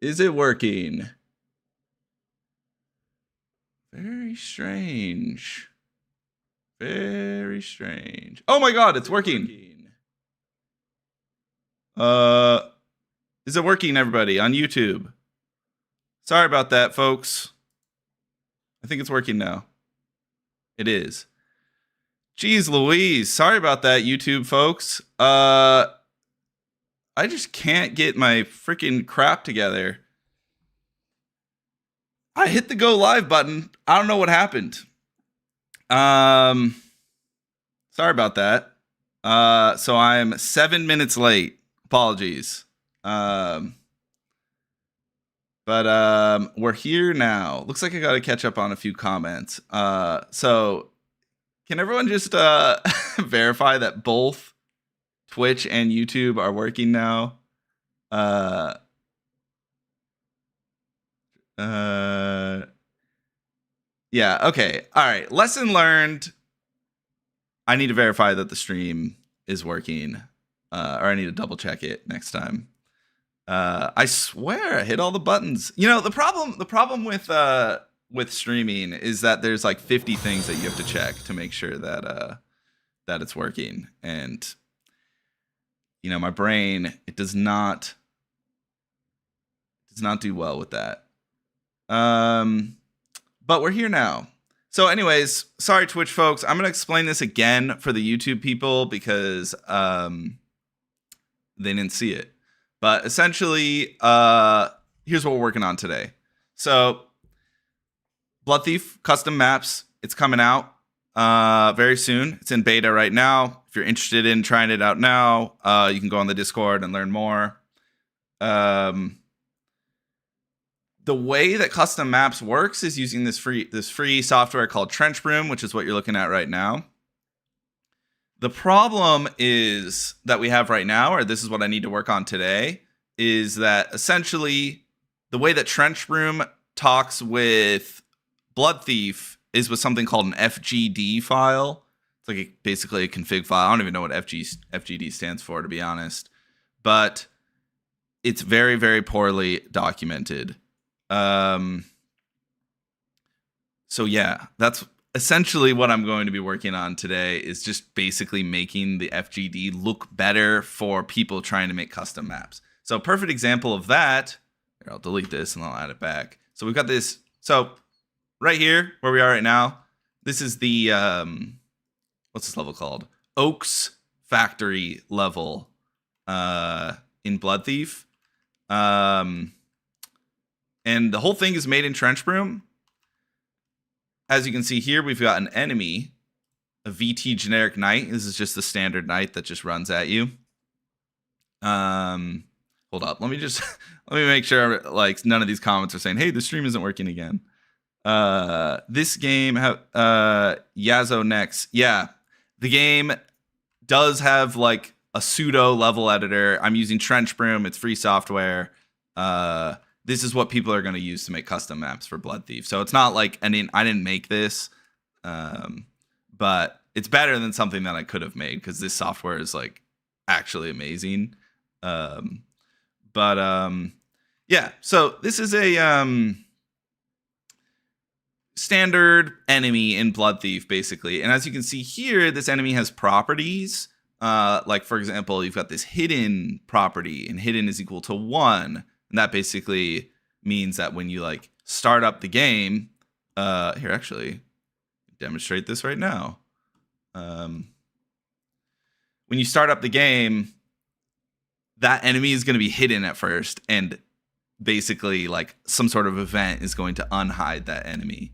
Is it working? Very strange. Very strange. Oh my god, it's working. Is it working, everybody, on YouTube? Sorry about that, folks. I think it's working now. It is. Jeez Louise. Sorry about that, YouTube folks. I just can't get my freaking crap together. I hit the go live button. I don't know what happened. Sorry about that. So I'm 7 minutes late. Apologies. But we're here now. Looks like I got to catch up on a few comments. So can everyone just verify that both Twitch and YouTube are working now? Yeah, okay. All right. Lesson learned. I need to verify that the stream is working. Or I need to double check it next time. I swear I hit all the buttons. You know, the problem with streaming is that there's like 50 things that you have to check to make sure that that it's working. And you know, my brain, it does not do well with that. But we're here now. So anyways, sorry Twitch folks, I'm going to explain this again for the YouTube people because they didn't see it. But essentially, here's what we're working on today. So Blood Thief custom maps, it's coming out very soon. It's in beta right now. If you're interested in trying it out now, you can go on the Discord and learn more. The way that custom maps works is using this free software called Trench Broom, which is what you're looking at right now. The problem is that we have right now, or this is what I need to work on today, is that essentially the way that Trench Broom talks with Blood Thief is with something called an FGD file. It's like basically a config file. I don't even know what FGD stands for, to be honest. But it's very, very poorly documented. So yeah, that's essentially what I'm going to be working on today, is just basically making the FGD look better for people trying to make custom maps. So perfect example of that, here, I'll delete this and I'll add it back. So we've got this, so right here where we are right now, this is the, what's this level called? Oaks Factory level, in Blood Thief. And the whole thing is made in Trench Broom. As you can see here, we've got an enemy, a VT generic knight. This is just the standard knight that just runs at you. Hold up. Let me make sure like none of these comments are saying, hey, the stream isn't working again. This game Yazo next. Yeah, the game does have like a pseudo level editor. I'm using Trench Broom. It's free software. This is what people are going to use to make custom maps for Blood Thief. So it's not like I didn't make this, but it's better than something that I could have made because this software is like actually amazing. Yeah, so this is a standard enemy in Blood Thief, basically. And as you can see here, this enemy has properties. Like, for example, you've got this hidden property, and hidden is equal to 1. And that basically means that when you like start up the game, here, actually demonstrate this right now. When you start up the game, that enemy is going to be hidden at first, and basically like some sort of event is going to unhide that enemy.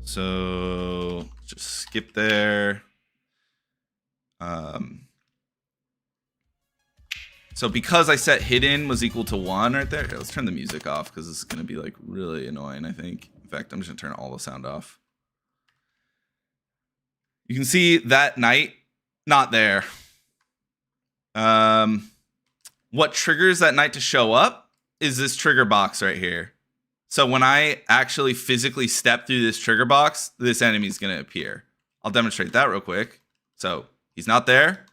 So just skip there. So because I set hidden was equal to 1 right there, let's turn the music off because this is going to be like really annoying, I think. In fact, I'm just going to turn all the sound off. You can see that knight, not there. What triggers that knight to show up is this trigger box right here. So when I actually physically step through this trigger box, this enemy is going to appear. I'll demonstrate that real quick. So he's not there.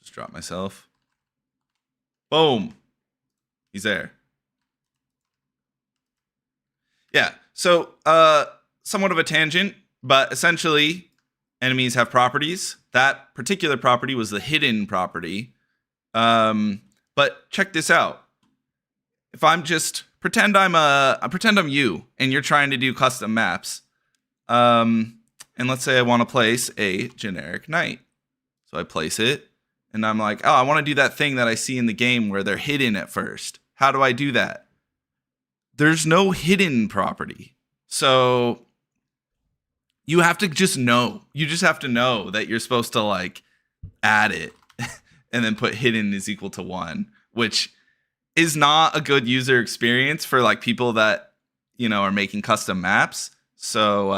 Just drop myself. Boom. He's there. Yeah. So, somewhat of a tangent, but essentially, enemies have properties. That particular property was the hidden property. But check this out. If I'm just pretend I'm you, and you're trying to do custom maps. And let's say I want to place a generic knight. So I place it, and I'm like, oh, I want to do that thing that I see in the game where they're hidden at first. How do I do that? There's no hidden property. So you have to just know. You just have to know that you're supposed to like add it and then put hidden is equal to 1, which is not a good user experience for like people that, you know, are making custom maps. So,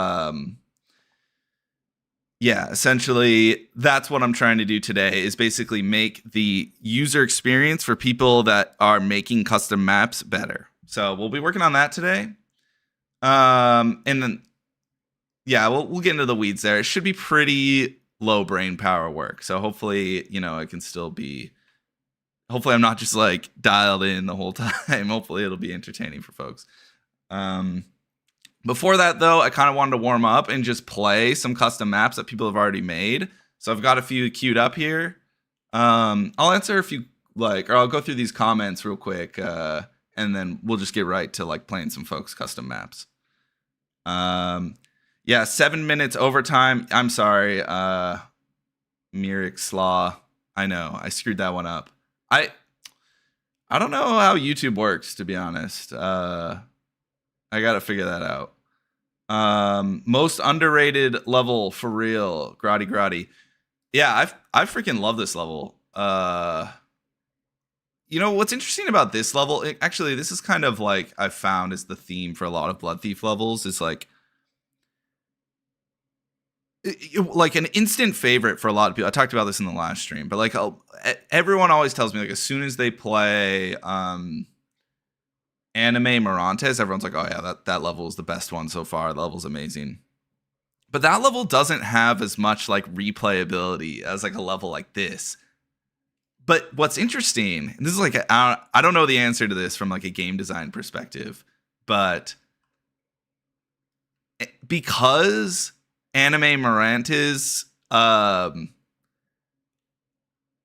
yeah, essentially that's what I'm trying to do today is basically make the user experience for people that are making custom maps better. So we'll be working on that today. And then, yeah, we'll get into the weeds there. It should be pretty low brain power work. So hopefully, you know, it can still be, hopefully I'm not just like dialed in the whole time. Hopefully it'll be entertaining for folks. Before that, though, I kind of wanted to warm up and just play some custom maps that people have already made. So I've got a few queued up here. I'll answer a few, like, or I'll go through these comments real quick, and then we'll just get right to like playing some folks' custom maps. Yeah, 7 minutes overtime. I'm sorry, Mirik Slaw. I know I screwed that one up. I don't know how YouTube works, to be honest. I gotta figure that out. Most underrated level for real, Grotty. Yeah, I freaking love this level. You know what's interesting about this level? Actually, this is kind of like I've found is the theme for a lot of Blood Thief levels. Is like an instant favorite for a lot of people. I talked about this in the last stream, but like everyone always tells me like as soon as they play Anime Morantes, everyone's like, oh yeah, that level is the best one so far. The level's amazing. But that level doesn't have as much like replayability as like a level like this. But what's interesting, and this is like I don't know the answer to this from like a game design perspective, but because Anime Morantes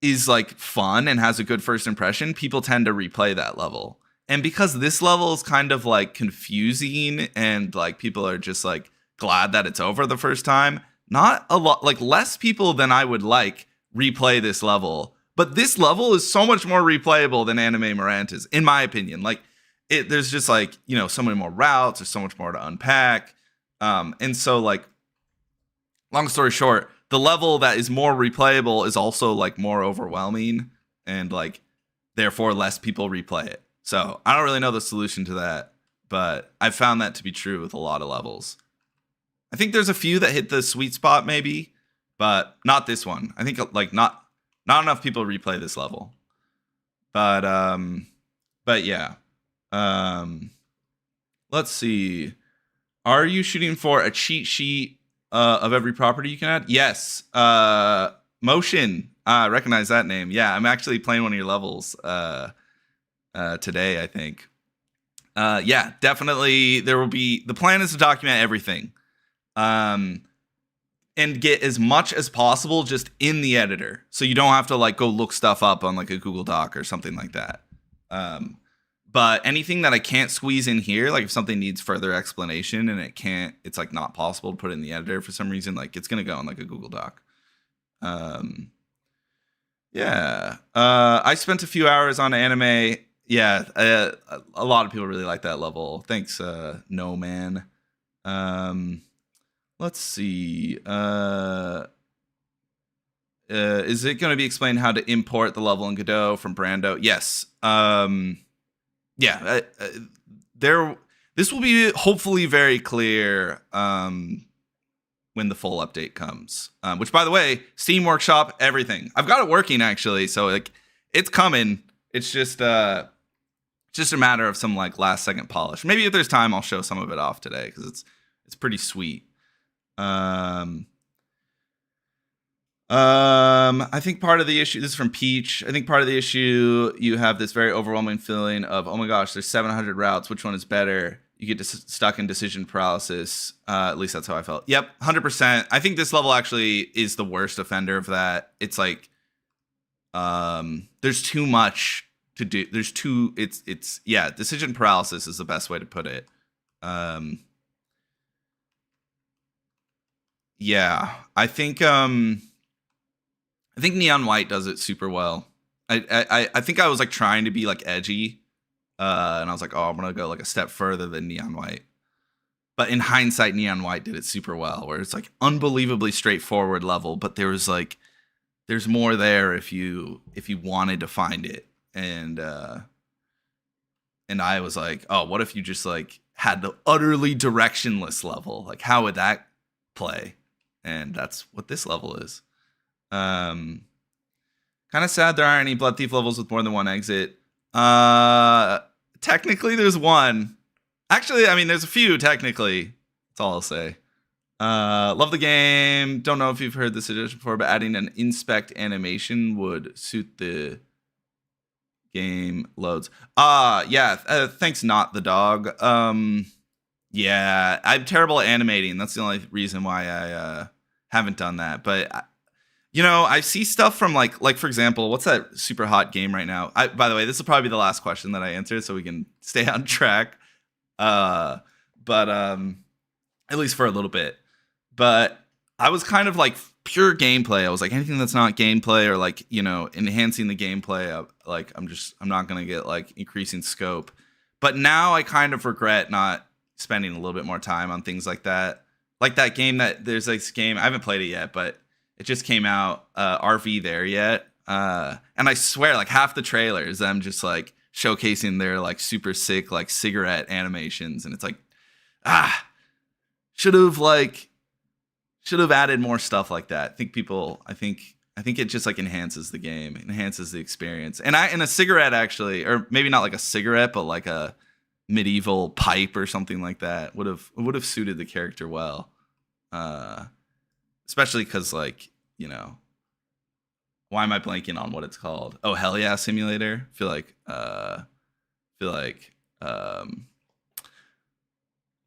is like fun and has a good first impression, people tend to replay that level. And because this level is kind of like confusing and like people are just like glad that it's over the first time, not a lot, like less people than I would like replay this level. But this level is so much more replayable than Anime Morantes, in my opinion. Like there's just like, you know, so many more routes, there's so much more to unpack. And so like, long story short, the level that is more replayable is also like more overwhelming and like therefore less people replay it. So I don't really know the solution to that, but I've found that to be true with a lot of levels. I think there's a few that hit the sweet spot maybe, but not this one. I think like not enough people replay this level. But yeah. Let's see. Are you shooting for a cheat sheet of every property you can add? Yes. Motion. I recognize that name. Yeah, I'm actually playing one of your levels today, I think. Yeah, definitely there will be, the plan is to document everything. And get as much as possible just in the editor. So you don't have to like go look stuff up on like a Google Doc or something like that. But anything that I can't squeeze in here, like if something needs further explanation and it's like not possible to put in the editor for some reason, like it's going to go in like a Google Doc. Yeah. I spent a few hours on anime. Yeah. A lot of people really like that level. Thanks, No Man. Let's see. Is it going to be explained how to import the level in Godot from Brando? Yes. Yeah. This will be hopefully very clear when the full update comes. Which, by the way, Steam Workshop, everything. I've got it working actually, so like it's coming. It's just a matter of some like last second polish. Maybe if there's time, I'll show some of it off today because it's pretty sweet. I think part of the issue, this is from Peach. I think part of the issue, you have this very overwhelming feeling of, oh my gosh, there's 700 routes. Which one is better? You get stuck in decision paralysis. At least that's how I felt. Yep, 100%. I think this level actually is the worst offender of that. It's like, there's too much to do. Yeah, decision paralysis is the best way to put it. Yeah, I think Neon White does it super well. I think I was like trying to be like edgy, and I was like, oh, I'm gonna go like a step further than Neon White. But in hindsight, Neon White did it super well, where it's like unbelievably straightforward level, but there's more there if you wanted to find it, and I was like, oh, what if you just like had the utterly directionless level? Like, how would that play? And that's what this level is. Kind of sad there aren't any Blood Thief levels with more than one exit. Technically, there's one. Actually, I mean, there's a few, technically. That's all I'll say. Love the game. Don't know if you've heard this suggestion before, but adding an inspect animation would suit the game loads. Yeah, thanks, Not the Dog. Yeah, I'm terrible at animating. That's the only reason why I haven't done that. But I see stuff from like for example, what's that super hot game right now? By the way, this will probably be the last question that I answer, so we can stay on track. But at least for a little bit. But I was kind of like pure gameplay. I was like, anything that's not gameplay or like enhancing the gameplay, like I'm not gonna get like increasing scope. But now I kind of regret not spending a little bit more time on things like that. Like that game there's like this game, I haven't played it yet, but it just came out, RV There Yet. And I swear, like half the trailers, them just like showcasing their like super sick like cigarette animations, and it's like, should have added more stuff like that. I think it just like enhances the game, enhances the experience. And a cigarette actually, or maybe not like a cigarette, but like a medieval pipe or something like that would have suited the character well. Especially because like, why am I blanking on what it's called? Oh, Hell Yeah Simulator. I feel like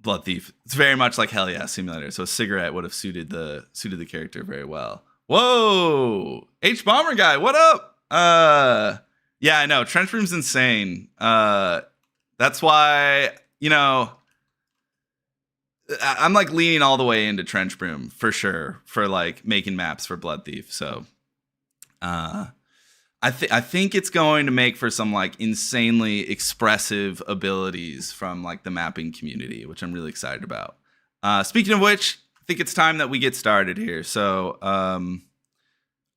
Blood Thief. It's very much like Hell Yeah Simulator. So a cigarette would have suited the character very well. Whoa, H Bomber guy, what up? Yeah, I know. Trench Room's insane. That's why I'm like leaning all the way into Trench Room for sure for like making maps for Blood Thief. So I think it's going to make for some like insanely expressive abilities from like the mapping community, which I'm really excited about. Speaking of which, I think it's time that we get started here. So I'm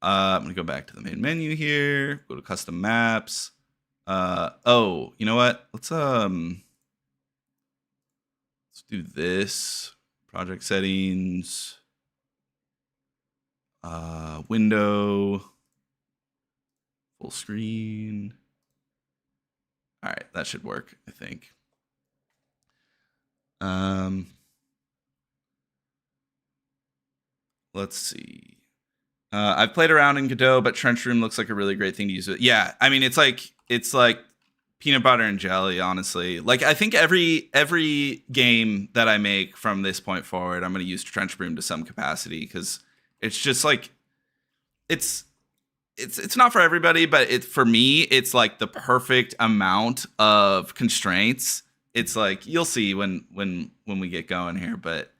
gonna go back to the main menu here, go to custom maps. Oh, you know what? Let's do this. Project settings. Window. Full screen. All right, that should work, I think. Let's see. I've played around in Godot, but Trench Room looks like a really great thing to use. Yeah, I mean, it's like peanut butter and jelly, honestly. Like, I think every game that I make from this point forward, I'm going to use Trench Room to some capacity, because it's just like it's not for everybody, but for me, it's like the perfect amount of constraints. It's like, you'll see when we get going here, but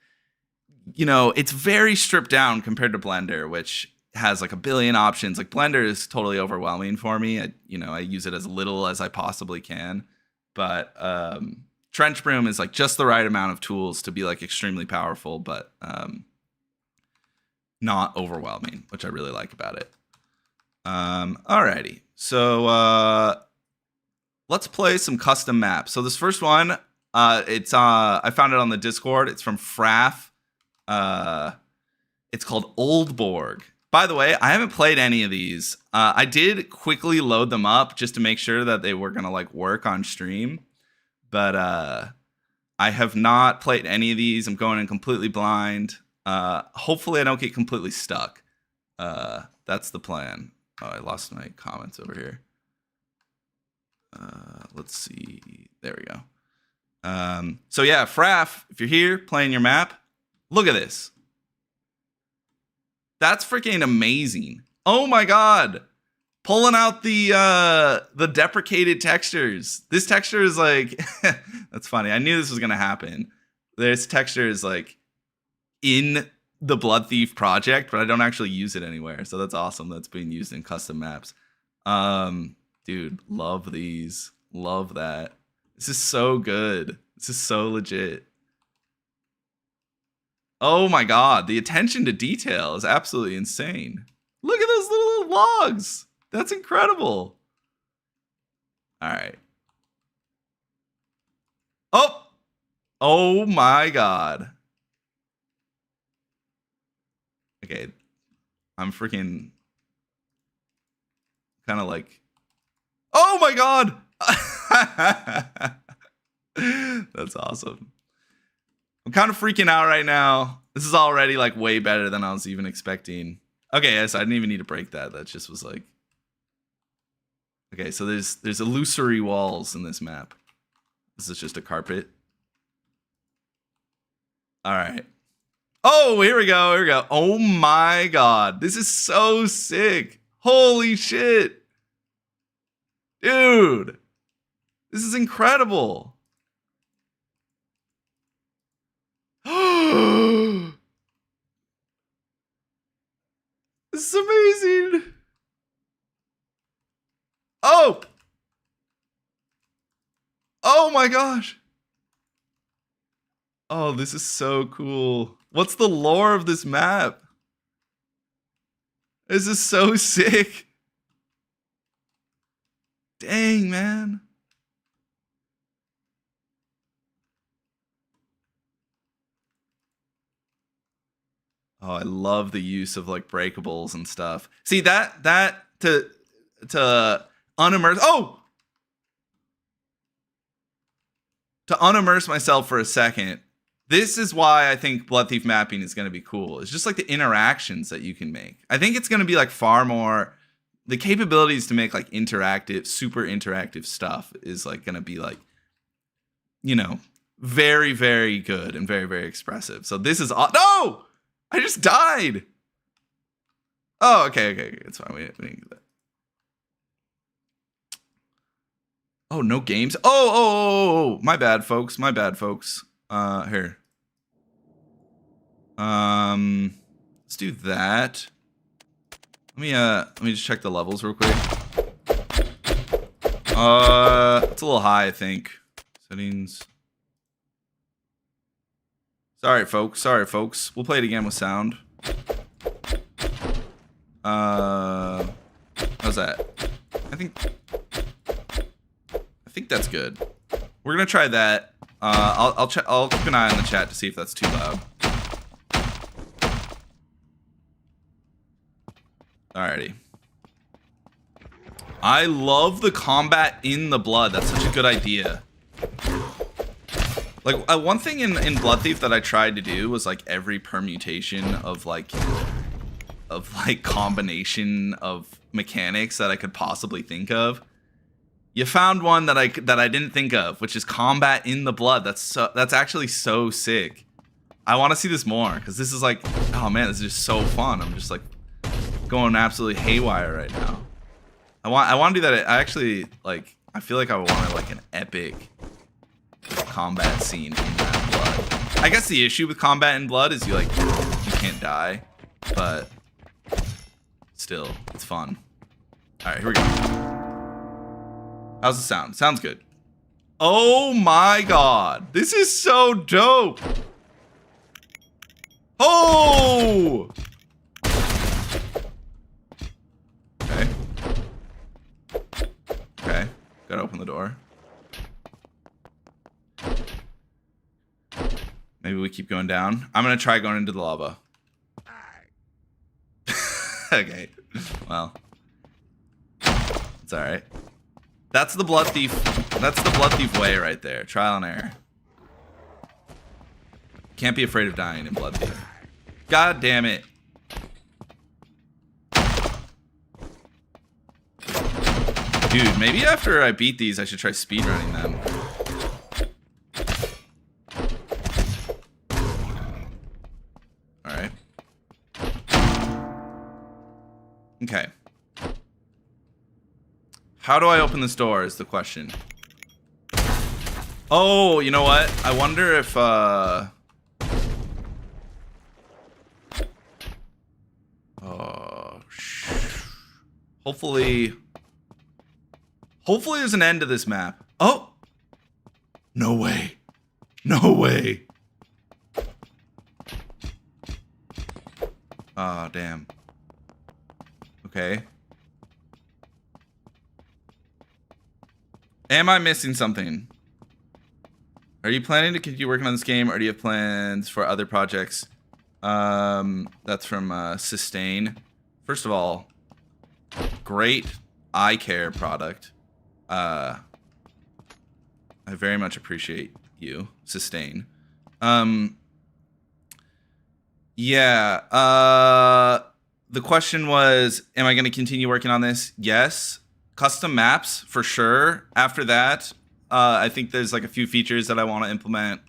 it's very stripped down compared to Blender, which has like a billion options. Like Blender is totally overwhelming for me. I use it as little as I possibly can, but Trench Broom is like just the right amount of tools to be like extremely powerful, but not overwhelming, which I really like about it. Alrighty, so let's play some custom maps. So this first one, it's I found it on the Discord. It's from Fraff. It's called Oldborg. By the way, I haven't played any of these. I did quickly load them up just to make sure that they were gonna like work on stream, but I have not played any of these. I'm going in completely blind. Hopefully, I don't get completely stuck. That's the plan. Oh, I lost my comments over here. Let's see. There we go. So yeah, Fraff, if you're here playing your map, look at this. That's freaking amazing. Oh my god. Pulling out the deprecated textures. This texture is like that's funny. I knew this was gonna happen. This texture is like in the Blood Thief project, but I don't actually use it anywhere. So that's awesome. That's being used in custom maps. Dude, love these. Love that. This is so good. This is so legit. Oh my god, the attention to detail is absolutely insane. Look at those little logs. That's incredible. All right. Oh my god. Okay. I'm freaking kind of like, oh my god. That's awesome. I'm kind of freaking out right now. This is already like way better than I was even expecting. Okay, yes, I didn't even need to break that. That just was like, okay, so there's illusory walls in this map. This is just a carpet. All right. Oh, here we go. Here we go. Oh my god. This is so sick. Holy shit. Dude. This is incredible. This is amazing. Oh. Oh my gosh. Oh, this is so cool. What's the lore of this map? This is so sick. Dang, man. Oh, I love the use of like breakables and stuff. See that to unimmerse. Oh, to unimmerse myself for a second. This is why I think Blood Thief mapping is going to be cool. It's just like the interactions that you can make. I think it's going to be like far more. The capabilities to make like interactive, super interactive stuff is like going to be like, you know, very, very good and very, very expressive. So this is no. I just died. Oh, okay. It's fine. We didn't do that. Oh, no games. Oh. My bad, folks. Here. Let's do that. Let me just check the levels real quick. It's a little high, I think. Settings. Sorry, folks. We'll play it again with sound. How's that? I think that's good. We're gonna try that. I'll keep an eye on the chat to see if that's too loud. Alrighty. I love the combat in the blood. That's such a good idea. Like one thing in Blood Thief that I tried to do was like every permutation of like combination of mechanics that I could possibly think of. You found one that I didn't think of, which is combat in the blood. That's actually so sick. I want to see this more because this is like, oh man, this is just so fun. I'm just like going absolutely haywire right now. I want to do that. I actually like. I feel like I wanted like an epic combat scene in that blood. I guess the issue with combat in blood is you can't die, but still, it's fun. All right, here we go. How's the sound? Sounds good. Oh my god. This is so dope. Oh! Okay. Gotta open the door. Maybe we keep going down. I'm gonna try going into the lava. Okay. Well. It's alright. That's the Blood Thief. That's the Blood Thief way right there. Trial and error. Can't be afraid of dying in Blood Thief. God damn it. Dude, maybe after I beat these, I should try speedrunning them. Alright. Okay. How do I open this door is the question. Oh, you know what? I wonder if, hopefully there's an end to this map. Oh! No way. No way. Oh, damn. Okay. Am I missing something? Are you planning to continue working on this game, or do you have plans for other projects? That's from Sustain. First of all, great eye care product. I very much appreciate you, Sustain. Yeah. The question was, am I going to continue working on this? Yes. Custom maps for sure. After that, I think there's like a few features that I want to implement.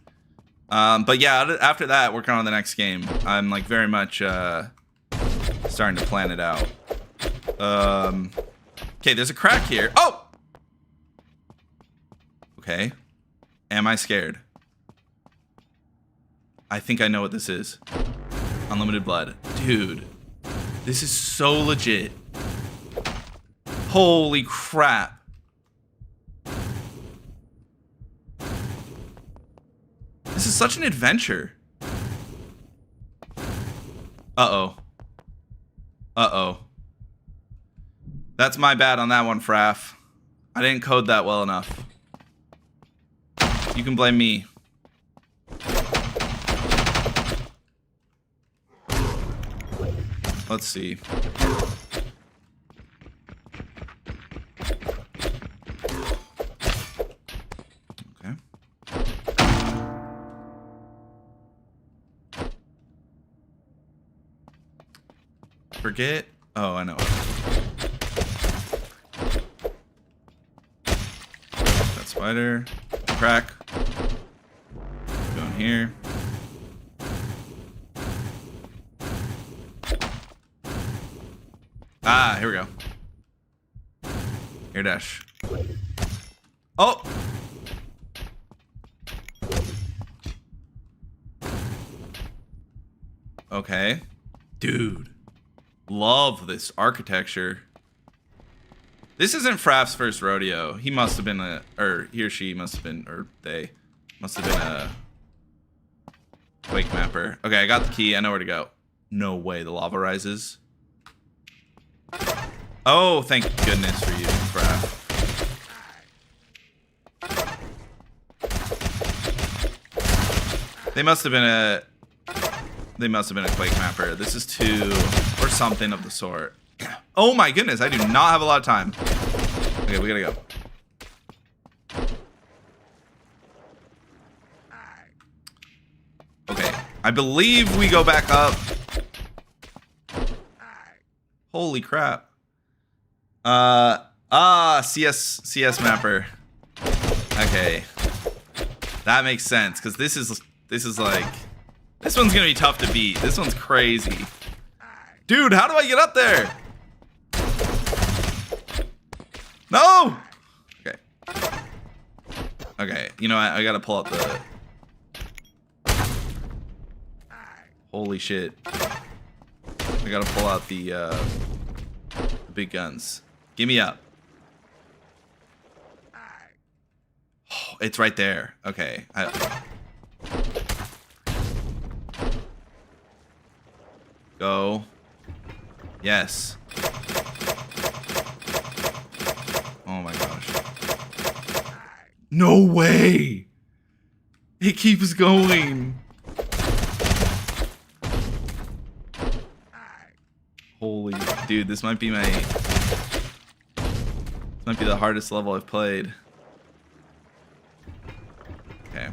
But yeah, after that, working on the next game. I'm like very much starting to plan it out. Okay, there's a crack here. Oh! Okay. Am I scared? I think I know what this is. Unlimited blood. Dude. This is so legit. Holy crap. This is such an adventure. Uh-oh. Uh-oh. That's my bad on that one, Fraff. I didn't code that well enough. You can blame me. Let's see. Okay. Forget. Oh, I know. That spider. Crack. Going here. Ah, here we go. Air dash. Oh! Okay. Dude. Love this architecture. This isn't Fraff's first rodeo. He must have been or he or she must have been, or they must have been a Quake mapper. Okay, I got the key. I know where to go. No way, the lava rises. Oh, thank goodness for you, Fraff. They must have been a Quake mapper. This is 2 or something of the sort. Oh my goodness, I do not have a lot of time. Okay, we gotta go. Okay, I believe we go back up. Holy crap. CS mapper. Okay. That makes sense, because this is like, this one's gonna be tough to beat. This one's crazy. Dude, how do I get up there? No! Okay. Okay, you know what? I gotta pull out the... Holy shit. I gotta pull out the big guns. Give me up. Oh, it's right there. Okay. Go. Yes. Oh my gosh. No way! It keeps going. Holy dude, this might be the hardest level I've played. Okay.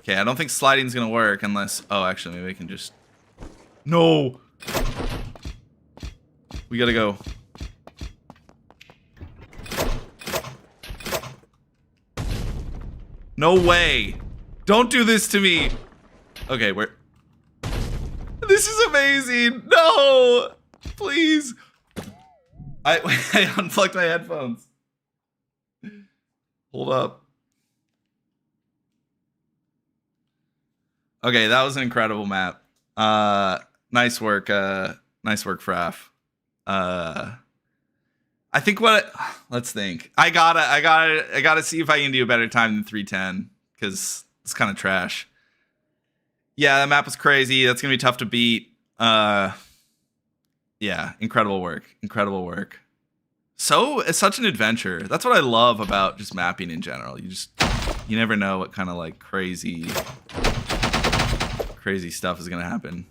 Okay, I don't think sliding's gonna work unless... Oh, actually, maybe we can just... No! We gotta go. No way. Don't do this to me. Okay, this is amazing. No, please. I unplugged my headphones. Hold up. Okay, that was an incredible map. Nice work. Nice work, Fraff. I think let's think. I gotta see if I can do a better time than 310 because it's kind of trash. Yeah, that map was crazy. That's gonna be tough to beat. Yeah, incredible work. Incredible work. It's such an adventure. That's what I love about just mapping in general. You never know what kind of like crazy stuff is gonna happen.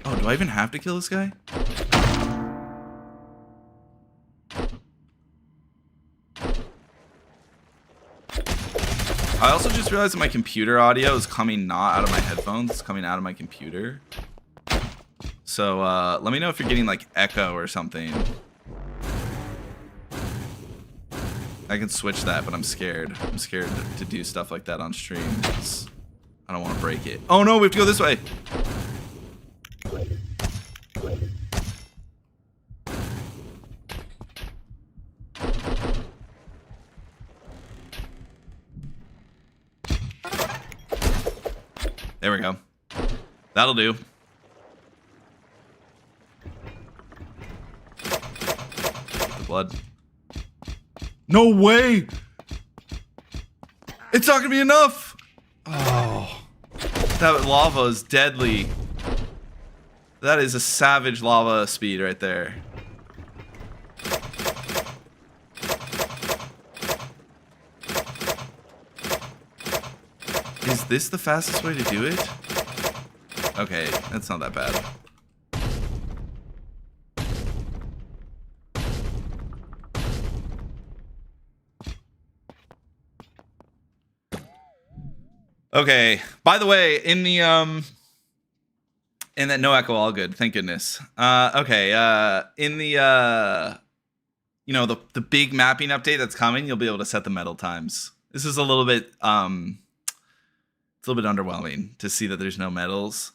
Oh, do I even have to kill this guy? I also just realized that my computer audio is coming not out of my headphones, it's coming out of my computer. So let me know if you're getting like echo or something. I can switch that, but I'm scared. I'm scared to do stuff like that on stream because I don't want to break it. Oh no, we have to go this way. There we go. That'll do. The blood. No way! It's not gonna be enough! Oh. That lava is deadly. That is a savage lava speed right there. Is this the fastest way to do it? Okay, that's not that bad. Okay, by the way, in that no echo, all good, thank goodness. Okay, in the the big mapping update that's coming, you'll be able to set the medal times. This is a little bit it's a little bit underwhelming to see that there's no medals.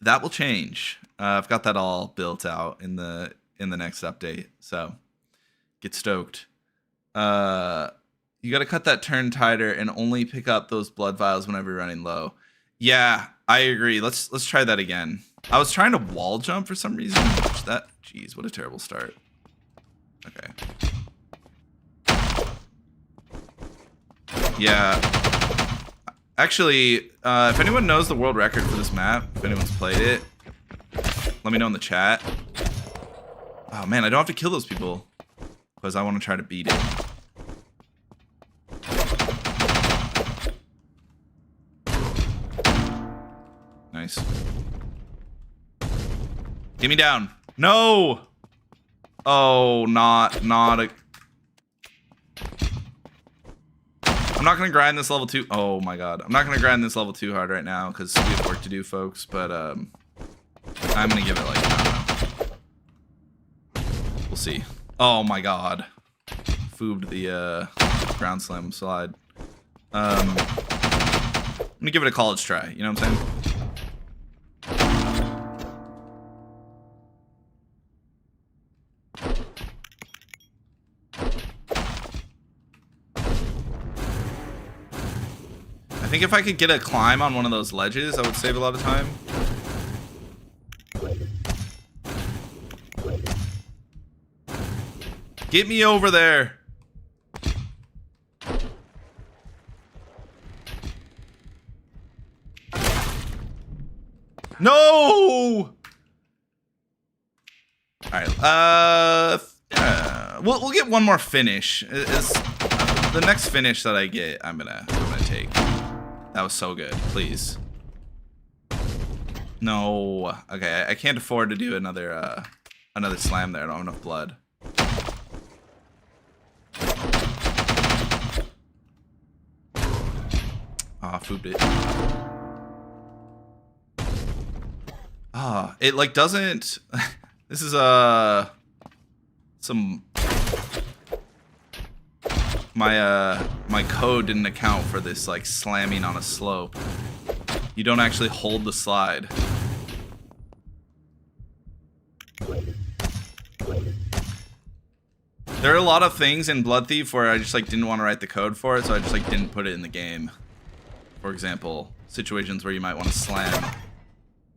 That will change. I've got that all built out in the next update, so get stoked. You got to cut that turn tighter and only pick up those blood vials whenever you're running low. Yeah, I agree. Let's try that again. I was trying to wall jump for some reason. Jeez, what a terrible start. Okay. Yeah. Actually, if anyone knows the world record for this map, if anyone's played it, let me know in the chat. Oh man, I don't have to kill those people because I want to try to beat it. Nice. Get me down. No! Oh, not a... I'm not gonna grind this level too... Oh my god. I'm not gonna grind this level too hard right now because we have work to do, folks, but I'm gonna give it like... I don't know. We'll see. Oh my god. Foobed the ground slam slide. I'm gonna give it a college try, you know what I'm saying? I think if I could get a climb on one of those ledges, I would save a lot of time. Get me over there. No! Alright, we'll get one more finish. The next finish that I get, I'm gonna take. That was so good. Please. No. Okay, I can't afford to do another slam there. I don't have enough blood. Ah, fooped it. Ah, it like doesn't. This is some My code didn't account for this like slamming on a slope. You don't actually hold the slide. There are a lot of things in Blood Thief where I just like didn't want to write the code for it, so I just like didn't put it in the game. For example, situations where you might want to slam.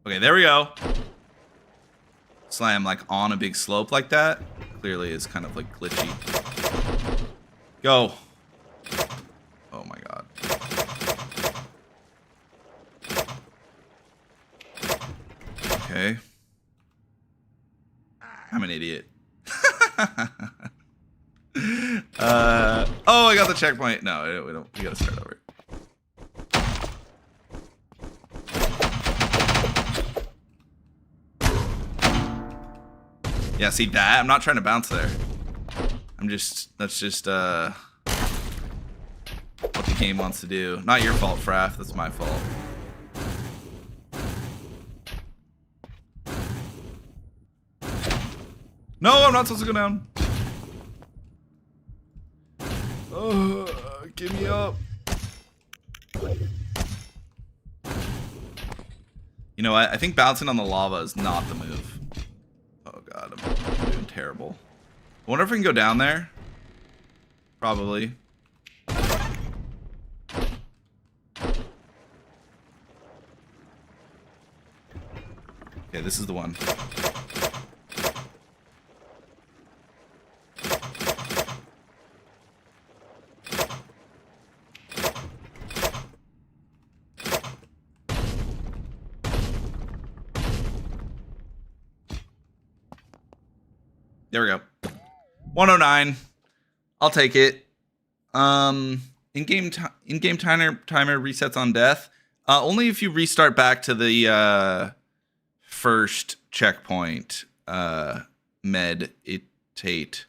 Okay, there we go. Slam like on a big slope like that. Clearly is kind of like glitchy. Go. Oh my god. Okay. I'm an idiot. Oh, I got the checkpoint. No, we don't. We gotta start over. Yeah, see that? I'm not trying to bounce there. That's just what the game wants to do. Not your fault, Fraff. That's my fault. No, I'm not supposed to go down. Get me up. You know what? I think bouncing on the lava is not the move. Oh god, I'm doing terrible. I wonder if we can go down there. Probably. Okay, this is the one. There we go. 109. I'll take it. In-game timer resets on death. Only if you restart back to the first checkpoint. Meditate.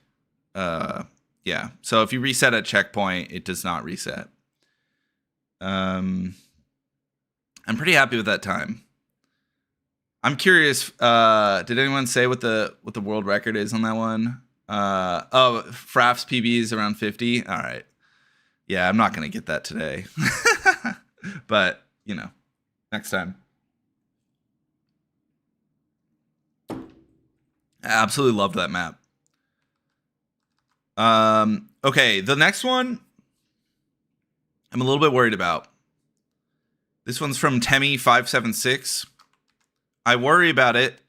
Yeah. So if you reset at checkpoint, it does not reset. I'm pretty happy with that time. I'm curious, did anyone say what the world record is on that one? Oh, Fraff's PB is around 50. All right. Yeah, I'm not going to get that today. But, you know, next time. I absolutely loved that map. Okay, the next one I'm a little bit worried about. This one's from Temmie576. I worry about it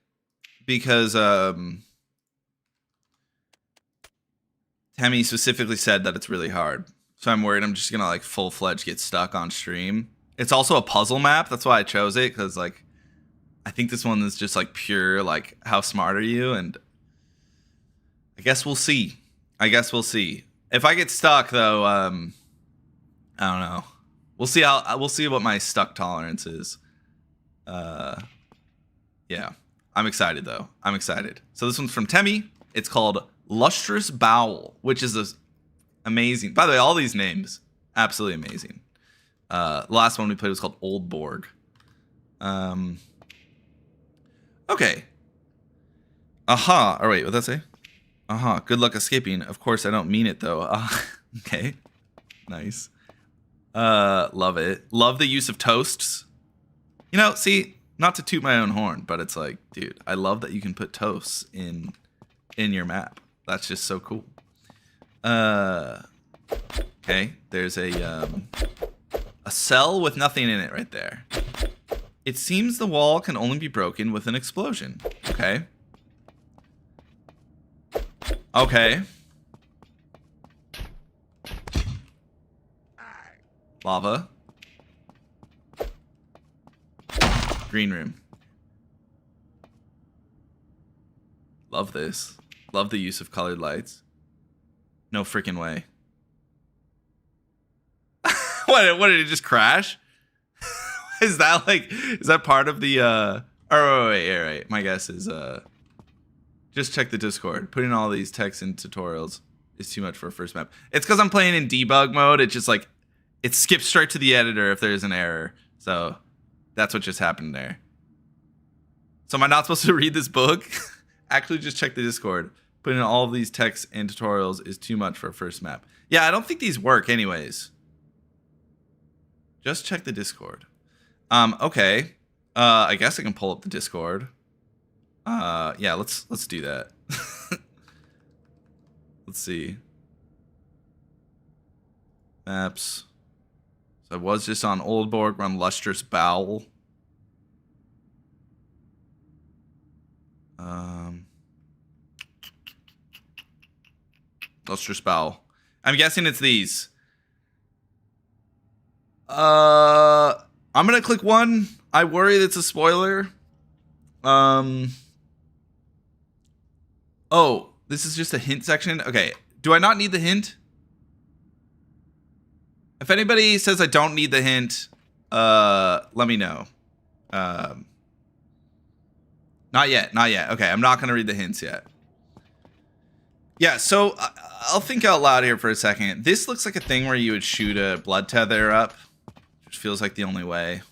because Temmie specifically said that it's really hard. So I'm worried I'm just going to like full-fledged get stuck on stream. It's also a puzzle map. That's why I chose it, because like I think this one is just like pure like how smart are you? And I guess we'll see. If I get stuck though, I don't know. We'll see what my stuck tolerance is. Yeah, I'm excited though. So this one's from Temmie. It's called Lustrous Bowel, which is amazing. By the way, all these names, absolutely amazing. The last one we played was called Oldborg. Okay. Aha. Or wait, what'd that say? Aha. Good luck escaping. Of course, I don't mean it though. Okay. Nice. Love it. Love the use of toasts. You know, see, not to toot my own horn, but it's like, dude, I love that you can put toasts in your map. That's just so cool. Okay, there's a cell with nothing in it right there. It seems the wall can only be broken with an explosion. Okay. Okay. Lava. Green room. Love this. Love the use of colored lights. No freaking way. What did it just crash? Is that part of the oh wait. My guess is just check the Discord. Putting all these texts in tutorials is too much for a first map. It's because I'm playing in debug mode. It just like it skips straight to the editor if there's an error. So that's what just happened there. So am I not supposed to read this book? Actually, just check the Discord. Putting all of these texts and tutorials is too much for a first map. Yeah, I don't think these work anyways. Just check the Discord. Okay. I guess I can pull up the Discord. Yeah, let's do that. Let's see. Maps. So I was just on Oldborg, run Lustrous Bowel. Lustrous Bowel. I'm guessing it's these. I'm gonna click one. I worry that's a spoiler. Oh, this is just a hint section. Okay, do I not need the hint? If anybody says I don't need the hint, let me know. Not yet. Okay, I'm not gonna read the hints yet. Yeah, so I'll think out loud here for a second. This looks like a thing where you would shoot a blood tether up, which feels like the only way.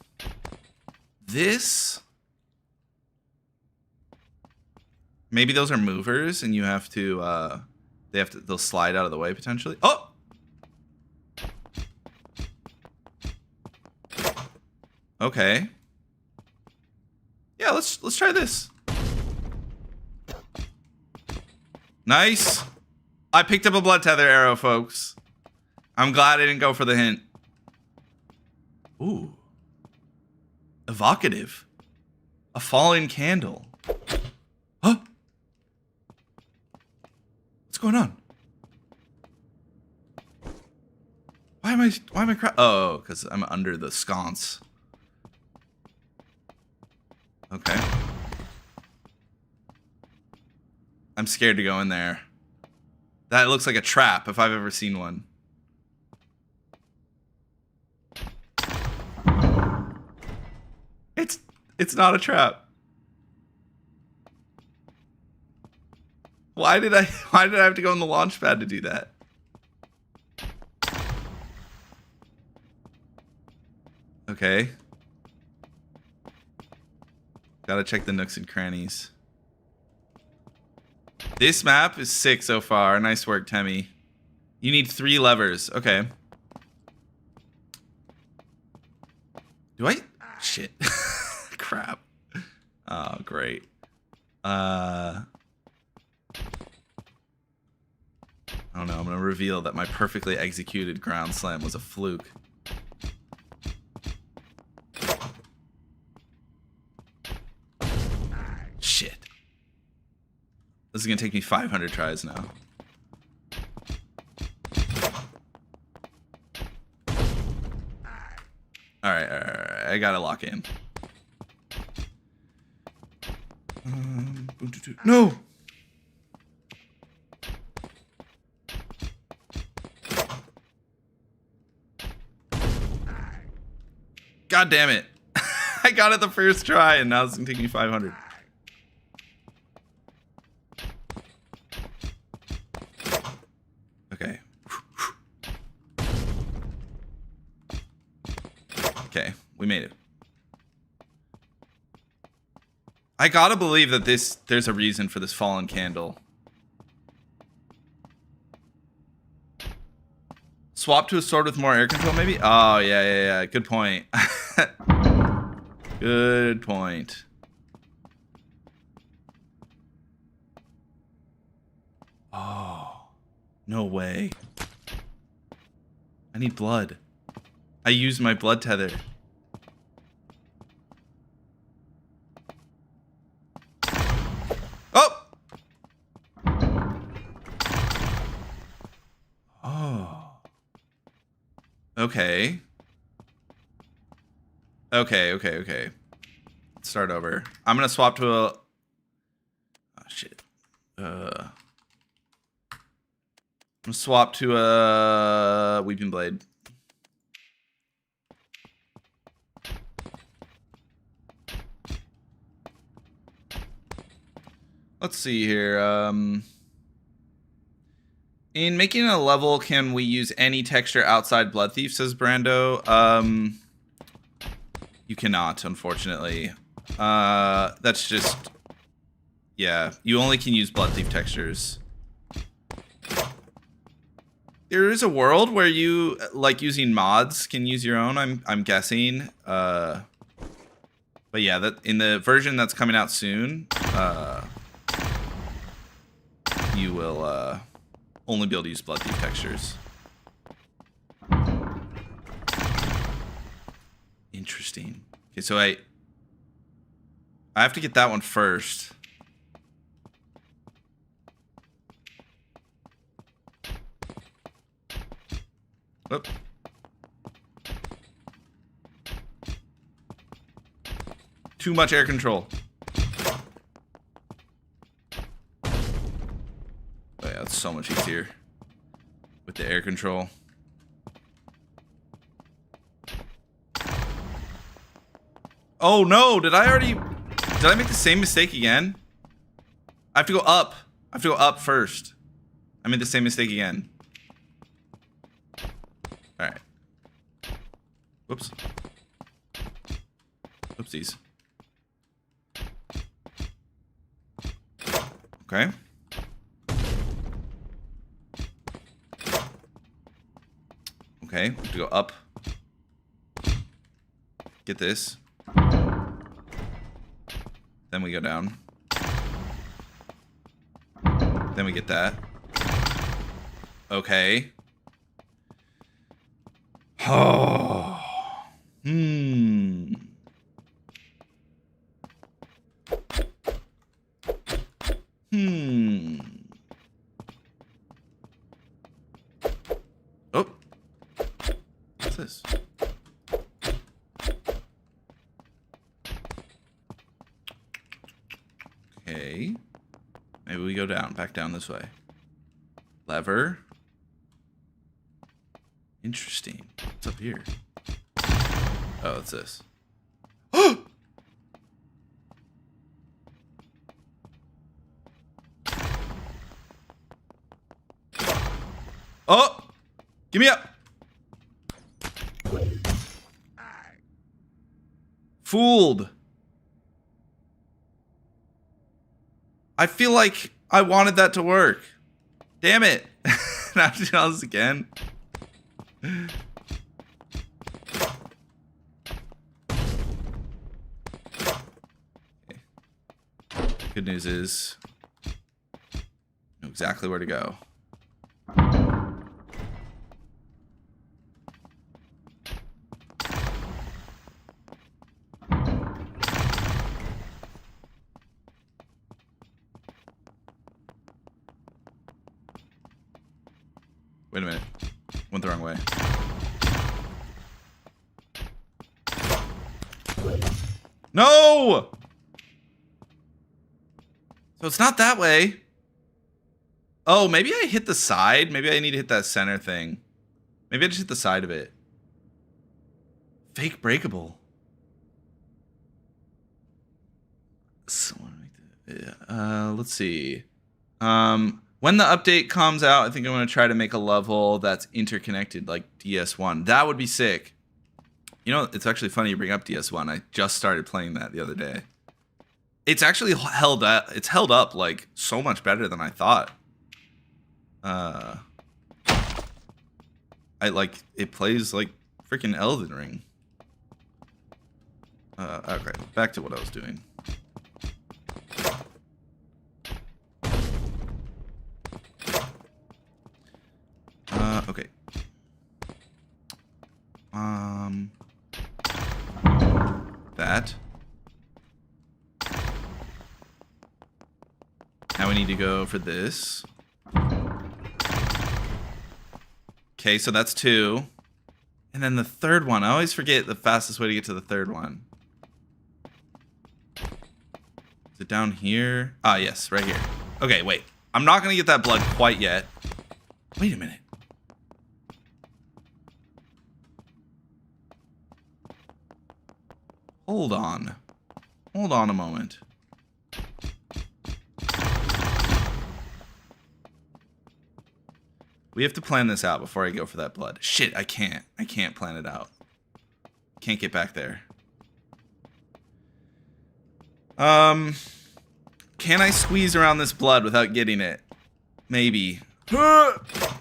This, maybe those are movers, and you have to. They'll slide out of the way potentially. Oh. Okay. Yeah, let's try this. Nice. I picked up a blood tether arrow, folks. I'm glad I didn't go for the hint. Ooh. Evocative. A falling candle. Huh? What's going on? Why am I oh, because I'm under the sconce. Okay. I'm scared to go in there. That looks like a trap if I've ever seen one. It's not a trap. Why did I have to go on the launch pad to do that? Okay. Gotta check the nooks and crannies. This map is sick so far. Nice work, Temmie. You need 3 levers. Okay. Do I? Shit. Crap. Oh, great. I don't know. I'm going to reveal that my perfectly executed ground slam was a fluke. Shit. This is going to take me 500 tries now. Alright. I got to lock in. No! God damn it. I got it the first try and now it's going to take me 500. Okay. Okay, we made it. I gotta believe that there's a reason for this fallen candle. Swap to a sword with more air control, maybe? Oh, yeah. Good point. Good point. Oh, no way. I need blood. I used my blood tether. Oh! Oh. Okay. Okay. Let's start over. I'm gonna swap to a... Oh, shit. I'm gonna swap to a Weeping Blade. Let's see here. In making a level, can we use any texture outside Blood Thief, says Brando? You cannot, unfortunately. That's just... Yeah, you only can use Blood Thief textures. there is a world where you like using mods can use your own. I'm guessing. But yeah, that in the version that's coming out soon, you will only be able to use Blood Thief textures. Interesting. Okay, so I have to get that one first. Whoop. Too much air control. Oh yeah, it's so much easier with the air control. Oh no, did I make the same mistake again? I have to go up. I have to go up first. I made the same mistake again. Alright. Whoops. Oopsies. Okay. Okay, we have to go up. Get this. Then we go down. Then we get that. Okay. Oh. Oh. What's this? Okay. Maybe we go down, back down this way. Lever. Interesting. What's up here? Oh, it's this. Oh! Give me up! Fooled. I feel like I wanted that to work. Damn it. I have to do all this again. Okay. Good news is, I know exactly where to go. Wait a minute. Went the wrong way. No! So it's not that way. Oh, maybe I hit the side. Maybe I need to hit that center thing. Maybe I just hit the side of it. Fake breakable. Let's see. When the update comes out, I think I'm going to try to make a level that's interconnected, like DS1. That would be sick. You know, it's actually funny you bring up DS1. I just started playing that the other day. It's actually held up. It's held up like so much better than I thought. It plays like freaking Elden Ring. Okay, back to what I was doing. Okay. That. Now we need to go for this. Okay, so that's 2. And then the third one. I always forget the fastest way to get to the third one. Is it down here? Ah, yes, right here. Okay, wait. I'm not going to get that blood quite yet. Wait a minute. Hold on. Hold on a moment. We have to plan this out before I go for that blood. Shit, I can't. I can't plan it out. Can't get back there. Can I squeeze around this blood without getting it? Maybe.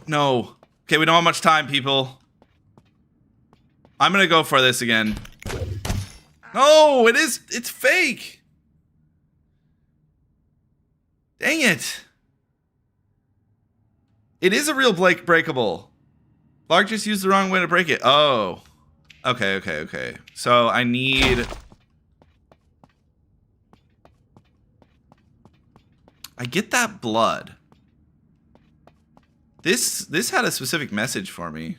No. Okay, we don't have much time, people. I'm gonna go for this again. No, it's fake. Dang it. It is a real breakable. Lark just used the wrong way to break it. Oh. Okay. So I need... I get that blood. This had a specific message for me.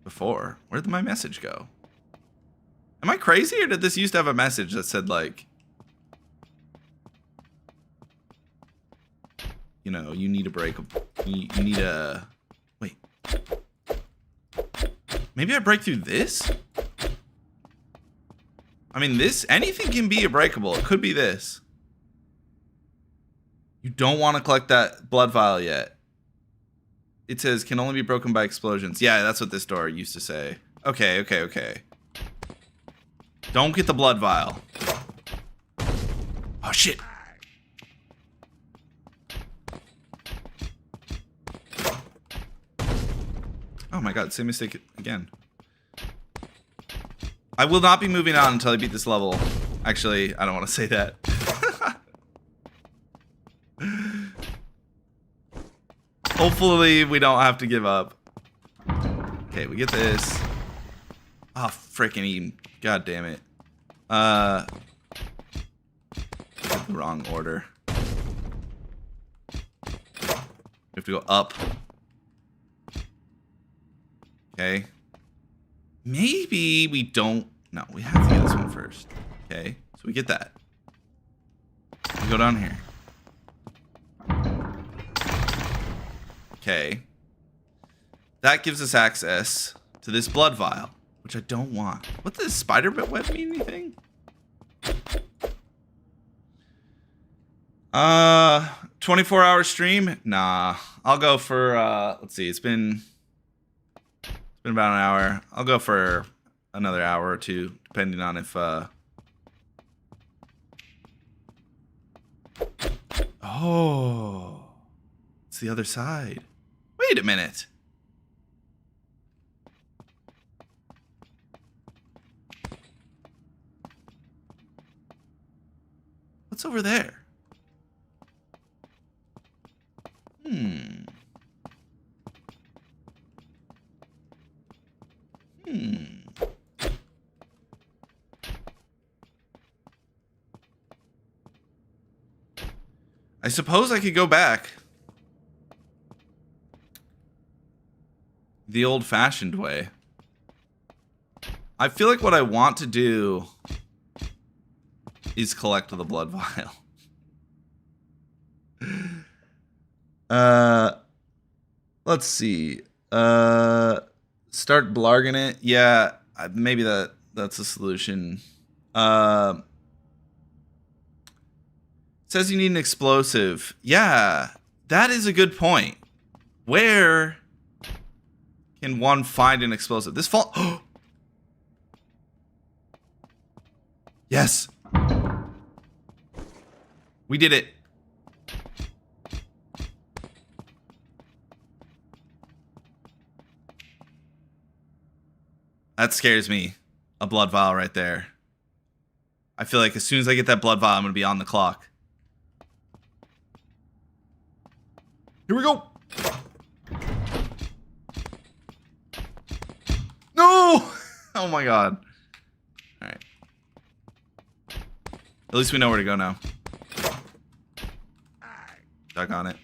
Before. Where did my message go? Am I crazy, or did this used to have a message that said, like... You know, you need a break. You need a... Wait. Maybe I break through this? I mean, this... Anything can be a breakable. It could be this. You don't want to collect that blood vial yet. It says, can only be broken by explosions. Yeah, that's what this door used to say. Okay. Don't get the blood vial. Oh, shit. Oh my god, same mistake again. I will not be moving on until I beat this level. Actually, I don't want to say that. Hopefully, we don't have to give up. Okay, we get this. Oh, freaking Eden. God damn it. The wrong order. We have to go up. Okay. Maybe we don't... No, we have to get this one first. Okay, so we get that. We go down here. Okay. That gives us access to this blood vial, which I don't want. What does spider web mean anything? 24-hour stream? Nah. I'll go for let's see, it's been about an hour. I'll go for another hour or two, depending on if oh, it's the other side. Wait a minute. What's over there? I suppose I could go back the old-fashioned way. I feel like what I want to do is collect the blood vial. Let's see. Start blarging it. Yeah, maybe that's a solution. It says you need an explosive. Yeah, that is a good point. Where can one find an explosive? This fall. Yes. We did it. That scares me. A blood vial right there. I feel like as soon as I get that blood vial, I'm going to be on the clock. Here we go. No! Oh my god. Alright. At least we know where to go now. Duck on it.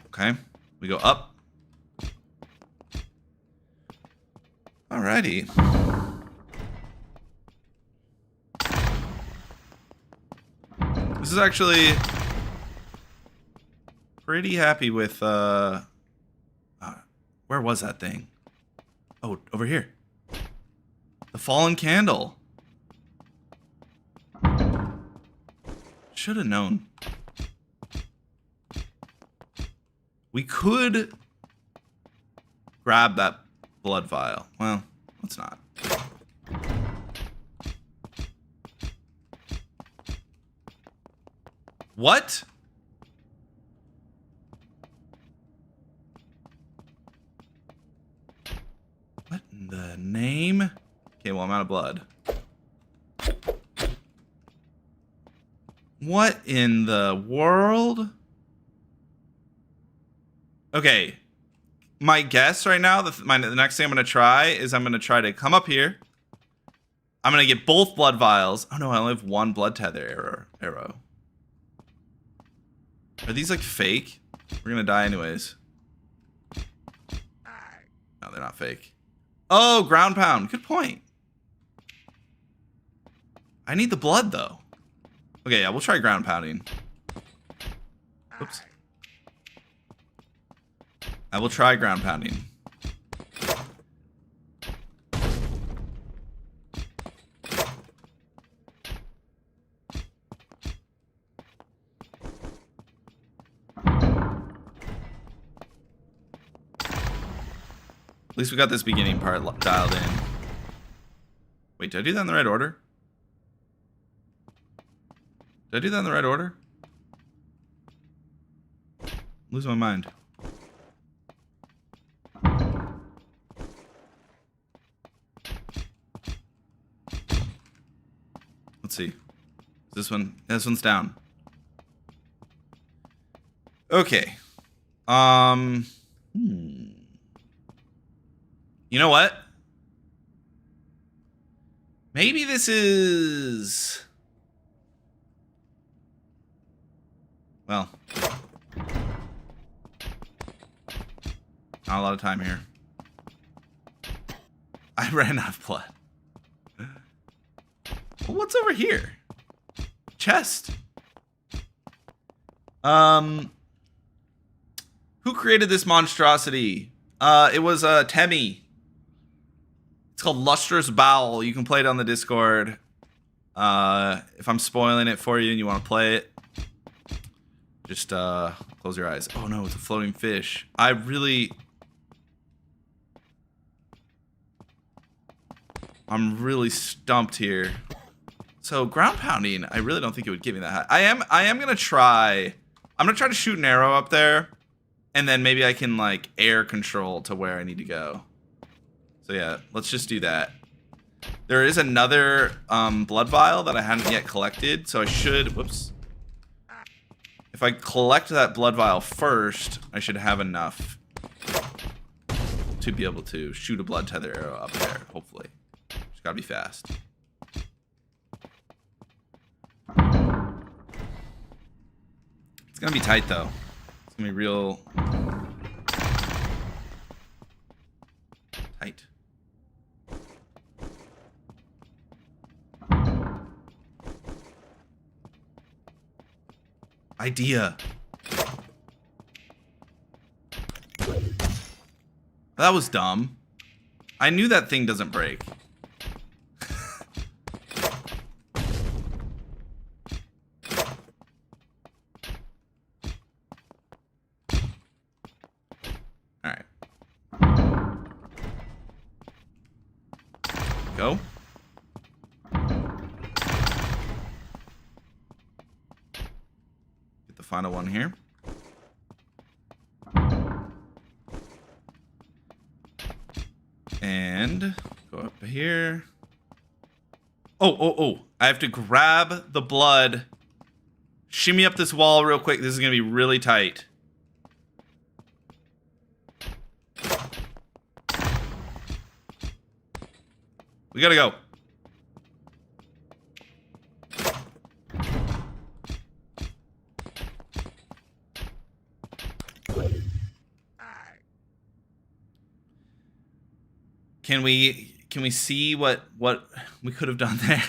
Okay. We go up. Alrighty. This is actually pretty happy with where was that thing? Oh, over here. The fallen candle. Should have known. We could grab that blood vial. Well, let's not. What? What in the name? Okay, well, I'm out of blood. What in the world? Okay. My guess right now, the next thing I'm going to try is I'm going to try to come up here. I'm going to get both blood vials. Oh no, I only have one blood tether arrow. Are these like fake? We're going to die anyways. No, they're not fake. Oh, ground pound. Good point. I need the blood though. Okay, yeah, we'll try ground pounding. Oops. I will try ground pounding. At least we got this beginning part dialed in. Wait, did I do that in the right order? Did I do that in the right order? I'm losing my mind. Let's see. This one? This one's down. Okay. You know what? Maybe this is... Well. Not a lot of time here. I ran out of blood. What's over here? Chest. Who created this monstrosity? It was Temmie. It's called Lustrous Bowel. You can play it on the Discord. If I'm spoiling it for you and you want to play it, just close your eyes. Oh no, it's a floating fish. I'm really stumped here. So ground pounding, I really don't think it would give me that high. I am gonna try. I'm gonna try to shoot an arrow up there, and then maybe I can like air control to where I need to go. So yeah, let's just do that. There is another blood vial that I haven't yet collected, so I should. Whoops. If I collect that blood vial first, I should have enough to be able to shoot a blood tether arrow up there. Hopefully, just gotta be fast. It's gonna be tight though. It's gonna be real tight. Idea. That was dumb. I knew that thing doesn't break. Alright. Go. Get the final one here. And go up here. Oh. I have to grab the blood. Shimmy up this wall real quick. This is going to be really tight. We got to go. Can we see what we could have done there?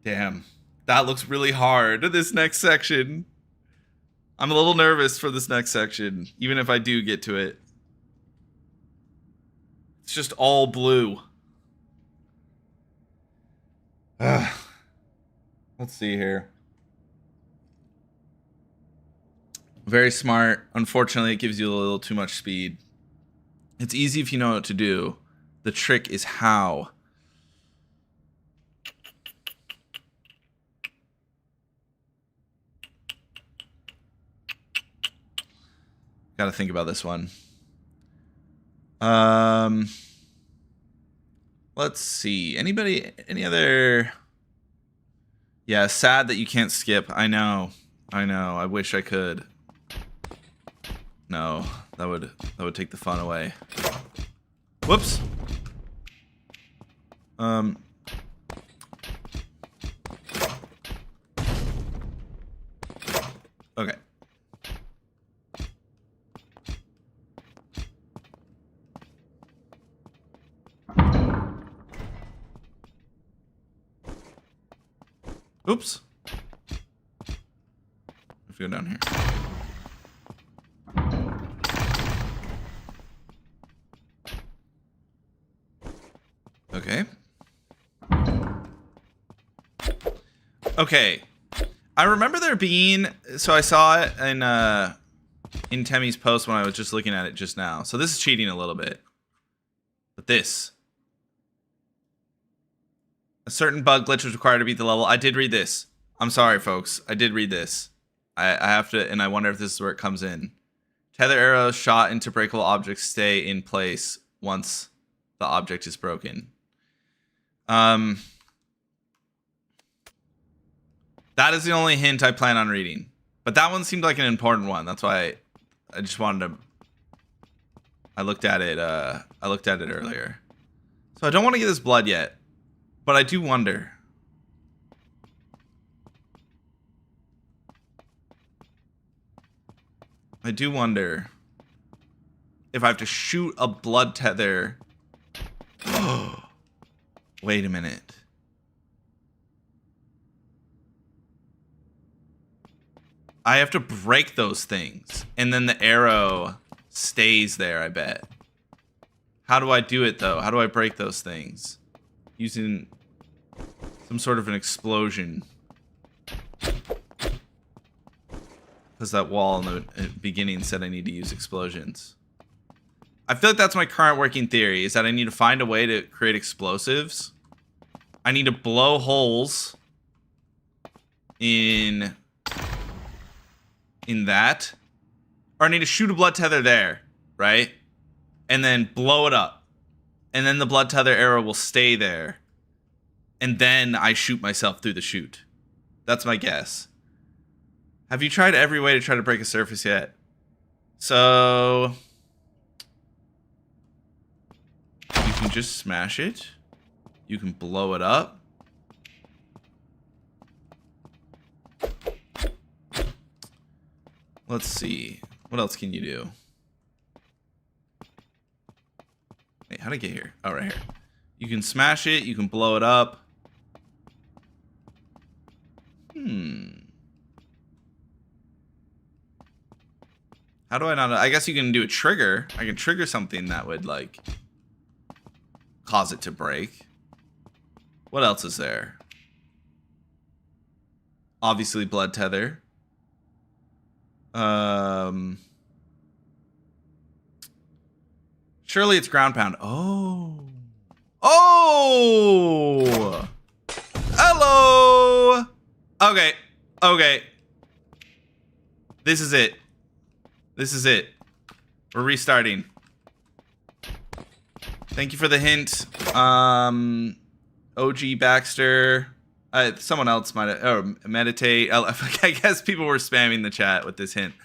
Damn. That looks really hard, this next section. I'm a little nervous for this next section, even if I do get to it. It's just all blue. Let's see here. Very smart. Unfortunately, it gives you a little too much speed. It's easy if you know what to do. The trick is how. Got to think about this one. Let's see. Any other? Yeah, sad that you can't skip. I know. I wish I could. No, that would take the fun away. Whoops. Okay. Oops. Let's go down here. Okay. Okay. I remember there being, so I saw it in Temmie's post when I was just looking at it just now. So this is cheating a little bit. But this. A certain bug glitch was required to beat the level. I did read this. I'm sorry, folks. I did read this. I have to, and I wonder if this is where it comes in. Tether arrows shot into breakable objects stay in place once the object is broken. That is the only hint I plan on reading. But that one seemed like an important one. That's why I just wanted to... I looked at it earlier. So I don't want to get this blood yet. But I do wonder. I do wonder if I have to shoot a blood tether. Wait a minute. I have to break those things, and then the arrow stays there, I bet. How do I do it, though? How do I break those things? Using some sort of an explosion. Because that wall in the beginning said I need to use explosions. I feel like that's my current working theory, is that I need to find a way to create explosives. I need to blow holes in that. Or I need to shoot a blood tether there, right? And then blow it up. And then the blood tether arrow will stay there. And then I shoot myself through the chute. That's my guess. Have you tried every way to try to break a surface yet? So... you can just smash it. You can blow it up. Let's see. What else can you do? Wait, how'd I get here? Oh, right here. You can smash it. You can blow it up. How do I not... I guess you can do a trigger. I can trigger something that would, like... cause it to break. What else is there? Obviously, blood tether. Surely it's ground pound. Oh. Oh! Hello! Okay. Okay. This is it. This is it. We're restarting. Thank you for the hint. OG Baxter. Someone else might have... oh, meditate. I guess people were spamming the chat with this hint.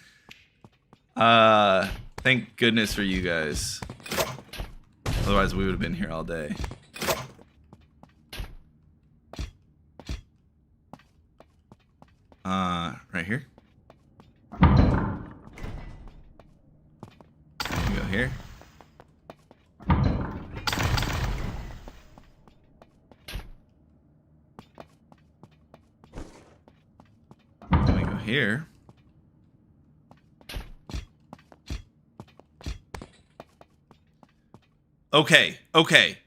Thank goodness for you guys. Otherwise, we would have been here all day. Right here. We go here. Then we go here. Okay, okay.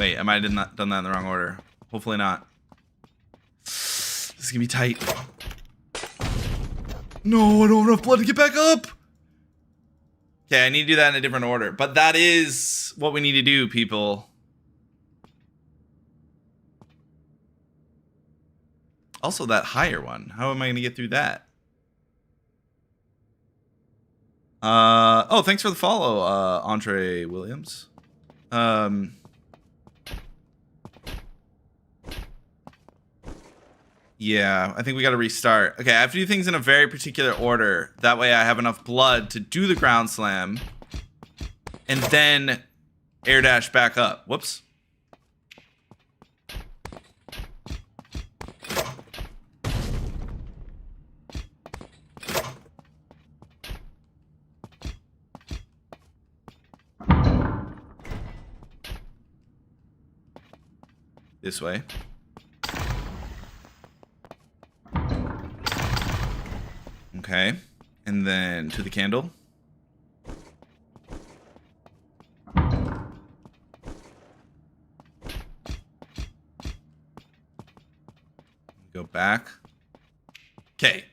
Wait, I might have done that in the wrong order. Hopefully not. This is gonna be tight. No, I don't have enough blood to get back up. Okay, I need to do that in a different order. But that is what we need to do, people. Also, that higher one. How am I going to get through that? Oh, thanks for the follow, Andre Williams. Yeah, I think we got to restart. Okay, I have to do things in a very particular order. That way I have enough blood to do the ground slam. And then air dash back up. Whoops. This way. Okay. And then to the candle. Go back. Okay.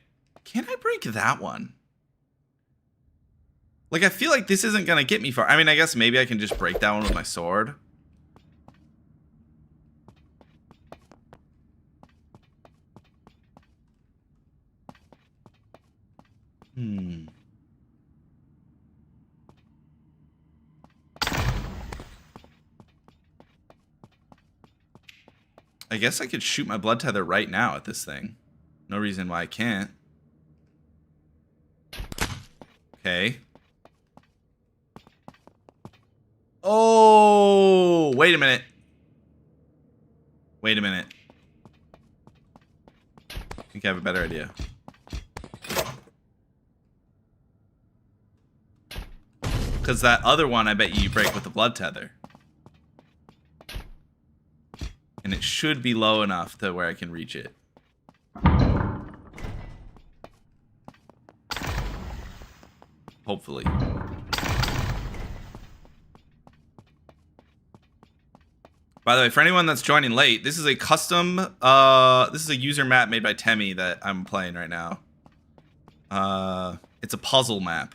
Can I break that one? Like, I feel like this isn't going to get me far. I mean, I guess maybe I can just break that one with my sword. I guess I could shoot my blood tether right now at this thing. No reason why I can't. Okay. Oh, wait a minute. Wait a minute. I think I have a better idea. Because that other one, I bet you break with the blood tether. And it should be low enough to where I can reach it. Hopefully. By the way, for anyone that's joining late, this is a custom, this is a user map made by Temmie that I'm playing right now. It's a puzzle map.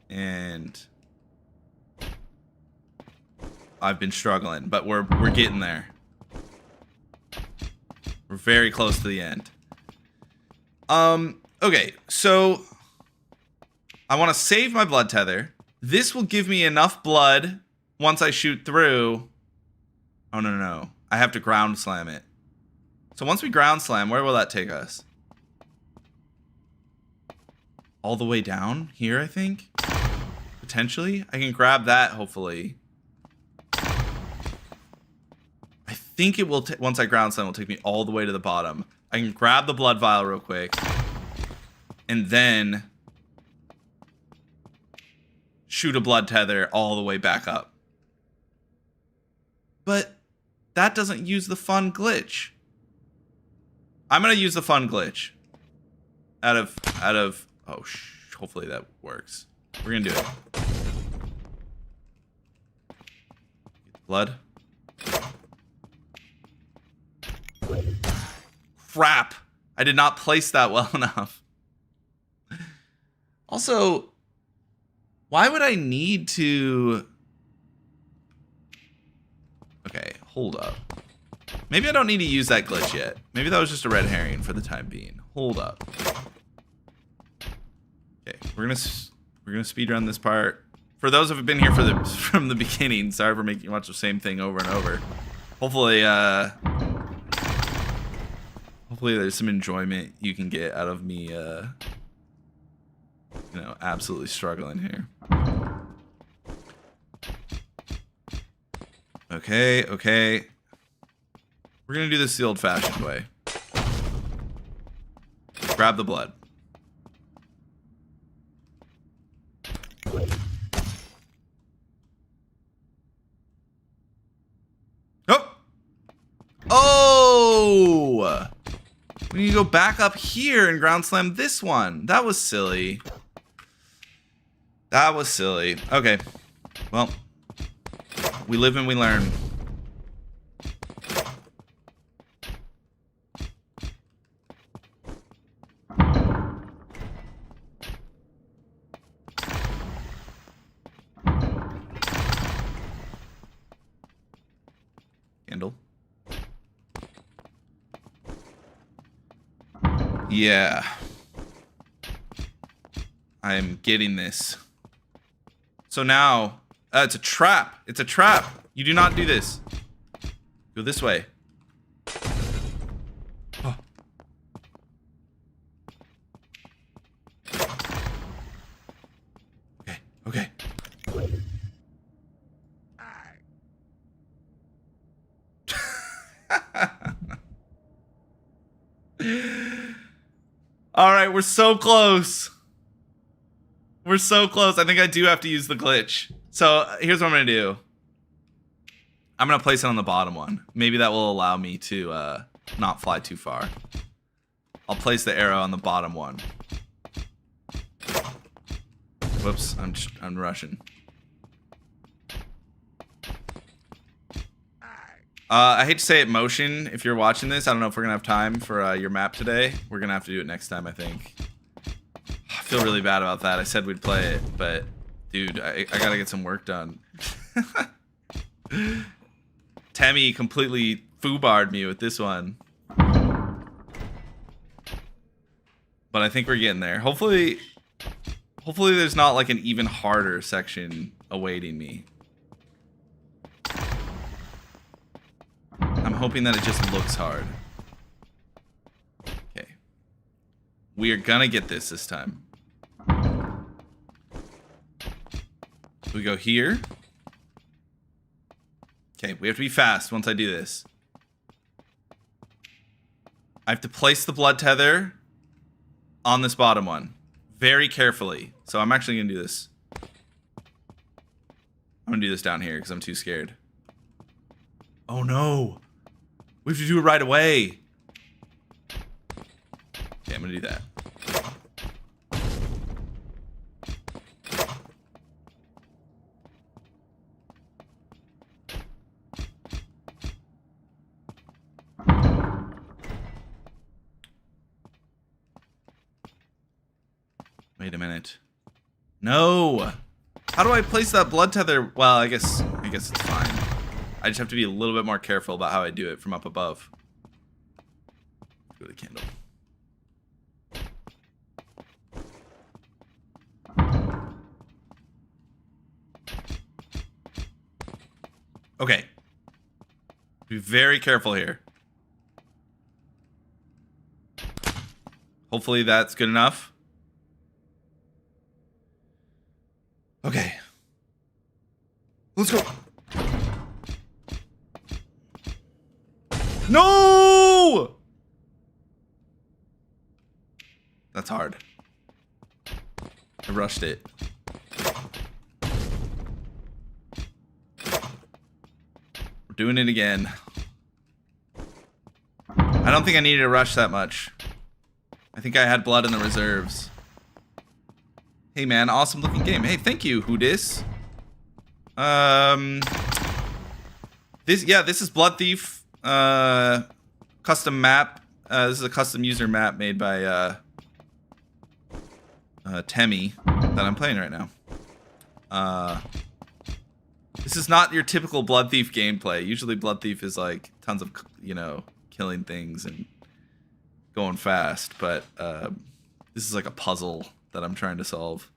And I've been struggling, but we're getting there. We're very close to the end. Okay, so I want to save my blood tether. This will give me enough blood once I shoot through. Oh, no. I have to ground slam it. So once we ground slam, where will that take us? All the way down here, I think? Potentially? I can grab that, hopefully. I think it will, once I ground slam, it will take me all the way to the bottom. I can grab the blood vial real quick. And then shoot a blood tether all the way back up. But that doesn't use the fun glitch. I'm going to use the fun glitch. Out of, oh, hopefully that works. We're going to do it. Blood. Crap. I did not place that well enough. Also, why would I need to... Okay, hold up. Maybe I don't need to use that glitch yet. Maybe that was just a red herring for the time being. Hold up. Okay, we're gonna speedrun this part. For those who have been here from the beginning, sorry for making you watch the same thing over and over. Hopefully, hopefully there's some enjoyment you can get out of me, absolutely struggling here. Okay. We're gonna do this the old-fashioned way. Grab the blood. Oh! We need to go back up here and ground slam this one. That was silly. Okay. Well, we live and we learn. Yeah. I'm getting this. So now, it's a trap. It's a trap. You do not do this. Go this way. Oh. Okay, okay. All right, we're so close. We're so close. I think I do have to use the glitch. So here's what I'm going to do. I'm going to place it on the bottom one. Maybe that will allow me to not fly too far. I'll place the arrow on the bottom one. Whoops, I'm rushing. I hate to say it, Motion, if you're watching this, I don't know if we're going to have time for your map today. We're going to have to do it next time, I think. I feel really bad about that. I said we'd play it, but dude, I got to get some work done. Temmie completely foobarred me with this one. But I think we're getting there. Hopefully there's not like an even harder section awaiting me. I'm hoping that it just looks hard. Okay. We are gonna get this time. We go here. Okay, we have to be fast once I do this. I have to place the blood tether on this bottom one. Very carefully. So I'm actually gonna do this. I'm gonna do this down here because I'm too scared. Oh no! We have to do it right away. Okay, I'm gonna do that. Wait a minute. No! How do I place that blood tether? Well, I guess it's fine. I just have to be a little bit more careful about how I do it from up above. Go to the candle. Okay. Be very careful here. Hopefully that's good enough. Okay. Let's go. No! That's hard. I rushed it. We're doing it again. I don't think I needed to rush that much. I think I had blood in the reserves. Hey man, awesome looking game. Hey, thank you, Hoodis. This is Blood Thief. Custom map. This is a custom user map made by Temmie that I'm playing right now. This is not your typical Blood Thief gameplay. Usually Blood Thief is like tons of, you know, killing things and going fast, but this is like a puzzle that I'm trying to solve.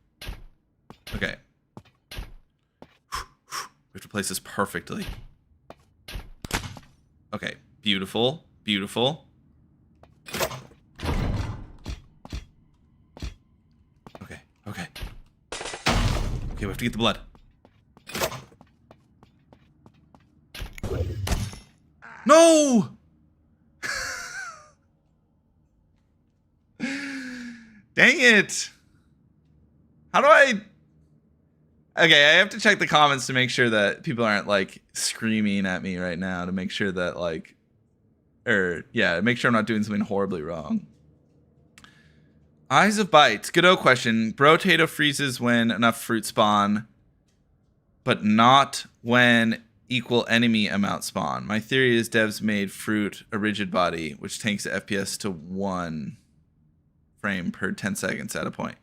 Okay. We have to place this perfectly. Okay, beautiful, beautiful. Okay, okay. Okay, we have to get the blood. No! Dang it. How do I... Okay, I have to check the comments to make sure that people aren't, like, screaming at me right now to make sure that, like... make sure I'm not doing something horribly wrong. Eyes of Bites. Good old question. Brotato freezes when enough fruit spawn, but not when equal enemy amount spawn. My theory is devs made fruit a rigid body, which tanks the FPS to 1 frame per 10 seconds at a point.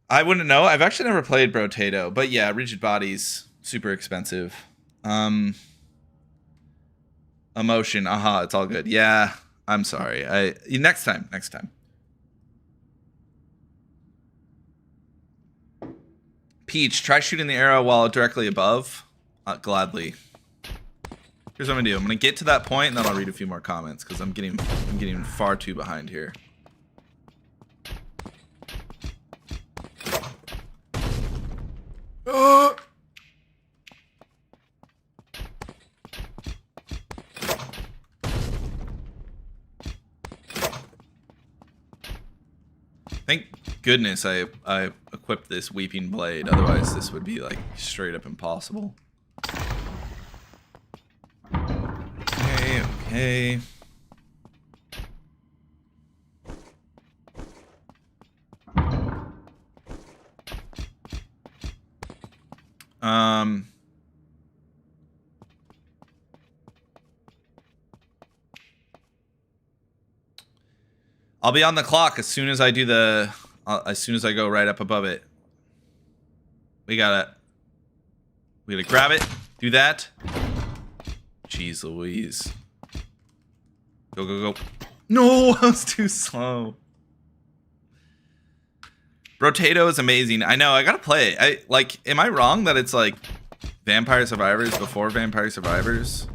I wouldn't know. I've actually never played Brotato, but yeah, rigid bodies, super expensive. Emotion, aha, it's all good. Yeah, I'm sorry. Next time. Peach, try shooting the arrow while directly above. Gladly. Here's what I'm gonna do. I'm gonna get to that point, and then I'll read a few more comments because I'm getting far too behind here. Thank goodness I equipped this weeping blade. Otherwise, this would be like straight up impossible. Okay. I'll be on the clock as soon as I do as soon as I go right up above it. We gotta grab it, do that. Jeez Louise. Go. No, I was too slow. Rotato is amazing. I know, I gotta play it. Am I wrong that it's like Vampire Survivors before Vampire Survivors?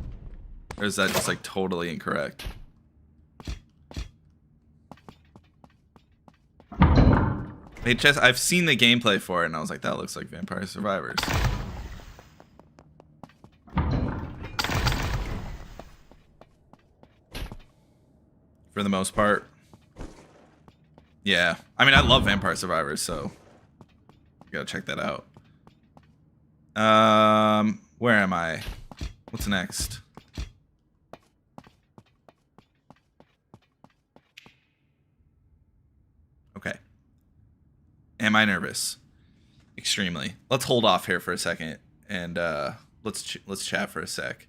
Or is that just like totally incorrect? I've seen the gameplay for it, and I was like, that looks like Vampire Survivors. For the most part. Yeah. I mean, I love Vampire Survivors, so you gotta check that out. Where am I? What's next? Okay. Am I nervous? Extremely. Let's hold off here for a second, and let's chat for a sec.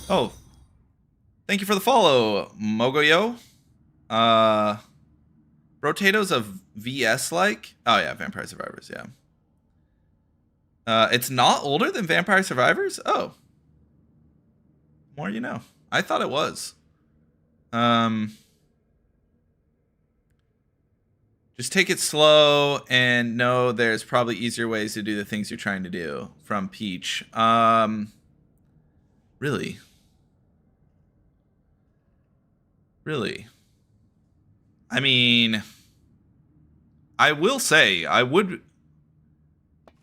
Oh, thank you for the follow, Mogoyo. Rotato's a VS like. Oh yeah, Vampire Survivors. Yeah. It's not older than Vampire Survivors. Oh, more you know. I thought it was. Just take it slow and know there's probably easier ways to do the things you're trying to do. From Peach. Really? Really? I mean, I will say,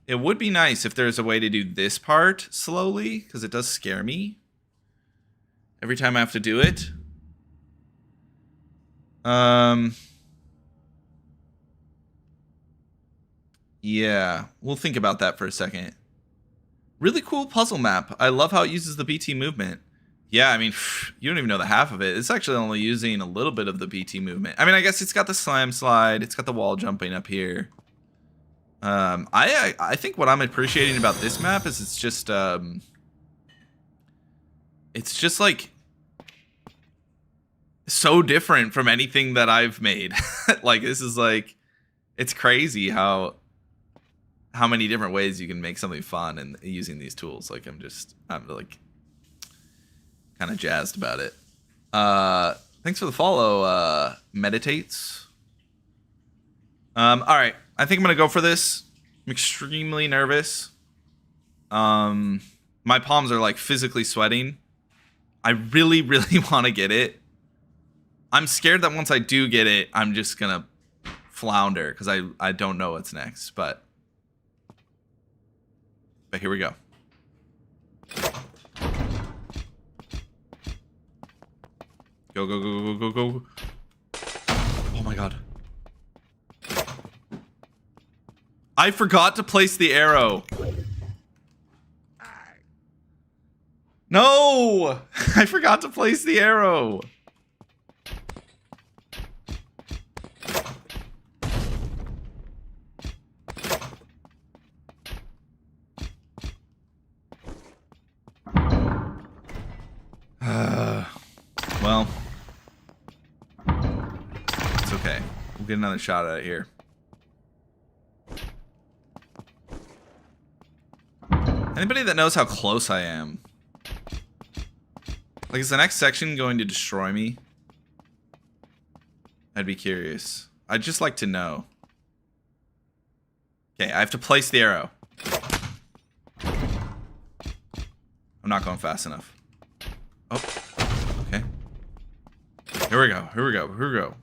it would be nice if there's a way to do this part slowly, because it does scare me every time I have to do it. Yeah, we'll think about that for a second. Really cool puzzle map. I love how it uses the BT movement. Yeah, I mean, you don't even know the half of it. It's actually only using a little bit of the BT movement. I mean, I guess it's got the slam slide. It's got the wall jumping up here. I think what I'm appreciating about this map is it's just like so different from anything that I've made. Like, this is like, it's crazy how many different ways you can make something fun and using these tools. Like, I'm like kind of jazzed about it. Thanks for the follow, Meditates. All right, I think I'm gonna go for this. I'm extremely nervous. My palms are like physically sweating. I really want to get it. I'm scared that once I do get it, I'm just gonna flounder because I don't know what's next. But here we go. Go. Oh my god. I forgot to place the arrow. No! I forgot to place the arrow. Well, it's okay. We'll get another shot at it here. Anybody that knows how close I am? Like, is the next section going to destroy me? I'd be curious. I'd just like to know. Okay, I have to place the arrow. I'm not going fast enough. Oh, okay. Here we go, here we go, here we go.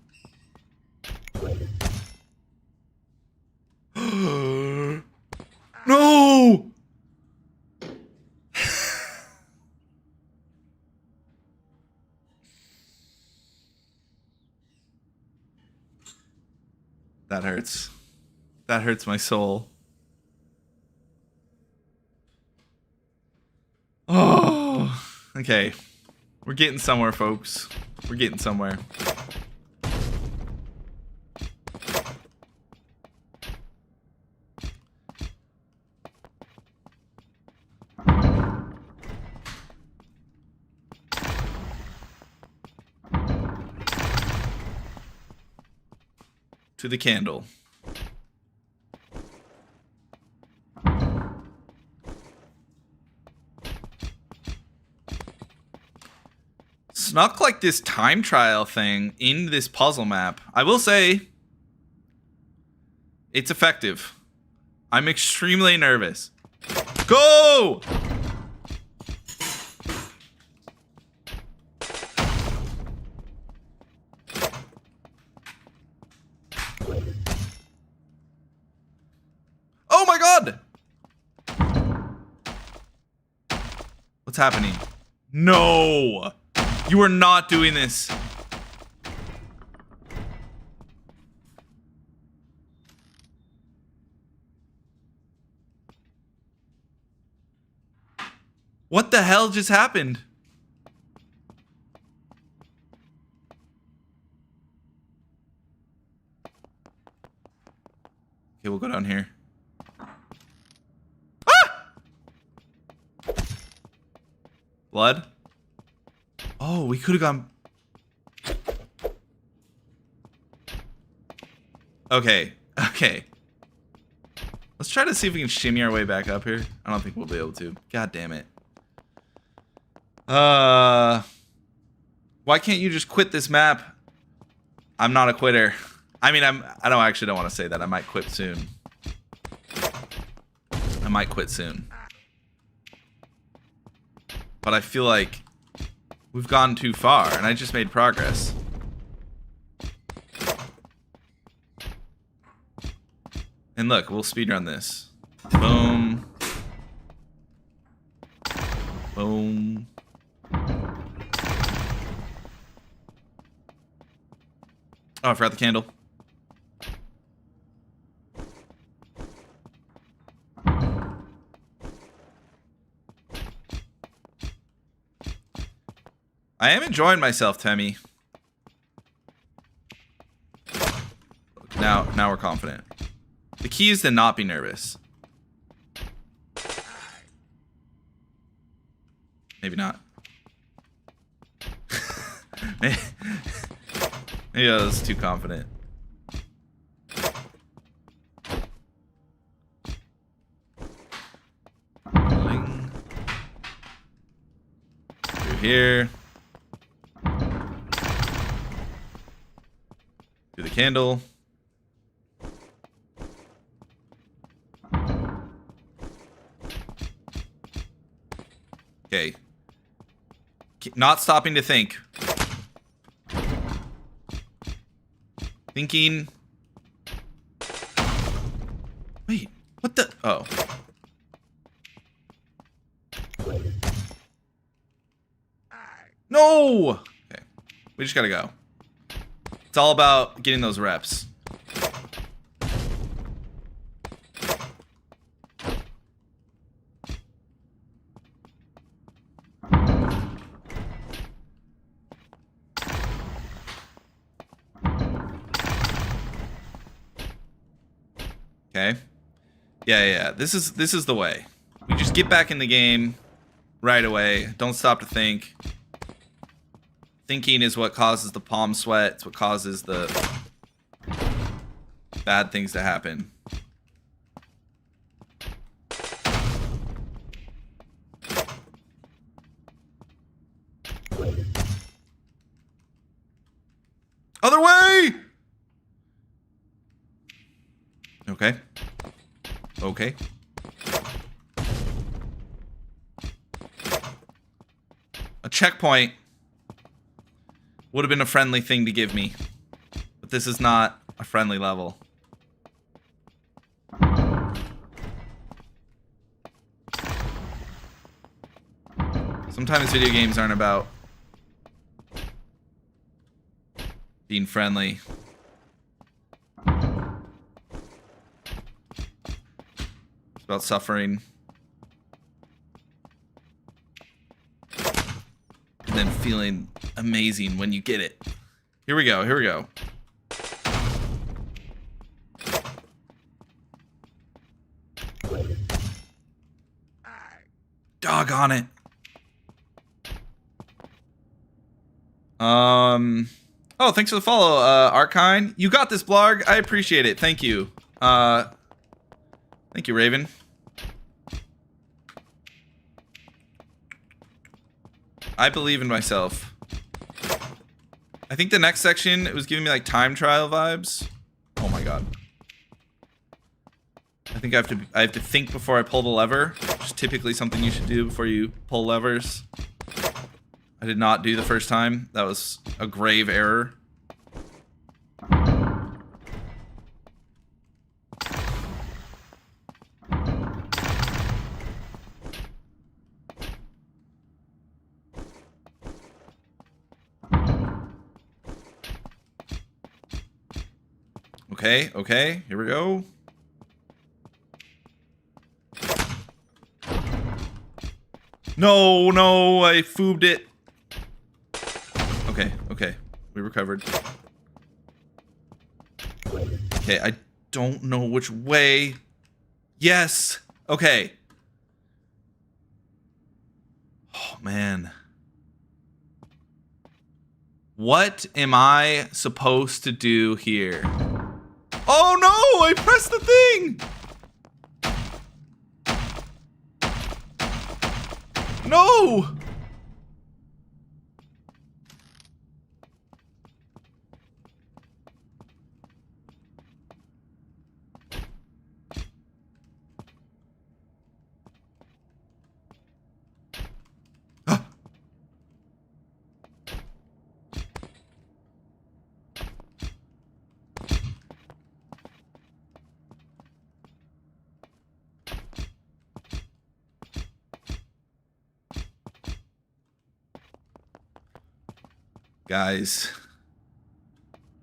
No! That hurts. That hurts my soul. Oh, okay. We're getting somewhere, folks. We're getting somewhere. To the candle. Snuck like this time trial thing in this puzzle map. I will say it's effective. I'm extremely nervous. Go! Oh my god! What's happening? No! You are not doing this. What the hell just happened? Okay, we'll go down here. Ah! Blood? Oh, we could have gone... Okay, okay. Let's try to see if we can shimmy our way back up here. I don't think we'll be able to. God damn it. Why can't you just quit this map? I'm not a quitter. I mean, I don't want to say that. I might quit soon. I might quit soon. But I feel like we've gone too far, and I just made progress. And look, we'll speedrun this. Boom. Boom. Oh, I forgot the candle. I am enjoying myself, Temmie. Now we're confident. The key is to not be nervous. Maybe not. Maybe I was too confident. Through here. Through the candle. Okay. Not stopping to think. Thinking. Wait, what the? Oh. No! Okay. We just gotta go. It's all about getting those reps. Okay. Yeah. This is the way. We just get back in the game right away. Don't stop to think. Thinking is what causes the palm sweat. It's what causes the bad things to happen. Okay. Okay. A checkpoint would have been a friendly thing to give me. But this is not a friendly level. Sometimes video games aren't about being friendly. It's about suffering. And then feeling amazing when you get it. Here we go, here we go. Doggone it. Oh, thanks for the follow, Arkine. You got this, Blarg. I appreciate it. Thank you. Thank you, Raven. I believe in myself. I think the next section, it was giving me like time trial vibes. Oh my god. I think I have to think before I pull the lever, which is typically something you should do before you pull levers. I did not do the first time. That was a grave error. Okay, okay, here we go. No, no, I foobed it. Okay, okay, we recovered. Okay, I don't know which way. Yes, okay. Oh, man. What am I supposed to do here? Oh no, I pressed the thing! No! Guys,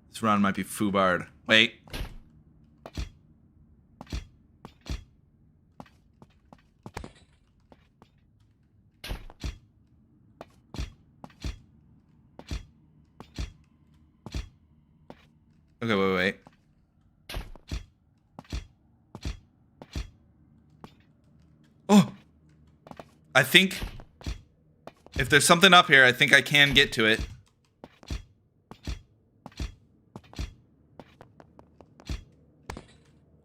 this round might be foobarred. Wait. Okay, wait. Oh! I think if there's something up here, I think I can get to it.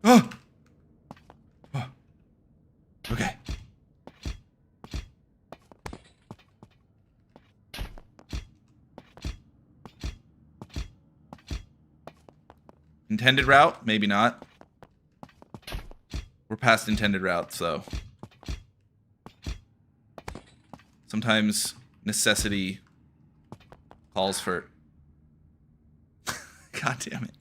Oh! Oh. Okay. Intended route? Maybe not. We're past intended route, so. Sometimes necessity calls for. God damn it.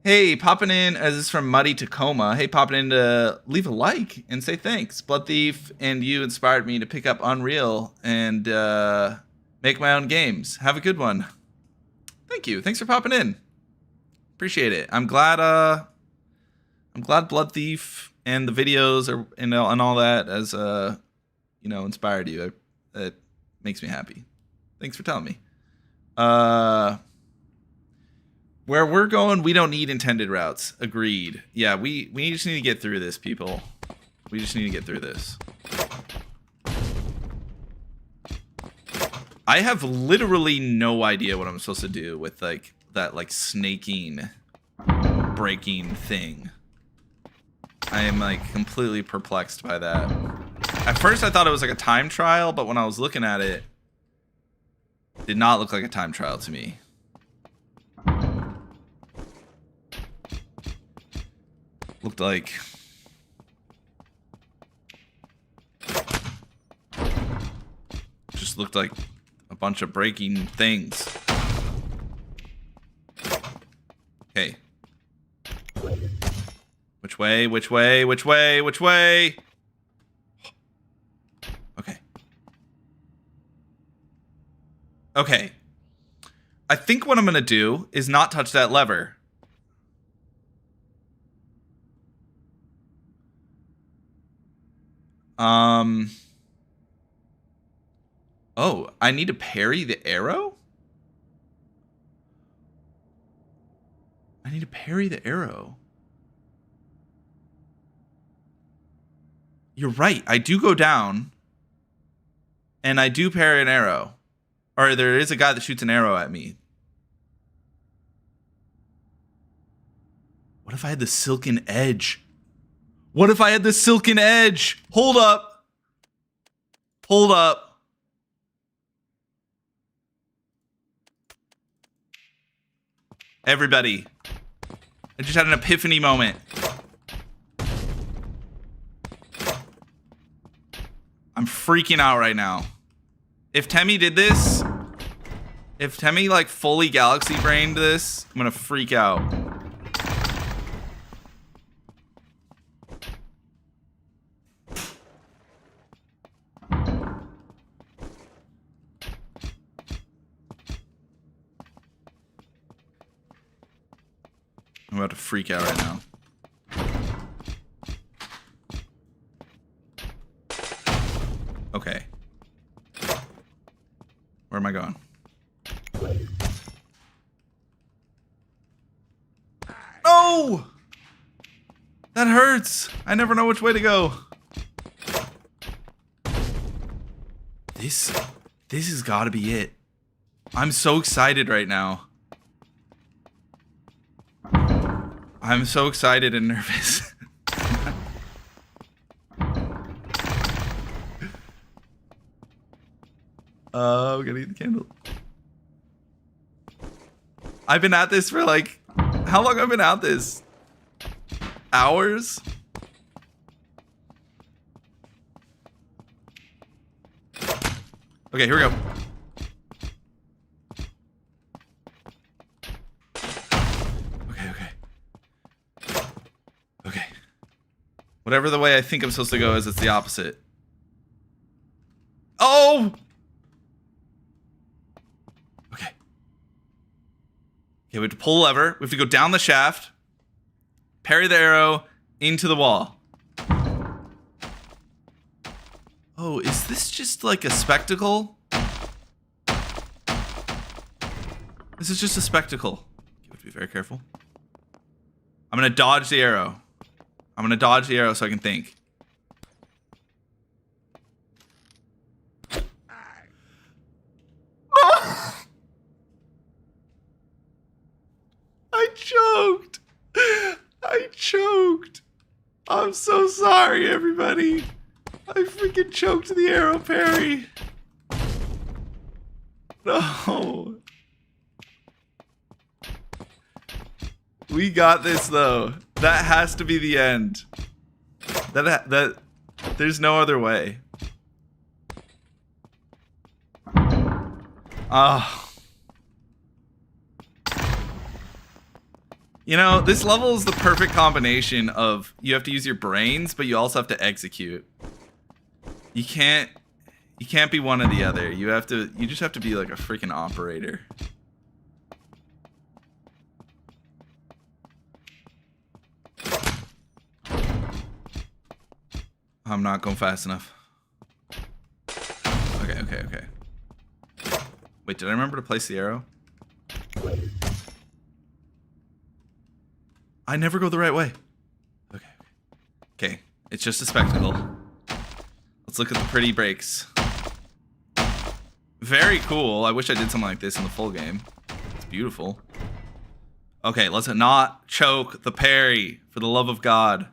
Hey, popping in, as this is from Muddy Tacoma. Hey, popping in to leave a like and say thanks. Blood Thief and you inspired me to pick up Unreal and make my own games. Have a good one. Thank you. Thanks for popping in. Appreciate it. I'm glad Blood Thief and the videos are and all that has inspired you. It makes me happy. Thanks for telling me. Where we're going, we don't need intended routes. Agreed. Yeah, we just need to get through this, people. We just need to get through this. I have literally no idea what I'm supposed to do with like that snaking breaking thing. I am like completely perplexed by that. At first I thought it was like a time trial, but when I was looking at it, it did not look like a time trial to me. Looked like... Just looked like a bunch of breaking things. Okay. Which way? Which way? Which way? Which way? Okay. Okay. I think what I'm gonna do is not touch that lever. Oh, I need to parry the arrow? I need to parry the arrow. You're right. I do go down. And I do parry an arrow. Or there is a guy that shoots an arrow at me. What if I had the silken edge? What if I had the silken edge? Hold up. Hold up. Everybody. I just had an epiphany moment. I'm freaking out right now. If Temmie did this, if Temmie like fully galaxy brained this, I'm gonna freak out. I'm about to freak out right now. Okay. Where am I going? No! That hurts. I never know which way to go. This has got to be it. I'm so excited right now. I'm so excited and nervous. I'm gonna eat the candle. I've been at this for like, how long have I been at this? Hours? Okay, here we go. Okay. Whatever the way I think I'm supposed to go is, it's the opposite. Oh! Okay. Okay, we have to pull a lever. We have to go down the shaft. Parry the arrow into the wall. Oh, is this just like a spectacle? This is just a spectacle. You have to be very careful. I'm gonna dodge the arrow. I'm gonna dodge the arrow so I can think. I choked. I choked. I'm so sorry, everybody. I freaking choked the arrow parry. No. We got this though. That has to be the end. That there's no other way. You know, this level is the perfect combination of you have to use your brains, but you also have to execute. You can't be one or the other. You just have to be like a freaking operator. I'm not going fast enough. Okay. Wait, did I remember to place the arrow? I never go the right way. Okay, it's just a spectacle. Let's look at the pretty breaks. Very cool. I wish I did something like this in the full game. It's beautiful. Okay, let's not choke the parry, for the love of God.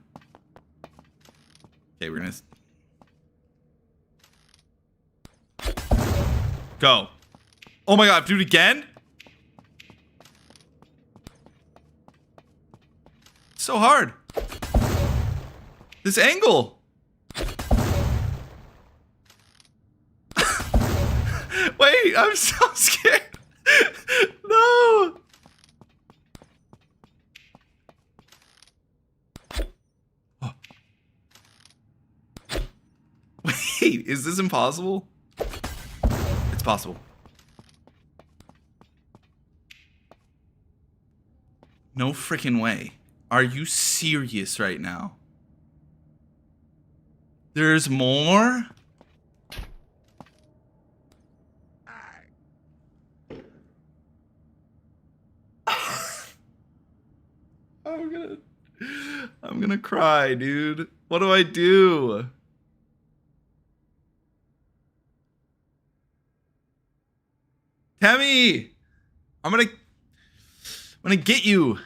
Okay, we're gonna... Go. Oh my God, do it again? So hard. This angle. Wait, I'm so scared. No. Oh. Wait, is this impossible? It's possible. No freaking way. Are you serious right now? There's more? I'm gonna cry, dude. What do I do? Temmie! I'm gonna get you.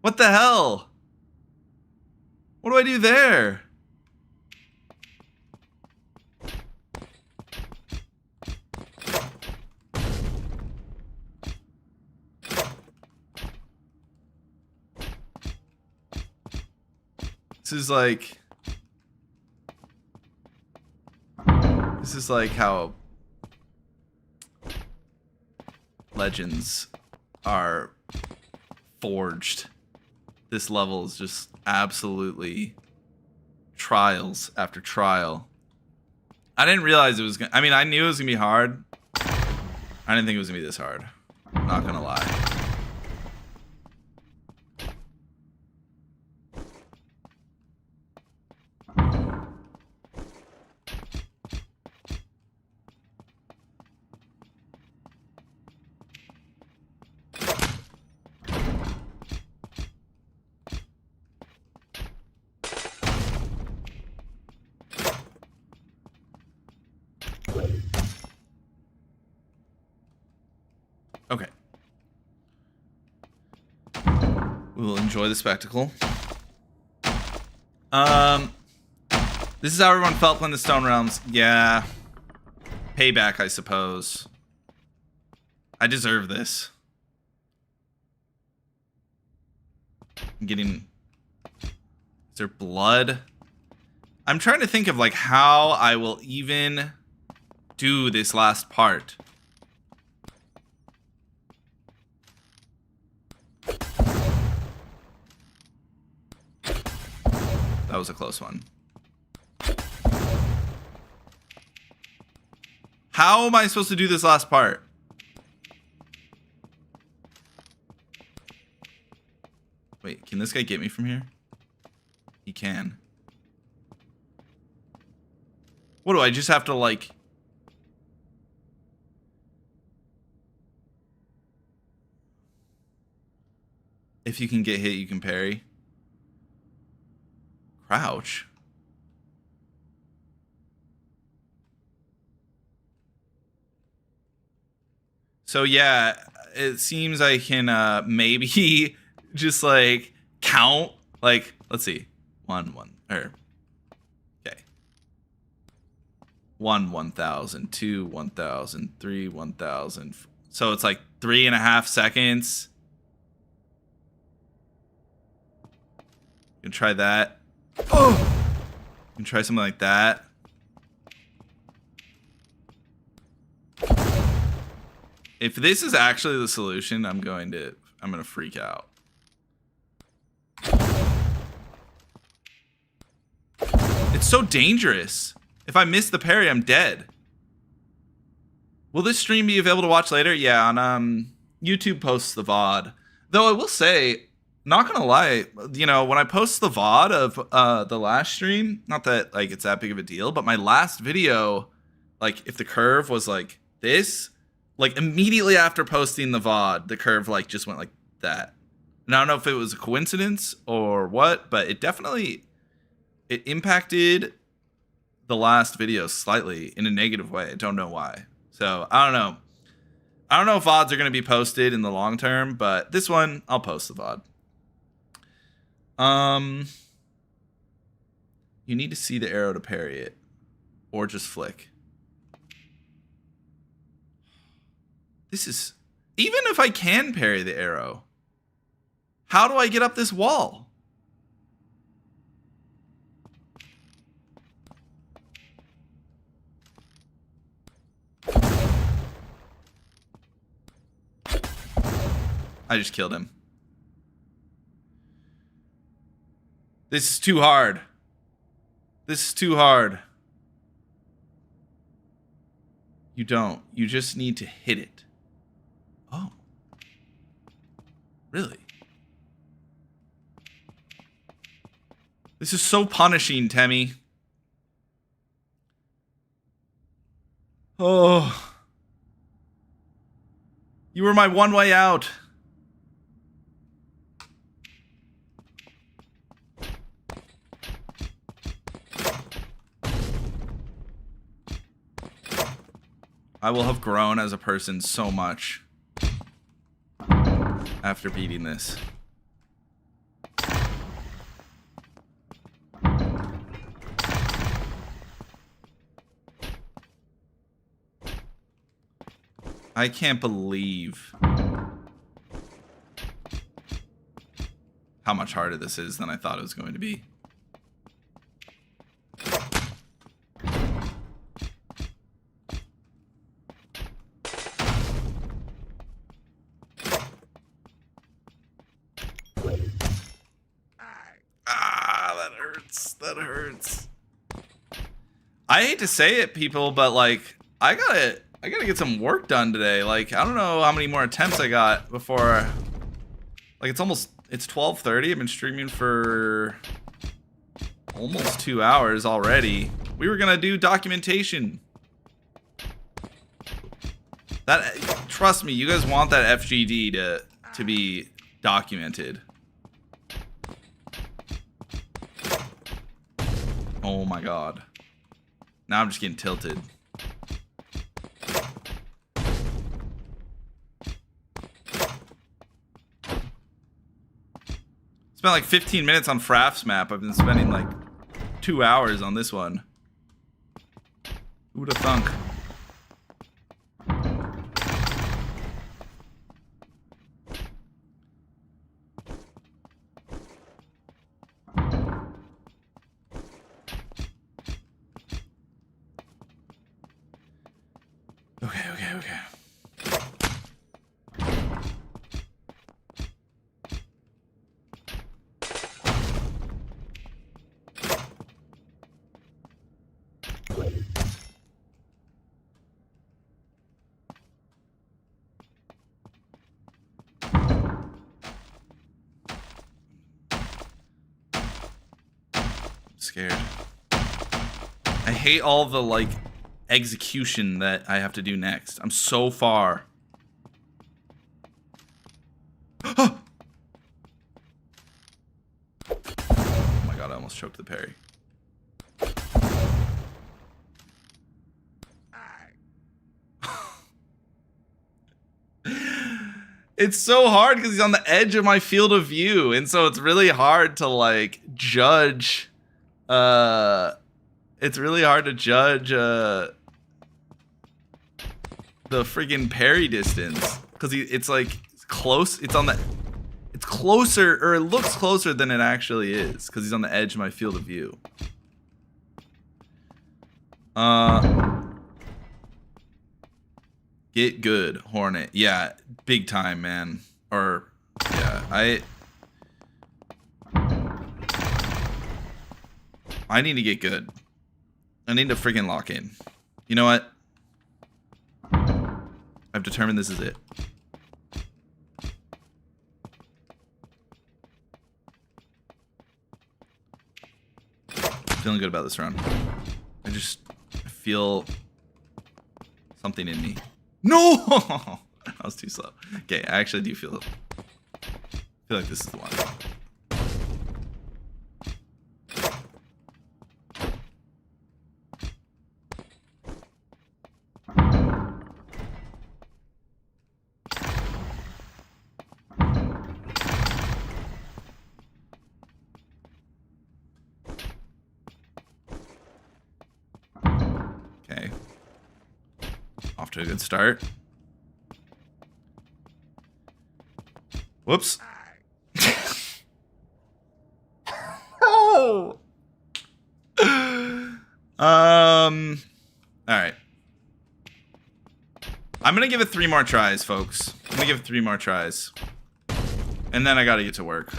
What the hell? What do I do there? This is like how legends are forged. This level is just absolutely trials after trial. I didn't realize it was gonna, I mean, I knew it was gonna be hard. I didn't think it was gonna be this hard. Not gonna lie. Okay. We will enjoy the spectacle. This is how everyone felt playing the Stone Realms. Yeah. Payback, I suppose. I deserve this. I'm getting... Is there blood? I'm trying to think of like how I will even do this last part. That was a close one. How am I supposed to do this last part? Wait, can this guy get me from here? He can. What do I just have to like... If you can get hit, you can parry. Crouch. So yeah, it seems I can maybe just like count. Like, let's see. 1, or okay. 1, 1,000, 2, 1,000, 3, 1,000. So it's like 3.5 seconds. You can try that. Oh! You can try something like that. If this is actually the solution, I'm gonna freak out. It's so dangerous. If I miss the parry, I'm dead. Will this stream be available to watch later? Yeah, on YouTube posts the VOD. Though I will say, not gonna lie, you know, when I post the VOD of the last stream, not that like it's that big of a deal, but my last video, like if the curve was like this, like immediately after posting the VOD, the curve like just went like that. And I don't know if it was a coincidence or what, but it definitely impacted the last video slightly in a negative way. I don't know why. So I don't know. I don't know if VODs are going to be posted in the long term, but this one, I'll post the VOD. You need to see the arrow to parry it, or just flick. This is... Even if I can parry the arrow, how do I get up this wall? I just killed him. This is too hard. This is too hard. You don't. You just need to hit it. Oh. Really? This is so punishing, Temmie. Oh. You were my one way out. I will have grown as a person so much after beating this. I can't believe how much harder this is than I thought it was going to be. That hurts. That hurts. I hate to say it, people, but like, I gotta get some work done today. Like, I don't know how many more attempts I got before. Like, it's 12:30. I've been streaming for almost 2 hours already. We were gonna do documentation. That, trust me, you guys want that FGD to be documented. Oh my god. Now I'm just getting tilted. Spent like 15 minutes on Fraff's map. I've been spending like 2 hours on this one. Who would have thunk? Okay. Scared. I hate all the like execution that I have to do next. I'm so far. Oh my god, I almost choked the parry. It's so hard because he's on the edge of my field of view, and so it's really hard to like judge. It's really hard to judge the friggin' parry distance because it's like close. It's closer, or it looks closer than it actually is because he's on the edge of my field of view. Get good, Hornet. Yeah, big time, man. Or yeah, I need to get good. I need to freaking lock in. You know what? I've determined this is it. Feeling good about this round. I feel something in me. No! That was too slow. Okay, I actually do feel like this is the one. Okay. Off to a good start. Whoops. Oh. All right. I'm gonna give it 3 more tries, folks. I'm gonna give it 3 more tries. And then I gotta get to work.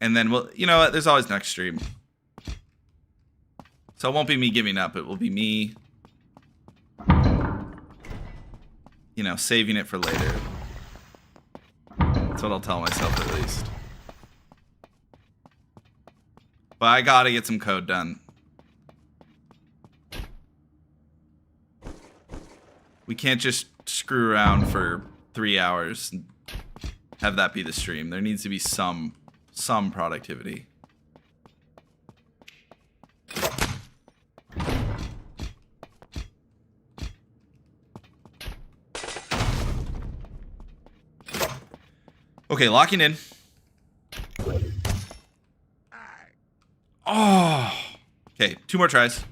And then we'll, you know what? There's always next stream. So it won't be me giving up. It will be me, you know, saving it for later. That's what I'll tell myself at least. But I gotta get some code done. We can't just screw around for 3 hours and have that be the stream. There needs to be some productivity. Okay, locking in. Oh. Okay, 2 more tries.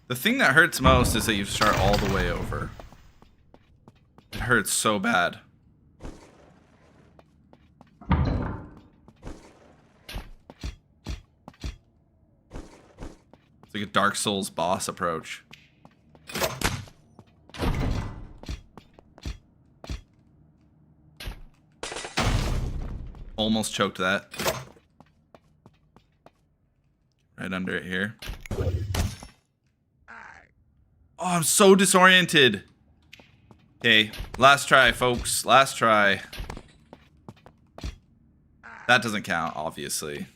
The thing that hurts most is that you start all the way over. It hurts so bad. It's like a Dark Souls boss approach. Almost choked that. Right under it here. Oh, I'm so disoriented. Okay, last try, folks. Last try. That doesn't count, obviously.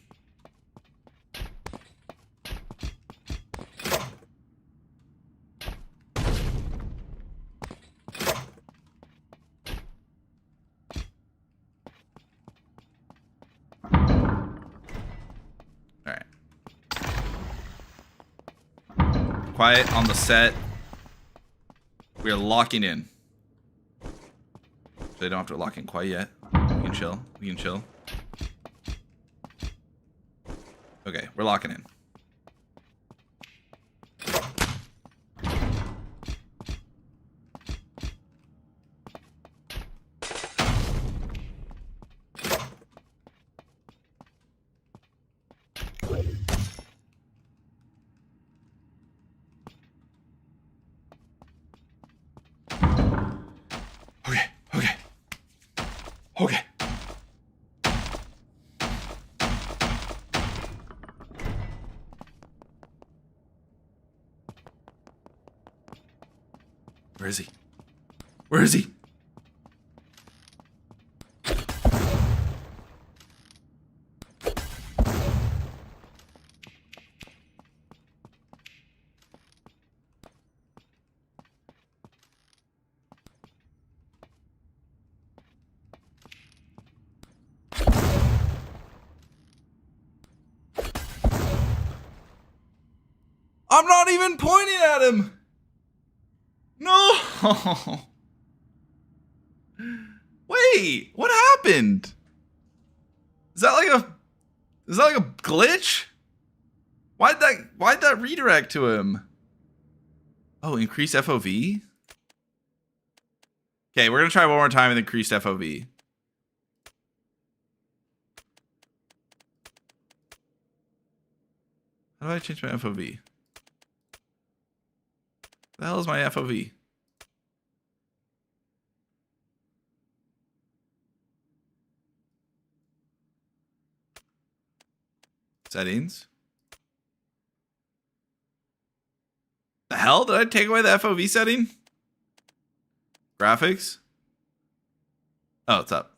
Alright. Quiet on the set. We are locking in. So they don't have to lock in quite yet. We can chill. We can chill. Okay, we're locking in. Okay. Where is he? Where is he? I'm not even pointing at him. No. Wait, what happened? Is that like a glitch? Why'd that redirect to him? Oh, increase FOV? Okay, we're gonna try one more time with increased FOV. How do I change my FOV? The hell is my FOV? Settings. The hell? Did I take away the FOV setting? Graphics? Oh, it's up.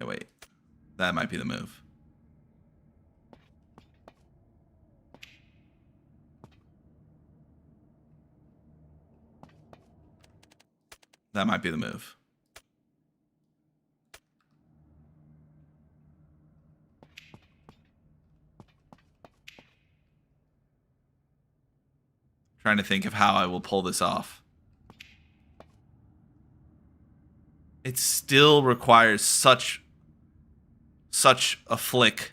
Okay, wait. That might be the move. That might be the move. Trying to think of how I will pull this off. It still requires such a flick.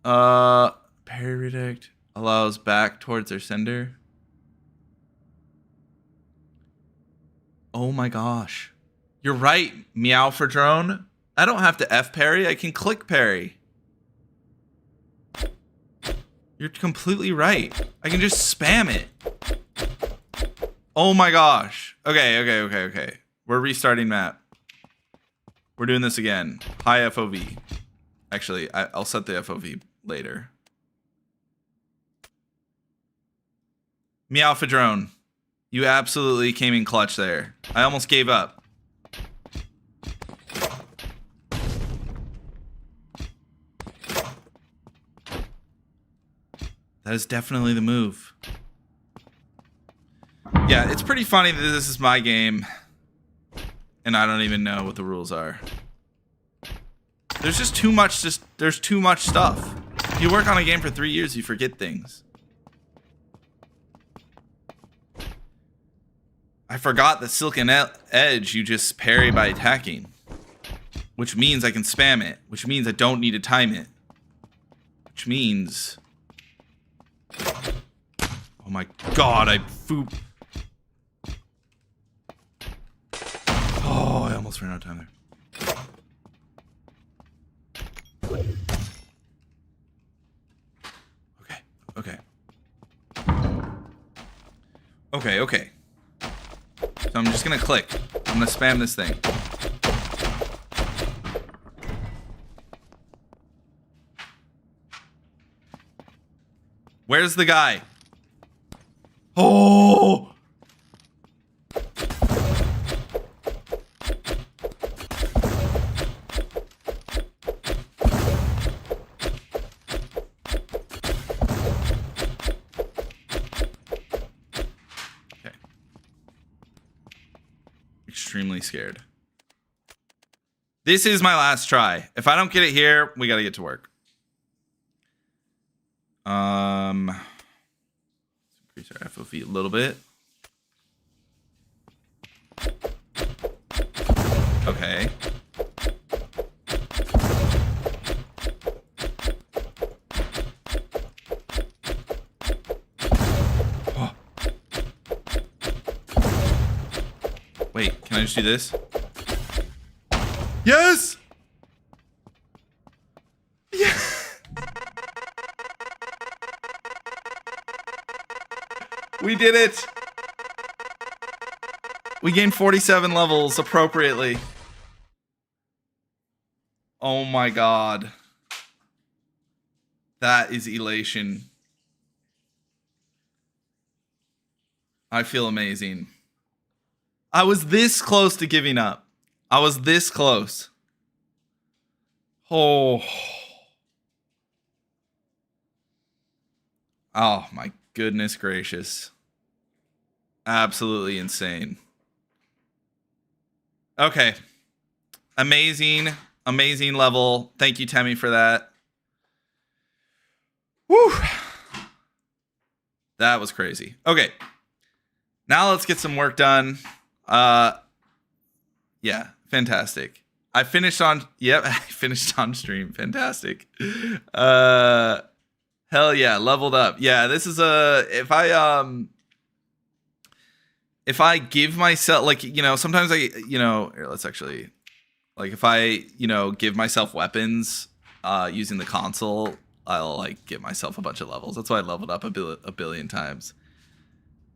Parry redact allows back towards their sender. Oh my gosh. You're right, Meow for Drone. I don't have to F parry, I can click parry. You're completely right. I can just spam it. Oh my gosh. Okay. We're restarting map. We're doing this again. High FOV. Actually, I'll set the FOV later. Meow for Drone. You absolutely came in clutch there. I almost gave up. That is definitely the move. Yeah, it's pretty funny that this is my game and I don't even know what the rules are. There's just too much, there's too much stuff. If you work on a game for 3 years, you forget things. I forgot that Silken Edge you just parry by attacking. Which means I can spam it. Which means I don't need to time it. Which means... Oh my god, I foop. Oh, I almost ran out of time there. Okay. So I'm just gonna click. I'm gonna spam this thing. Where's the guy? Oh! Okay. Extremely scared. This is my last try. If I don't get it here, we gotta get to work. Increase our FOV a little bit. Okay. Oh. Wait, can I just do this? Yes! Yeah! We did it! We gained 47 levels appropriately. Oh my god. That is elation. I feel amazing. I was this close to giving up. I was this close. Oh. Oh my goodness gracious. Absolutely insane. Okay. Amazing level. Thank you, Temmie, for that. Woo. That was crazy. Okay. Now let's get some work done. Yeah, fantastic. I finished on stream. Fantastic. Hell yeah, leveled up. Yeah, this is if I give myself, like, sometimes let's actually, like, if I, give myself weapons using the console, I'll, like, give myself a bunch of levels. That's why I leveled up a billion times.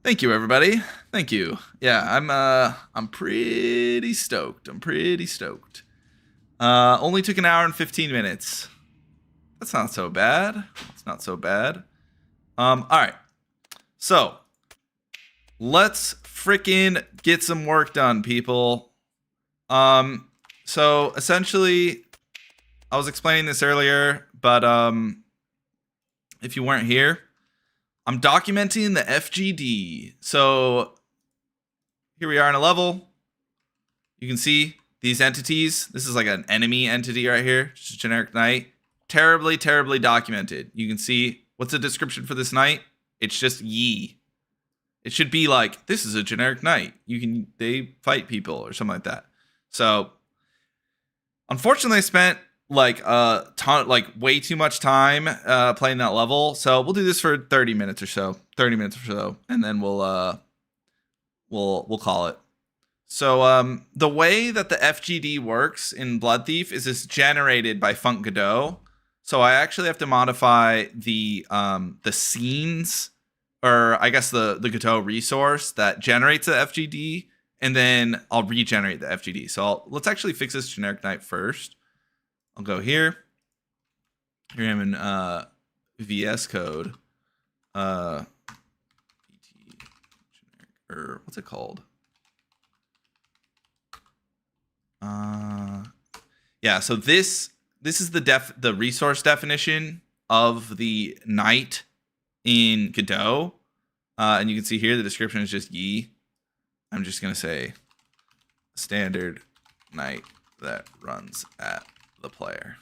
Thank you, everybody. Thank you. Yeah, I'm pretty stoked. Only took an hour and 15 minutes. That's not so bad. All right. So, let's frickin' get some work done, people. So essentially, I was explaining this earlier, but if you weren't here, I'm documenting the FGD. So here we are in a level. You can see these entities. This is like an enemy entity right here. Just a generic knight. Terribly documented. You can see what's the description for this knight? It's just Yi. It should be like, this is a generic knight. They fight people or something like that. So unfortunately, I spent like a ton, like way too much time playing that level. So we'll do this for 30 minutes or so, and then we'll call it. So the way that the FGD works in Blood Thief is it's generated by Funk Godot. So I actually have to modify the scenes, or I guess the Godot resource that generates the FGD, and then I'll regenerate the FGD. So let's actually fix this generic knight first. I'll go here. Here I'm in VS Code. PT generic, or what's it called? Yeah, so this is the resource definition of the knight in Godot. And you can see here the description is just Yi. I'm just gonna say standard knight that runs at the player.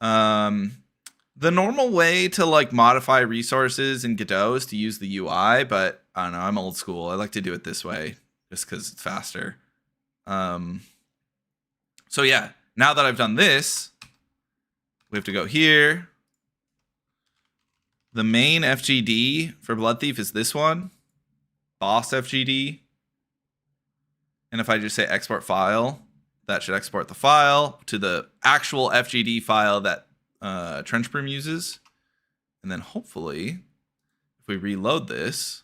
The normal way to like modify resources in Godot is to use the UI, but I don't know, I'm old school. I like to do it this way just because it's faster. So yeah, now that I've done this, we have to go here. The main FGD for Blood Thief is this one, boss FGD. And if I just say export file, that should export the file to the actual FGD file that Trench Broom uses. And then hopefully, if we reload this,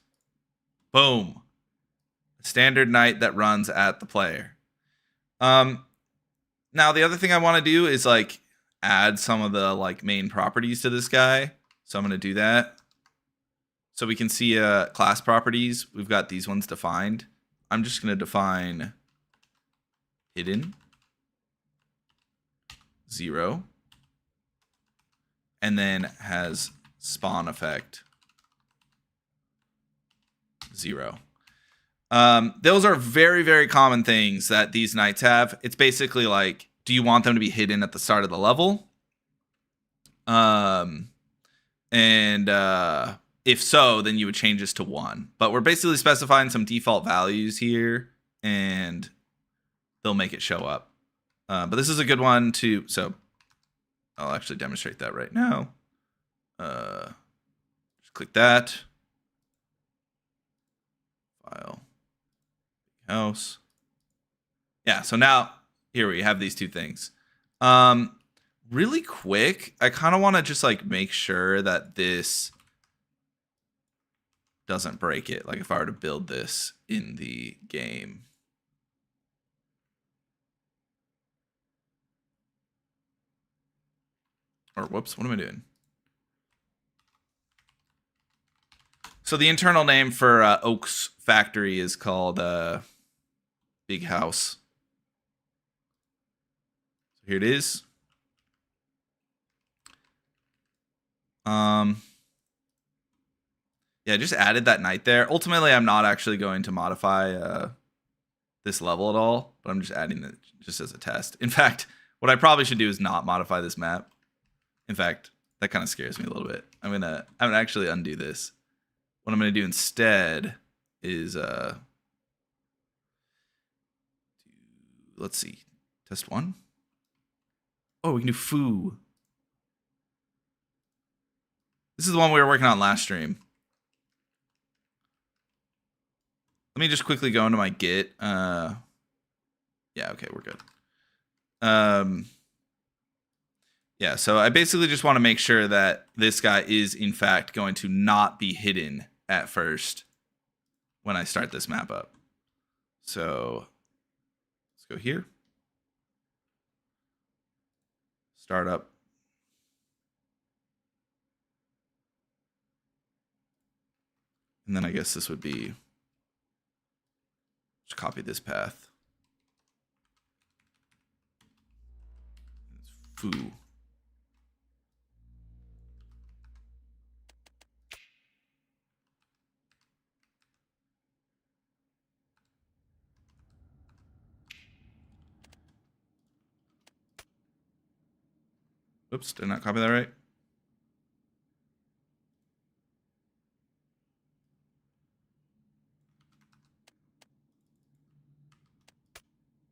boom, standard knight that runs at the player. Now the other thing I want to do is like add some of the like main properties to this guy. So I'm going to do that. So we can see class properties. We've got these ones defined. I'm just going to define hidden 0, and then has spawn effect 0. Those are very, very common things that these knights have. It's basically like, do you want them to be hidden at the start of the level? If so, then you would change this to 1. But we're basically specifying some default values here, and they'll make it show up. But this is a good one to, so I'll actually demonstrate that right now. Just click that. File. House. Yeah, so now here we have these two things. Really quick, I kind of want to just like make sure that this doesn't break it. Like if I were to build this in the game. Or whoops, what am I doing? So the internal name for Oak's factory is called Big House. Here it is. Yeah, just added that knight there. Ultimately, I'm not actually going to modify this level at all, but I'm just adding it just as a test. In fact, what I probably should do is not modify this map. In fact, that kind of scares me a little bit. I'm gonna actually undo this. What I'm gonna do instead is let's see, test 1. Oh, we can do foo. This is the one we were working on last stream. Let me just quickly go into my Git. Yeah, okay, we're good. Yeah, so I basically just want to make sure that this guy is, in fact, going to not be hidden at first when I start this map up. So let's go here. Start up. And then I guess this would be, just copy this path. Foo. Oops, did I not copy that right?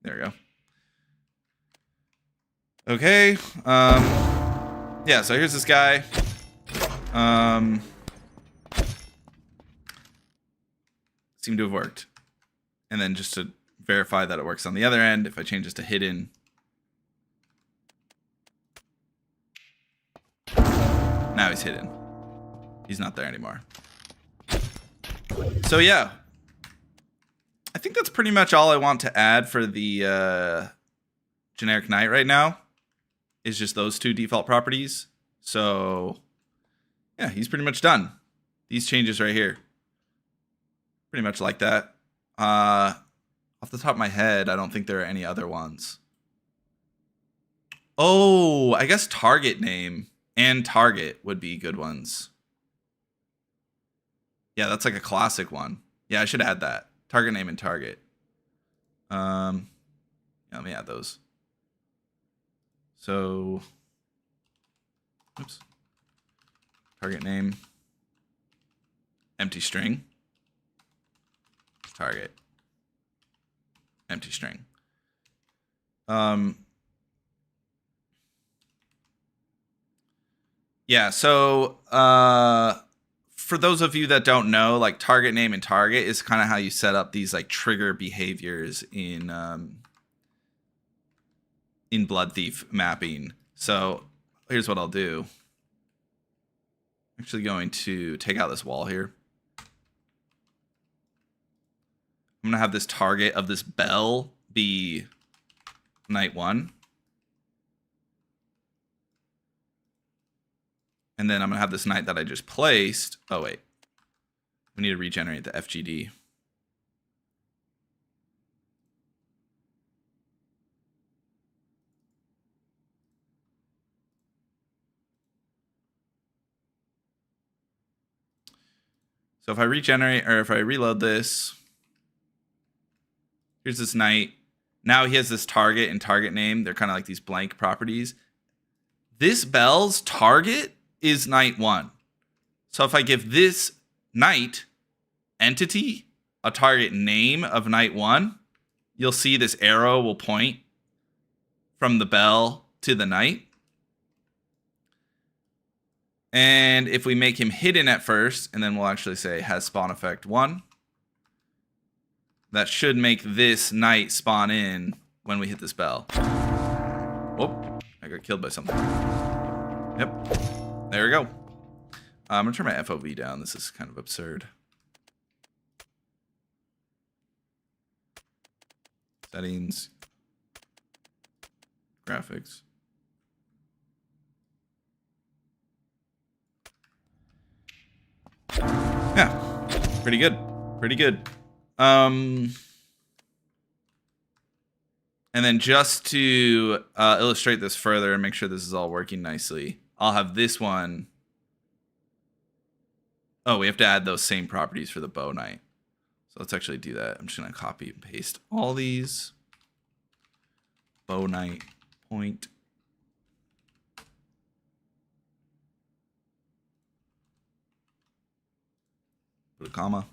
There we go. Okay. Yeah, so here's this guy. Seemed to have worked. And then just to verify that it works on the other end, if I change this to hidden. Now he's hidden. He's not there anymore. So yeah. I think that's pretty much all I want to add for the generic knight right now. Is just those two default properties. So yeah, he's pretty much done. These changes right here. Pretty much like that. Off the top of my head, I don't think there are any other ones. Oh, I guess target name and target would be good ones. Yeah, that's like a classic one. Yeah, I should add that. Target name and target. Yeah, let me add those. So, oops. Target name. Empty string. Target. Empty string. Yeah, so for those of you that don't know, like target name and target is kind of how you set up these like trigger behaviors in Blood Thief mapping. So here's what I'll do. I'm actually going to take out this wall here. I'm gonna have this target of this bell be knight 1. And then I'm gonna have this knight that I just placed. Oh wait. We need to regenerate the FGD. So if I regenerate, or if I reload this, here's this knight. Now he has this target and target name. They're kind of like these blank properties. This bell's target is knight 1. So if I give this knight entity a target name of knight 1, you'll see this arrow will point from the bell to the knight. And if we make him hidden at first, and then we'll actually say has spawn effect 1, that should make this knight spawn in when we hit this bell. Whoop, I got killed by something. Yep, there we go. I'm gonna turn my FOV down. This is kind of absurd. Settings, graphics. Yeah, pretty good. Pretty good. And then just to illustrate this further and make sure this is all working nicely, I'll have this one. Oh, we have to add those same properties for the bow knight. So let's actually do that. I'm just going to copy and paste all these. Bow knight point. Put a comma.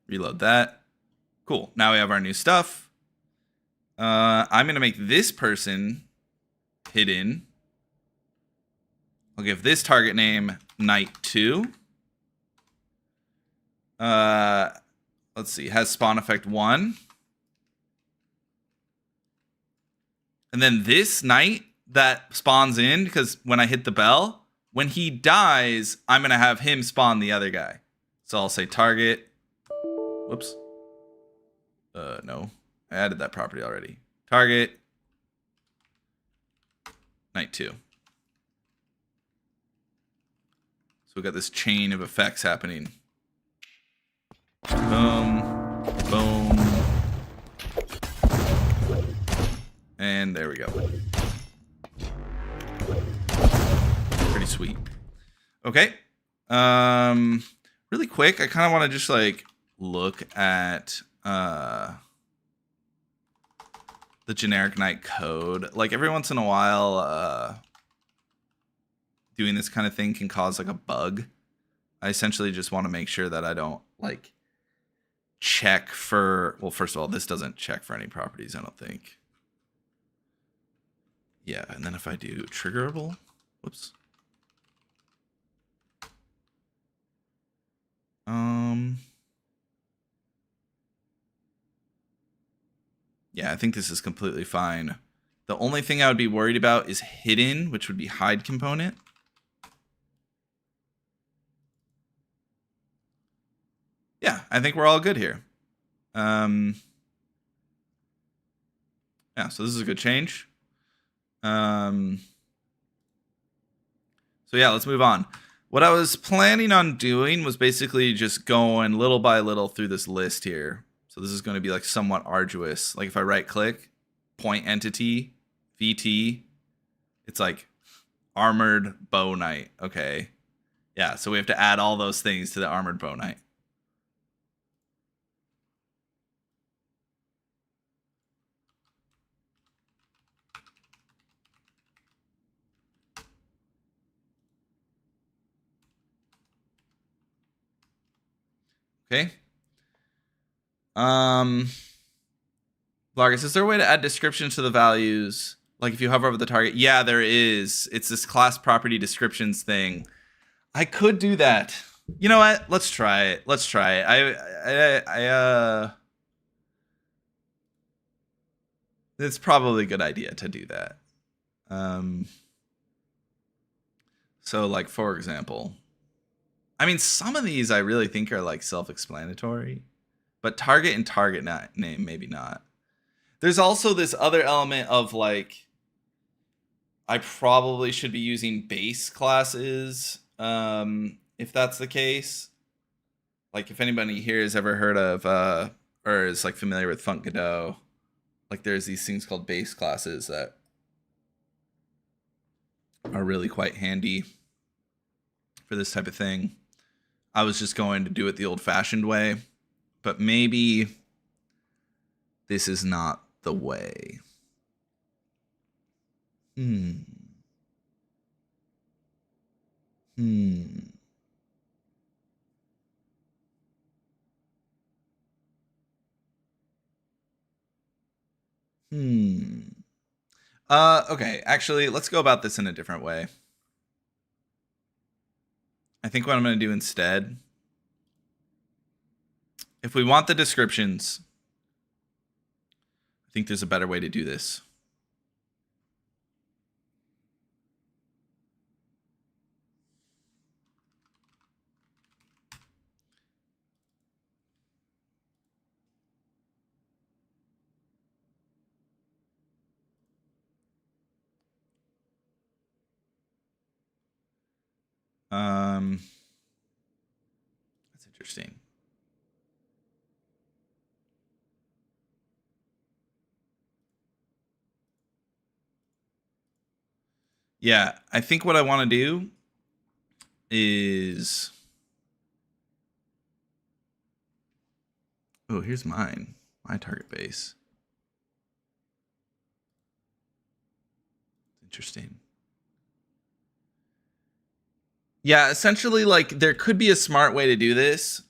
Reload that. Cool. Now we have our new stuff. I'm going to make this person hidden. I'll give this target name knight 2. Let's see. Has spawn effect 1. And then this knight that spawns in, because when I hit the bell, when he dies, I'm going to have him spawn the other guy. So I'll say target. Whoops. No. I added that property already. Target. Knight 2. So we got this chain of effects happening. Boom. Boom. And there we go. Pretty sweet. Okay. Really quick, I kind of want to just like look at the generic knight code. Like every once in a while, doing this kind of thing can cause like a bug. I essentially just want to make sure that I don't like check for, well, first of all, this doesn't check for any properties, I don't think. Yeah, and then if I do triggerable, whoops. Yeah, I think this is completely fine. The only thing I would be worried about is hidden, which would be hide component. Yeah, I think we're all good here. Yeah, so this is a good change. So yeah, let's move on. What I was planning on doing was basically just going little by little through this list here. So this is going to be like somewhat arduous. Like if I right click, point entity, VT, it's like armored bow knight. Okay. Yeah, so we have to add all those things to the armored bow knight. Okay. Vargas, is there a way to add descriptions to the values? Like if you hover over the target? Yeah, there is. It's this class property descriptions thing. I could do that. You know what? Let's try it. Let's try it. It's probably a good idea to do that. So like for example, I mean some of these I really think are like self-explanatory, but target and target name maybe not. There's also this other element of like I probably should be using base classes if that's the case. Like if anybody here has ever heard of or is like familiar with Funk Godot, like there's these things called base classes that are really quite handy for this type of thing. I was just going to do it the old-fashioned way, but maybe this is not the way. Hmm. Okay, actually, let's go about this in a different way. I think what I'm going to do instead, if we want the descriptions, I think there's a better way to do this. That's interesting. Yeah, I think what I want to do is... Oh, here's mine. My target base. Interesting. Yeah, essentially, like, there could be a smart way to do this,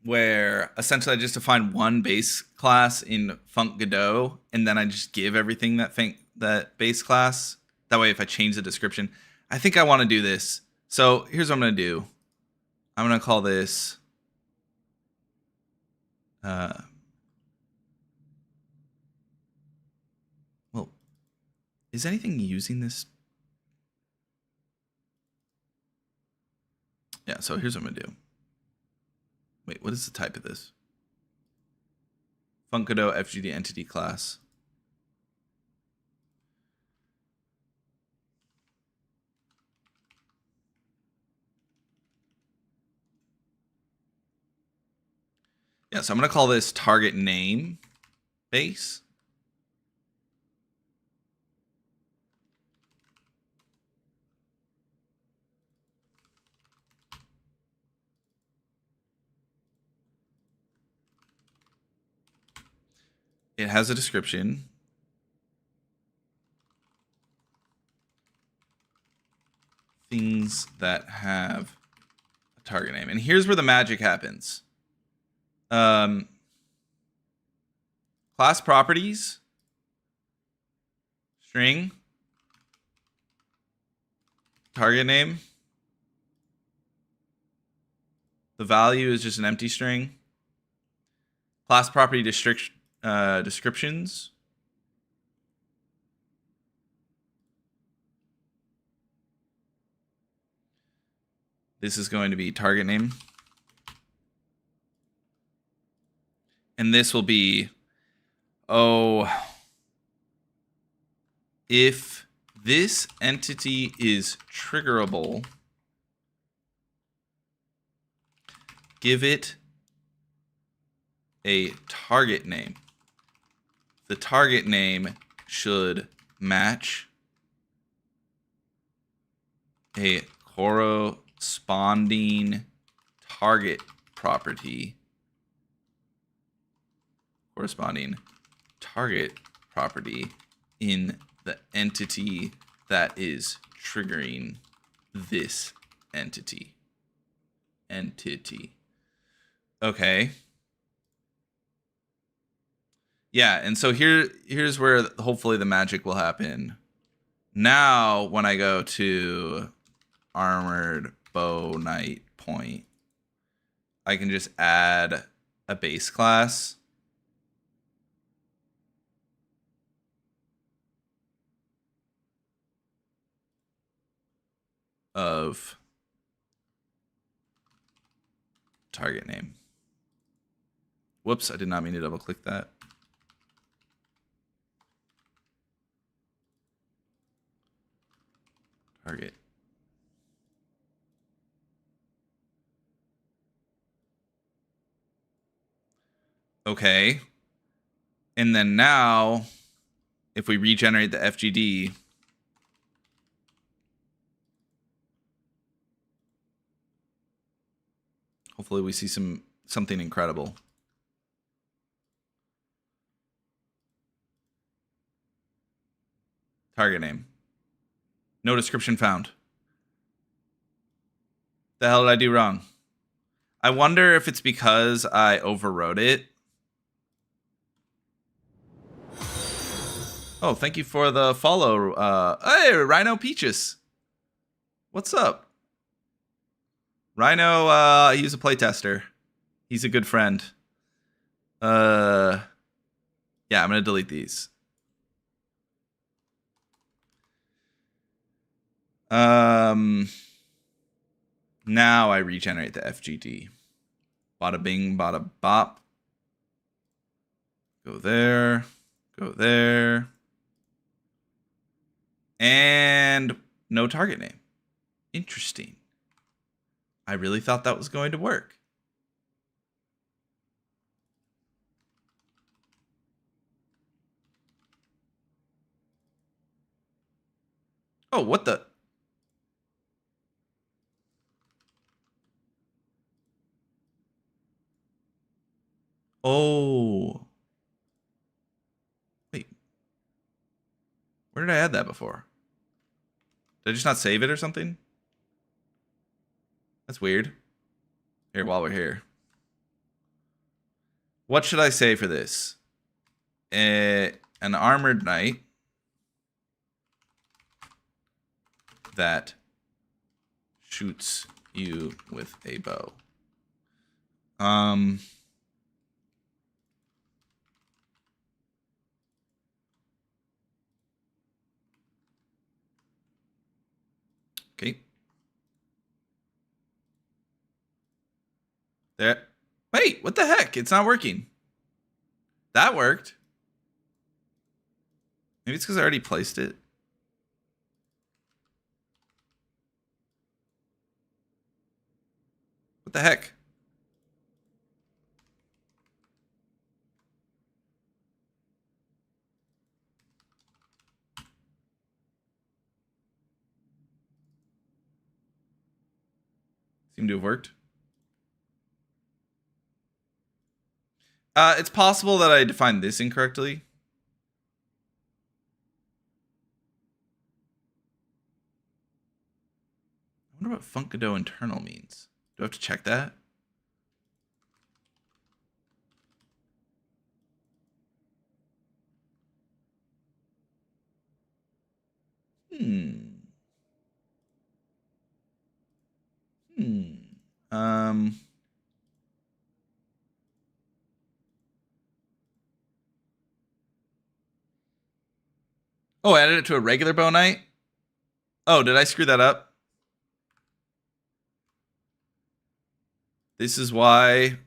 where essentially I just define one base class in Funk Godot, and then I just give everything that base class. That way, if I change the description, I think I want to do this. So here's what I'm going to do. I'm going to call this... well, is anything using this? Yeah, so here's what I'm going to do. Wait, what is the type of this? Funk Godot FGD entity class. Yeah, so I'm going to call this target name base. It has a description. functions that have a target name. And here's where the magic happens. Class properties, string, target name. The value is just an empty string. Class property descriptions. This is going to be target name. And this will be, if this entity is triggerable, give it a target name. The target name should match a corresponding target property. Corresponding target property in the entity that is triggering this entity. Okay. Yeah, and so here's where hopefully the magic will happen. Now, when I go to armored bow knight point, I can just add a base class. Of target name. Whoops, I did not mean to double click that. Target. Okay. And then now, if we regenerate the FGD, hopefully we see something incredible. Target name. No description found. The hell did I do wrong? I wonder if it's because I overwrote it. Oh, thank you for the follow. Hey, Rhino Peaches. What's up? Rhino, he's a playtester. He's a good friend. Yeah, I'm going to delete these. Now I regenerate the FGD. Bada bing, bada bop. Go there. Go there. And no target name. Interesting. I really thought that was going to work. Oh, what the? Oh. Wait. Where did I add that before? Did I just not save it or something? That's weird. Here, while we're here. What should I say for this? An armored knight that shoots you with a bow. Okay. There. Wait, what the heck? It's not working. That worked. Maybe it's because I already placed it. What the heck? Seemed to have worked. It's possible that I defined this incorrectly. I wonder Funkado internal means. Do I have to check that? Oh, I added it to a regular bow night? Oh, did I screw that up? This is why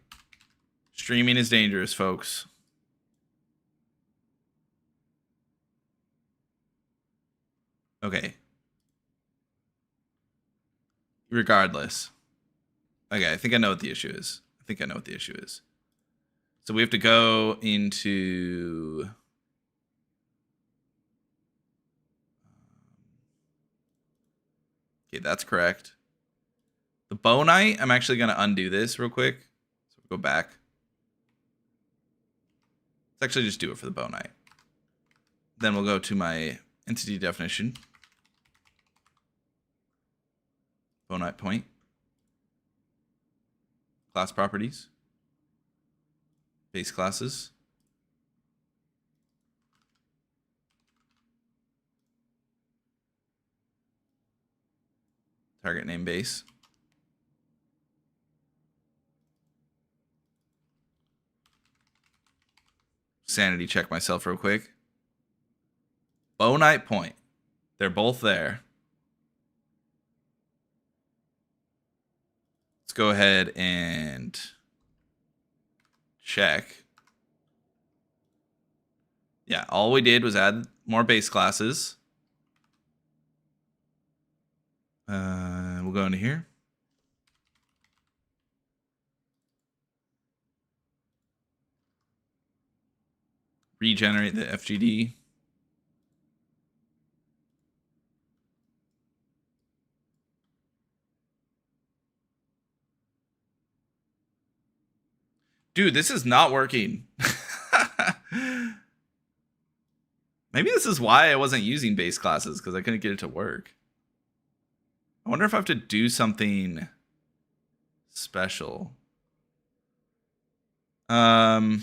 streaming is dangerous, folks. Okay. Regardless. Okay, I think I know what the issue is. So we have to go into... Okay, that's correct. The bow night, I'm actually going to undo this real quick. So we'll go back. Let's actually just do it for the bow night. Then we'll go to my entity definition. Bow night point. Class properties. Base classes. Target name base. Sanity check myself real quick. Bow night point. They're both there. Let's go ahead and check. Yeah, all we did was add more base classes. We'll go into here. Regenerate the FGD. Dude, this is not working. Maybe this is why I wasn't using base classes, because I couldn't get it to work. I wonder if I have to do something special. Can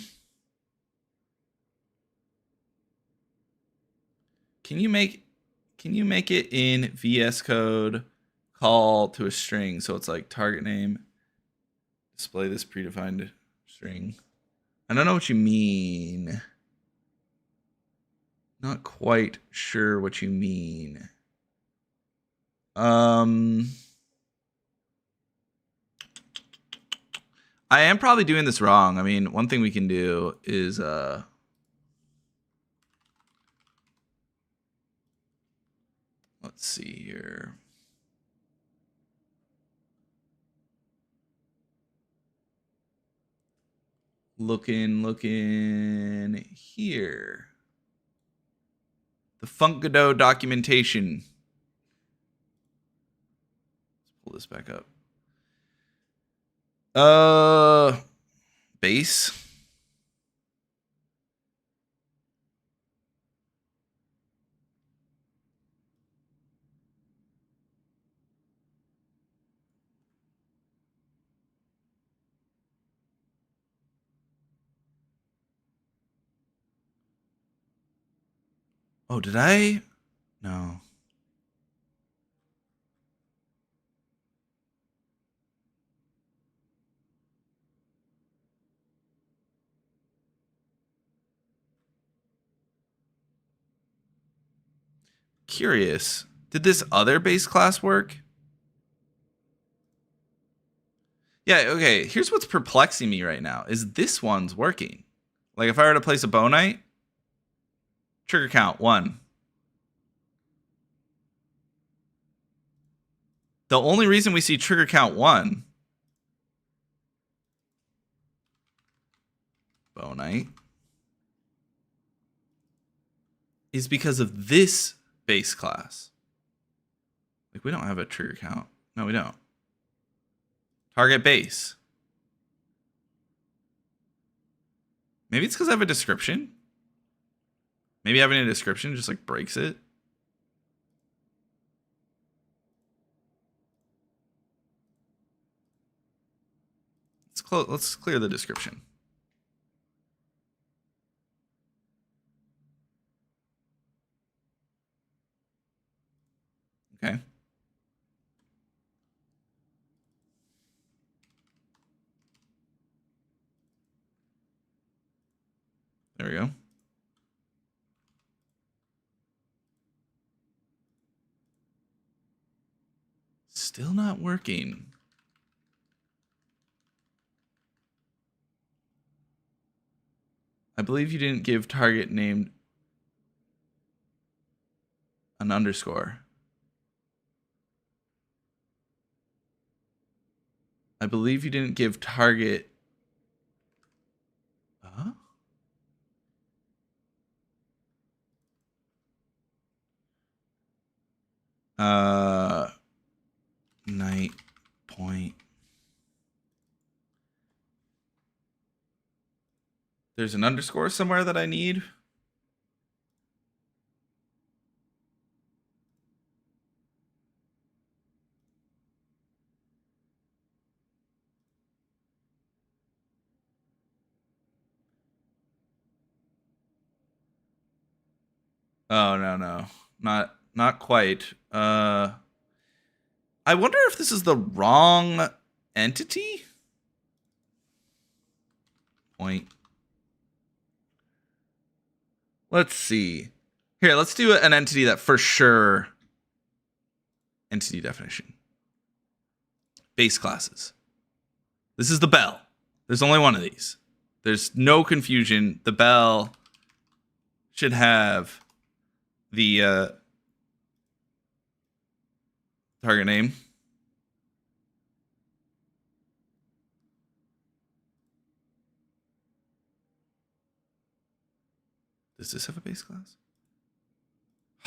you make it in VS Code call to a string, so it's like target name, display this predefined string? I don't know what you mean. Not quite sure what you mean. I am probably doing this wrong. I mean, one thing we can do is let's see here. Looking here. The Funkado documentation. Let's pull this back up. Base. Oh, did I? No. Curious. Did this other base class work? Yeah, okay. Here's what's perplexing me right now is this one's working. Like if I were to place a bow knight, trigger count 1. The only reason we see trigger count 1, bow knight, is because of this base class. Like we don't have a trigger count. No, we don't. Target base. Maybe it's because I have a description. Maybe having a description just like breaks it. let's clear the description. Okay. There we go. Still not working. I believe you didn't give target named an underscore. I believe you didn't give target. Night point. There's an underscore somewhere that I need. Oh, no. Not quite. I wonder if this is the wrong entity? Point. Let's see. Here, let's do an entity that for sure. Entity definition. Base classes. This is the bell. There's only one of these. There's no confusion. The bell should have the target name. Does this have a base class?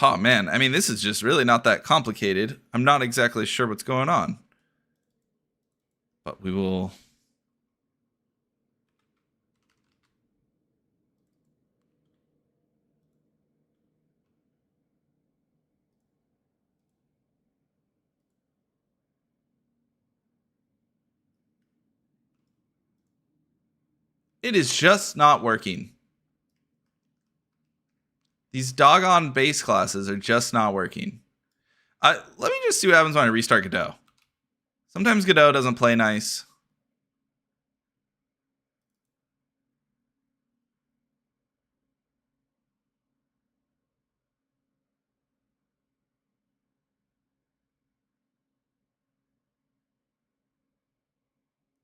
Oh, man. I mean, this is just really not that complicated. I'm not exactly sure what's going on. But we will... It is just not working. These doggone base classes are just not working. Let me just see what happens when I restart Godot. Sometimes Godot doesn't play nice.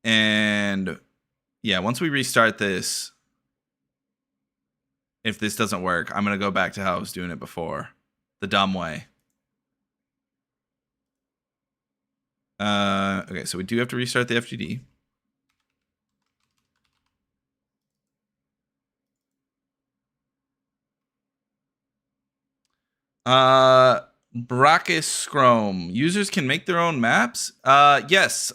And yeah, once we restart this, if this doesn't work, I'm going to go back to how I was doing it before. The dumb way. Okay, so we do have to restart the FGD. Brachis Schrome. Users can make their own maps? Yes.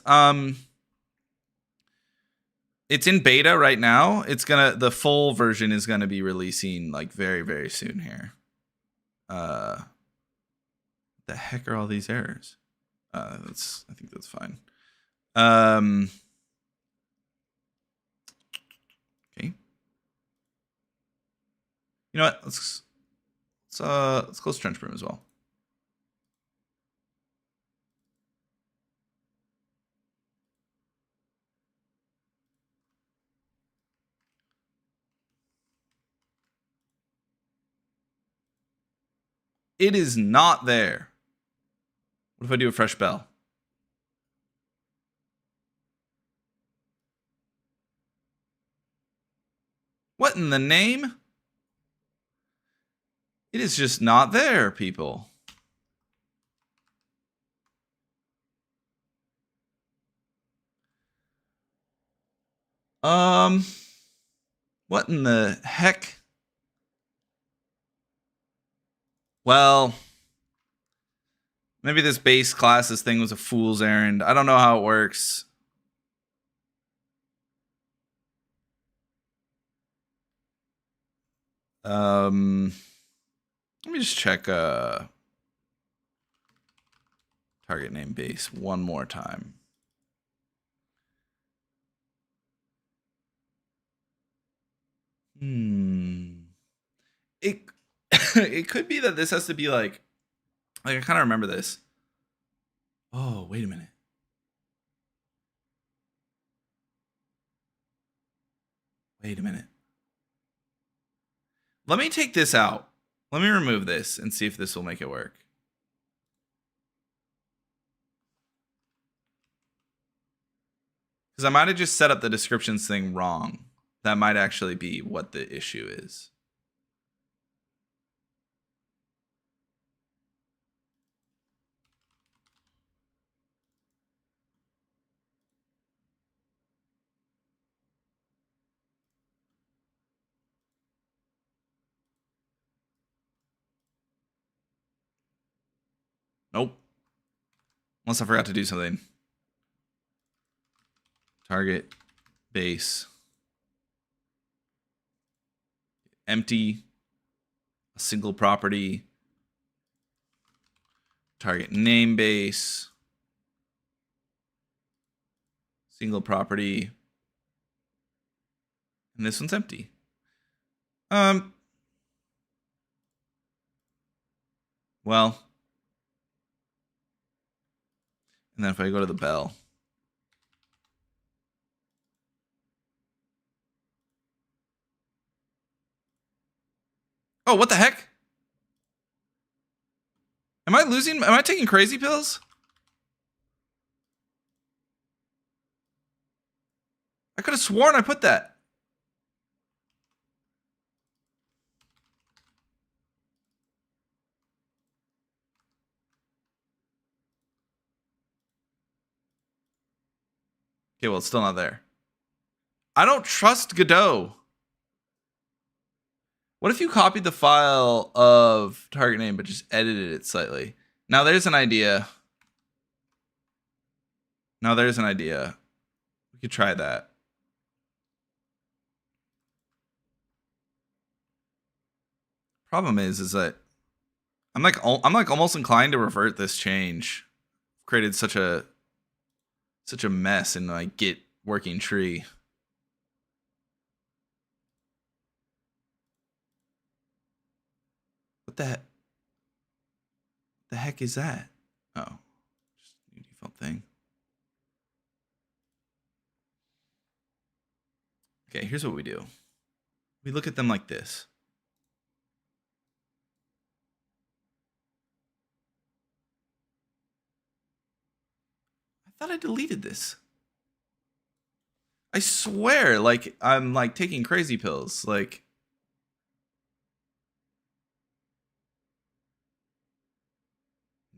It's in beta right now. The full version is gonna be releasing like very, very soon here. The heck are all these errors? I think that's fine. Okay. You know what? Let's close Trench Broom as well. It is not there. What if I do a fresh bell? What in the name? It is just not there, people. What in the heck? Well, maybe this base classes thing was a fool's errand. I don't know how it works. Let me just check target name base one more time. It it could be that this has to be like I kind of remember this. Oh, wait a minute. Wait a minute. Let me take this out. Let me remove this and see if this will make it work. Because I might have just set up the descriptions thing wrong. That might actually be what the issue is. Nope. Unless I forgot to do something. Target, base, empty, a single property, target name base, single property, and this one's empty. Well, and then if I go to the bell, oh, what the heck? Am I taking crazy pills? I could have sworn I put that. Okay, well, it's still not there. I don't trust Godot. What if you copied the file of target name but just edited it slightly? Now there's an idea. We could try that. Problem is that I'm like almost inclined to revert this change. I've created such a mess in my Git working tree. What the heck is that? Oh, just new default thing. Okay, here's what we do. We look at them like this. I thought I deleted this. I swear, like I'm like taking crazy pills. Like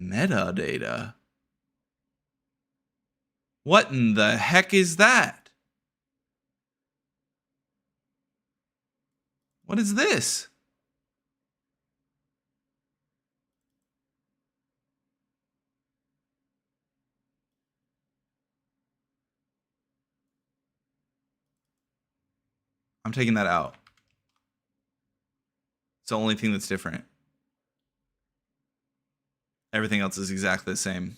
metadata. What in the heck is that? What is this? I'm taking that out. It's the only thing that's different. Everything else is exactly the same.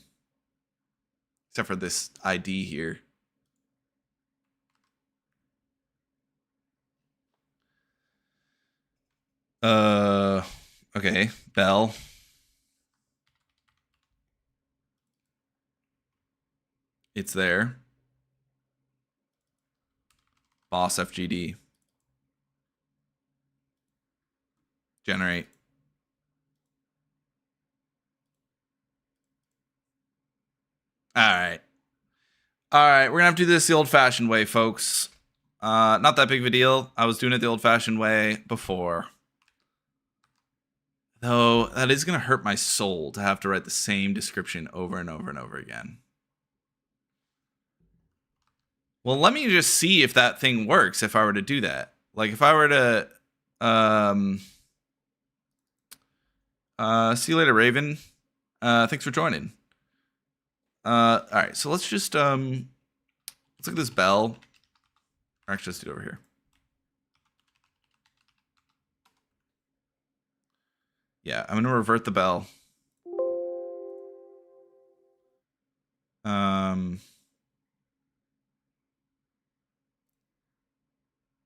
Except for this ID here. Okay, Bell. It's there. Boss FGD. Generate. Alright. Alright, we're gonna have to do this the old-fashioned way, folks. Not that big of a deal. I was doing it the old-fashioned way before. Though, that is gonna hurt my soul to have to write the same description over and over and over again. Well, let me just see if that thing works if I were to do that. Like, if I were to... see you later, Raven. Thanks for joining. All right, so let's just let's look at this bell. Or actually, let's do it over here. Yeah, I'm gonna revert the bell.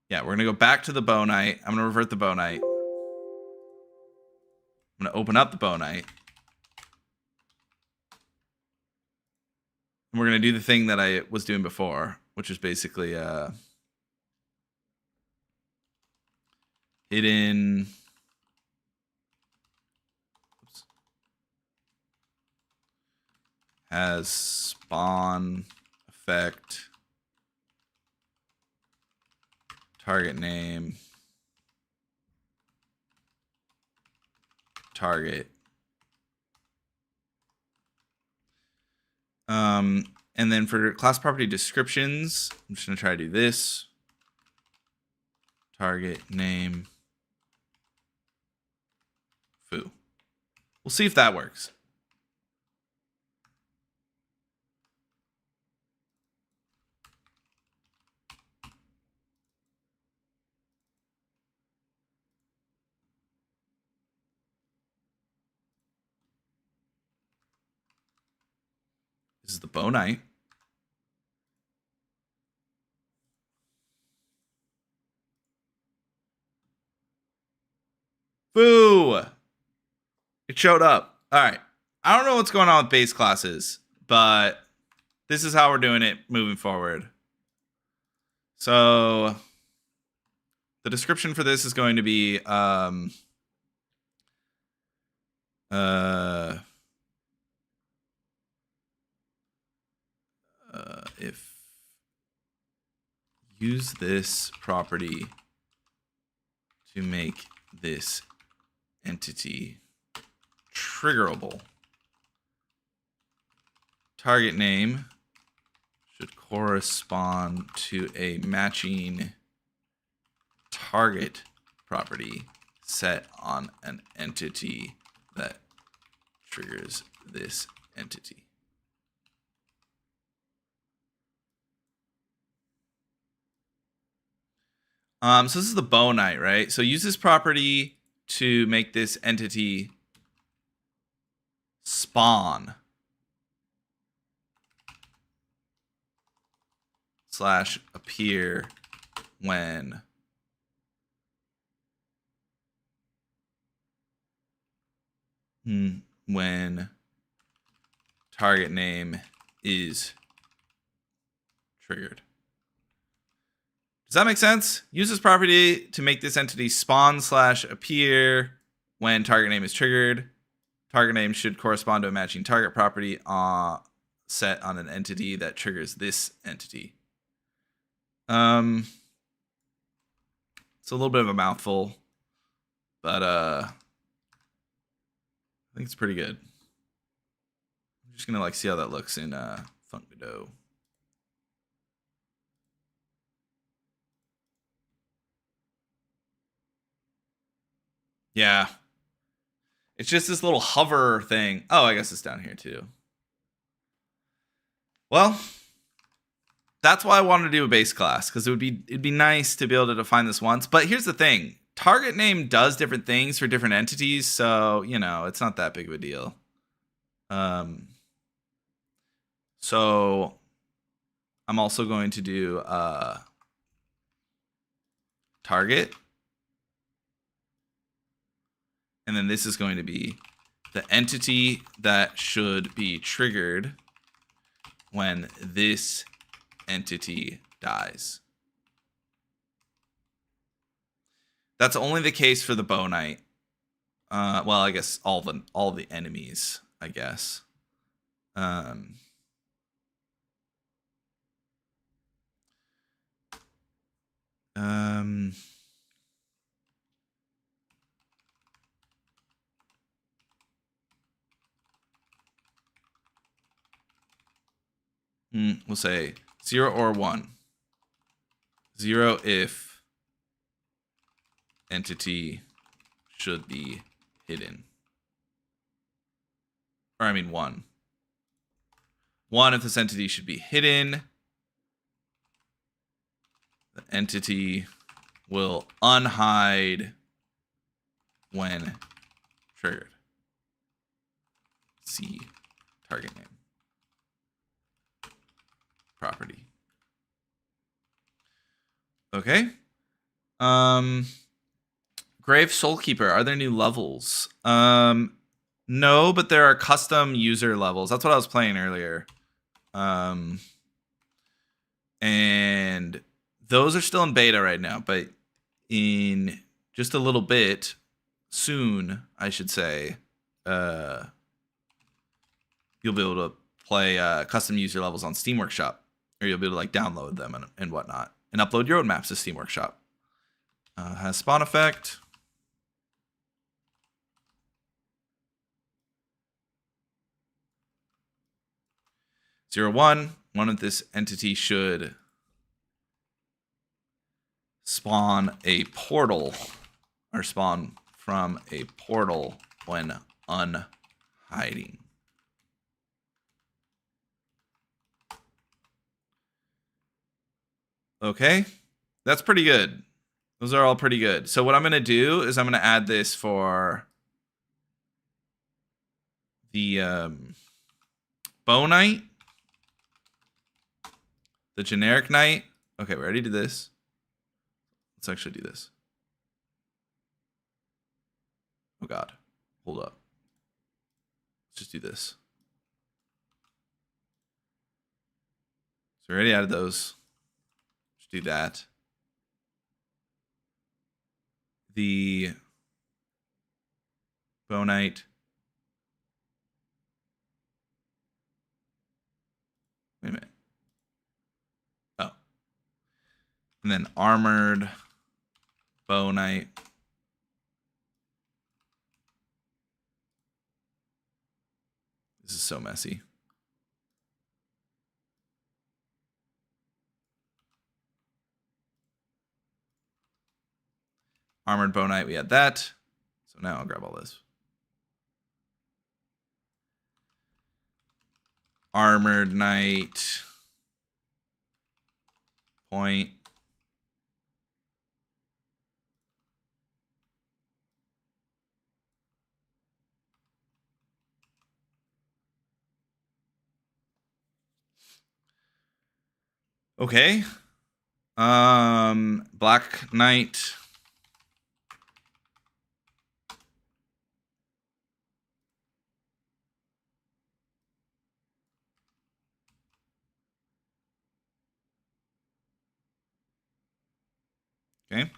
Yeah, we're going to go back to the bow knight. I'm going to revert the bow knight. I'm going to open up the bow knight. And we're going to do the thing that I was doing before, which is basically hidden. Oops. Has spawn effect. Target name. Target. And then for class property descriptions, I'm just going to try to do this. Target name. Foo. We'll see if that works. This is the bow knight. Boo! It showed up. All right. I don't know what's going on with base classes, but this is how we're doing it moving forward. So the description for this is going to be if use this property to make this entity triggerable. Target name should correspond to a matching target property set on an entity that triggers this entity. So this is the bow knight, right? So use this property to make this entity spawn / appear when target name is triggered. Does that make sense? Use this property to make this entity spawn / appear when target name is triggered. Target name should correspond to a matching target property set on an entity that triggers this entity. It's a little bit of a mouthful, but I think it's pretty good. I'm just gonna see how that looks in Funkado. Yeah. It's just this little hover thing. Oh, I guess it's down here too. Well, that's why I wanted to do a base class, because it'd be nice to be able to define this once. But here's the thing. Target name does different things for different entities, so, it's not that big of a deal. So I'm also going to do target. And then this is going to be the entity that should be triggered when this entity dies. That's only the case for the bow knight. Well, I guess all the enemies, I guess. We'll say 0 or 1. 0 if entity should be hidden. Or 1. 1 if this entity should be hidden. The entity will unhide when triggered. C target name. Property. Okay. Grave Soulkeeper. Are there new levels? No, but there are custom user levels. That's what I was playing earlier. And those are still in beta right now, but in just a little bit, soon, I should say, you'll be able to play custom user levels on Steam Workshop, or you'll be able to like download them and whatnot, and upload your own maps to Steam Workshop. Has spawn effect. Zero one of this entity should spawn a portal, or spawn from a portal when unhiding. Okay, that's pretty good. Those are all pretty good. So what I'm going to do is I'm going to add this for the Bow Knight, the generic Knight. Okay, we already did this. Let's actually do this. Oh God, hold up. Let's just do this. So we already added those. Just do that. The Bow Knight. Wait a minute. Oh. And then armored Bow Knight. This is so messy. Armored Bow Knight, we had that. So now I'll grab all this. Armored Knight. Point. Okay. Black Knight. Okay.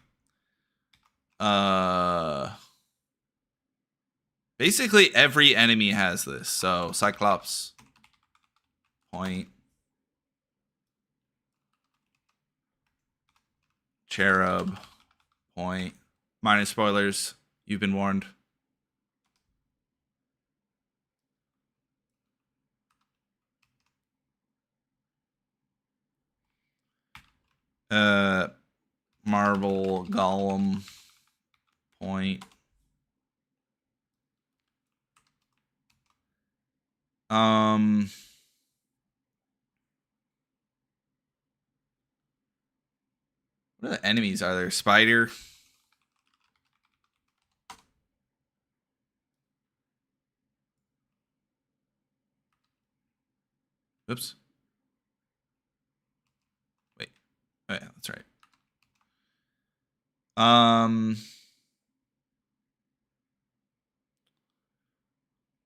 Basically every enemy has this. So Cyclops. Point. Cherub. Point. Minor spoilers. You've been warned. Marble Golem. Point. What are the enemies? Are there spider? Oops. Wait. Oh yeah, that's right.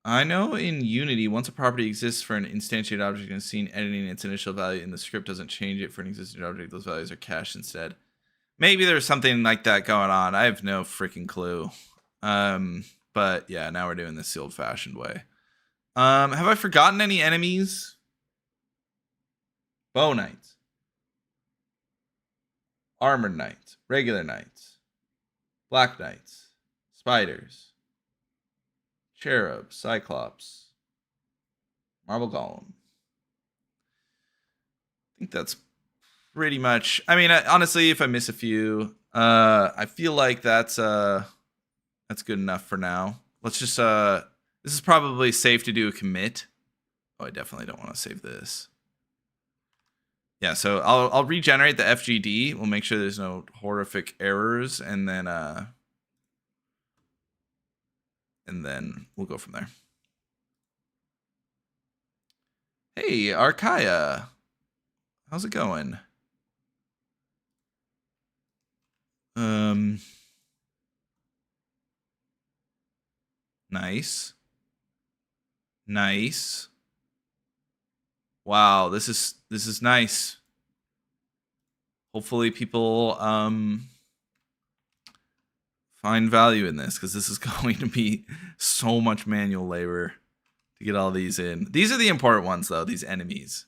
I know in Unity, once a property exists for an instantiated object in a scene, editing its initial value in the script doesn't change it for an existing object. Those values are cached instead. Maybe there's something like that going on. I have no freaking clue. But yeah, now we're doing this the old-fashioned way. Have I forgotten any enemies? Bow Knights. Armored Knights. Regular Knights. Black Knights. Spiders. Cherub. Cyclops. Marble Golem. I think that's pretty much. I mean, honestly, if I miss a few, I feel like that's good enough for now. Let's just this is probably safe to do a commit. Oh, I definitely don't want to save this. Yeah, so I'll regenerate the FGD. We'll make sure there's no horrific errors, and then we'll go from there. Hey, Archaea. How's it going? Nice. Nice. Wow, this is nice. Hopefully people find value in this, because this is going to be so much manual labor to get all these in. These are the important ones though, these enemies.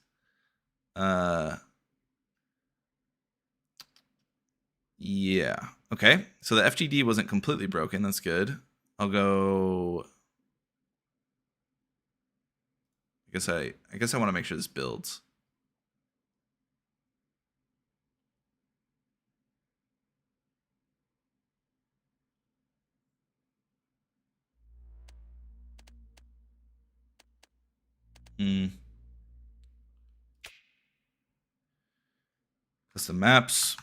Yeah. Okay. So the FGD wasn't completely broken. That's good. I'll go. I guess I want to make sure this builds. Custom maps.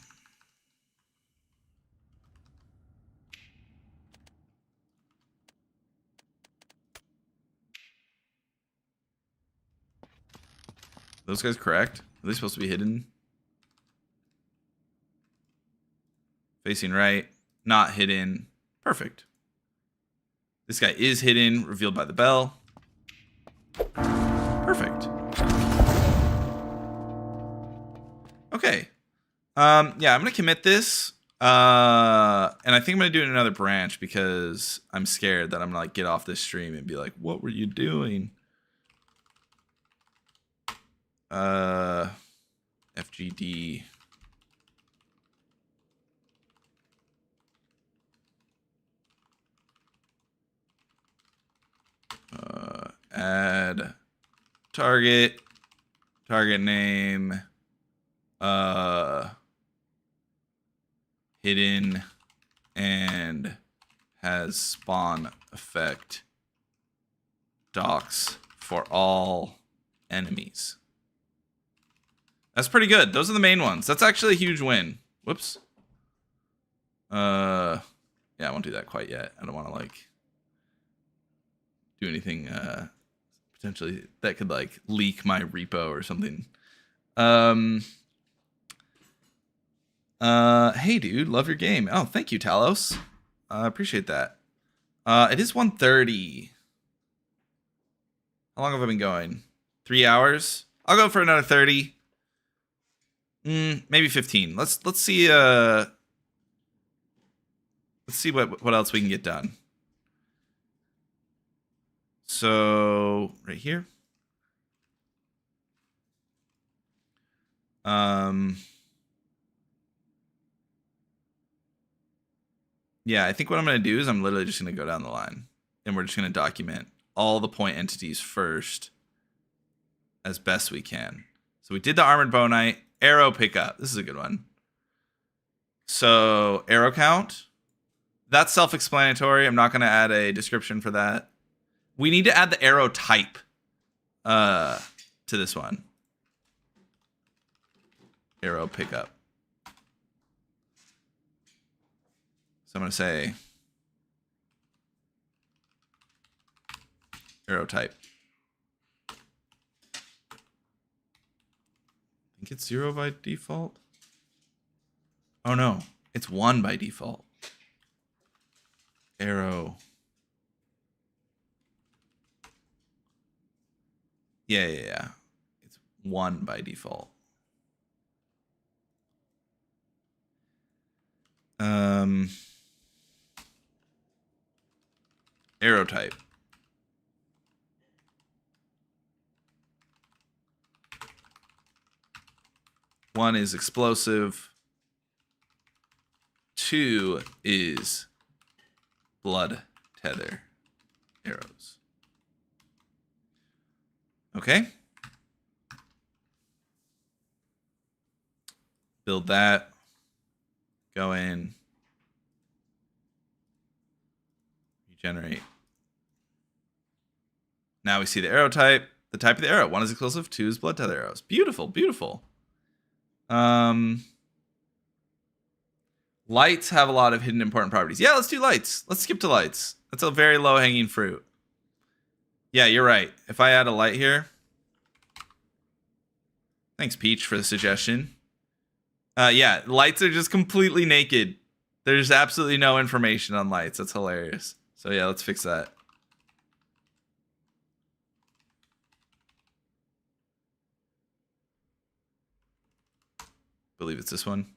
Those guys correct? Are they supposed to be hidden? Facing right. Not hidden. Perfect. This guy is hidden. Revealed by the bell. Perfect. Okay. Yeah, I'm going to commit this. And I think I'm going to do it in another branch, because I'm scared that I'm going to like get off this stream and be like, what were you doing? FGD. Add target name, hidden, and has spawn effect docs for all enemies. That's pretty good. Those are the main ones. That's actually a huge win. Whoops. Yeah, I won't do that quite yet. I don't want to like do anything potentially that could like leak my repo or something. Hey dude, love your game. Oh, thank you, Talos. Appreciate that. It is 1:30. How long have I been going? 3 hours? I'll go for another 30. Maybe 15. Let's see what else we can get done. So right here. Yeah, I think what I'm going to do is I'm literally just going to go down the line, and we're just going to document all the point entities first as best we can. So we did the Armored Bow Knight, arrow pickup. This is a good one. So arrow count, that's self-explanatory. I'm not going to add a description for that. We need to add the arrow type to this one. Arrow pickup. So I'm going to say arrow type. I think it's 0 by default. Oh no, it's 1 by default. Arrow. Yeah. It's 1 by default. Arrow type. One is explosive. 2 is blood tether arrows. Okay. Build that. Go in. Regenerate. Now we see the arrow type. The type of the arrow. 1 is explosive. 2 is blood tether arrows. Beautiful, beautiful. Lights have a lot of hidden important properties. Yeah, let's do lights. Let's skip to lights. That's a very low-hanging fruit. Yeah, you're right. If I add a light here. Thanks, Peach, for the suggestion. Yeah, lights are just completely naked. There's absolutely no information on lights. That's hilarious. So yeah, let's fix that. I believe it's this one.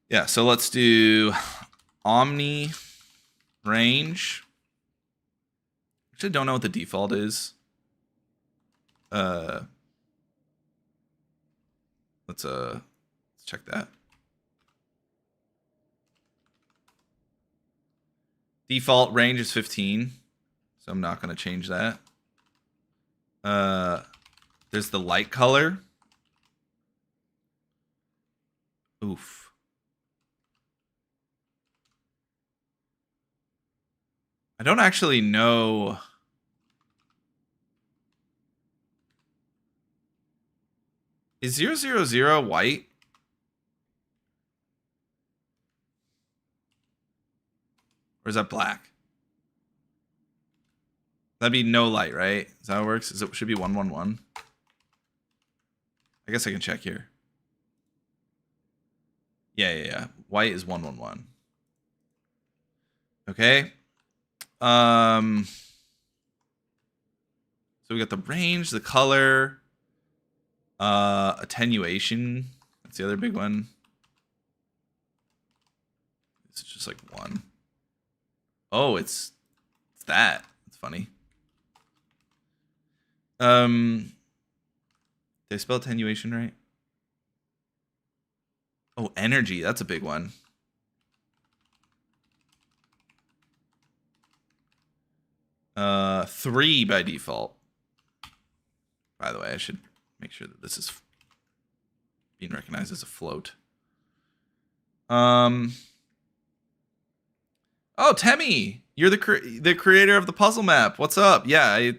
Yeah, so let's do Omni range. Actually, don't know what the default is. Let's check that. Default range is 15, so I'm not going to change that. There's the light color. Oof. I don't actually know. Is 000 white? Or is that black? That'd be no light, right? Is that how it works? It should be 111. I guess I can check here. Yeah. White is 111. Okay. So we got the range, the color, attenuation. That's the other big one. It's just like 1. Oh, it's that. It's funny. Did I spell attenuation right? Oh, energy. That's a big one. Three by default. By the way, I should make sure that this is being recognized as a float. Oh, Temmie, you're the creator of the puzzle map. What's up? Yeah,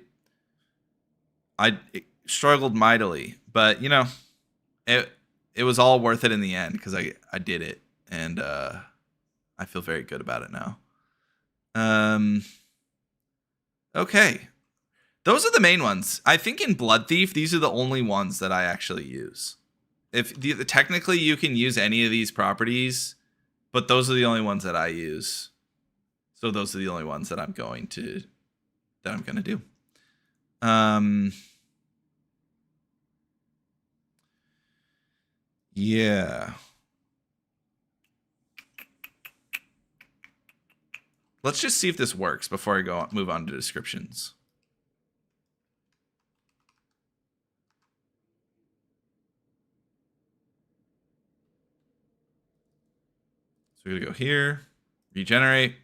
I struggled mightily, but you know, it was all worth it in the end because I did it, and I feel very good about it now. Okay. Those are the main ones. I think in Blood Thief, these are the only ones that I actually use. Technically you can use any of these properties, but those are the only ones that I use. So those are the only ones that I'm going to do. Yeah. Let's just see if this works before I move on to descriptions. So we're gonna go here, regenerate.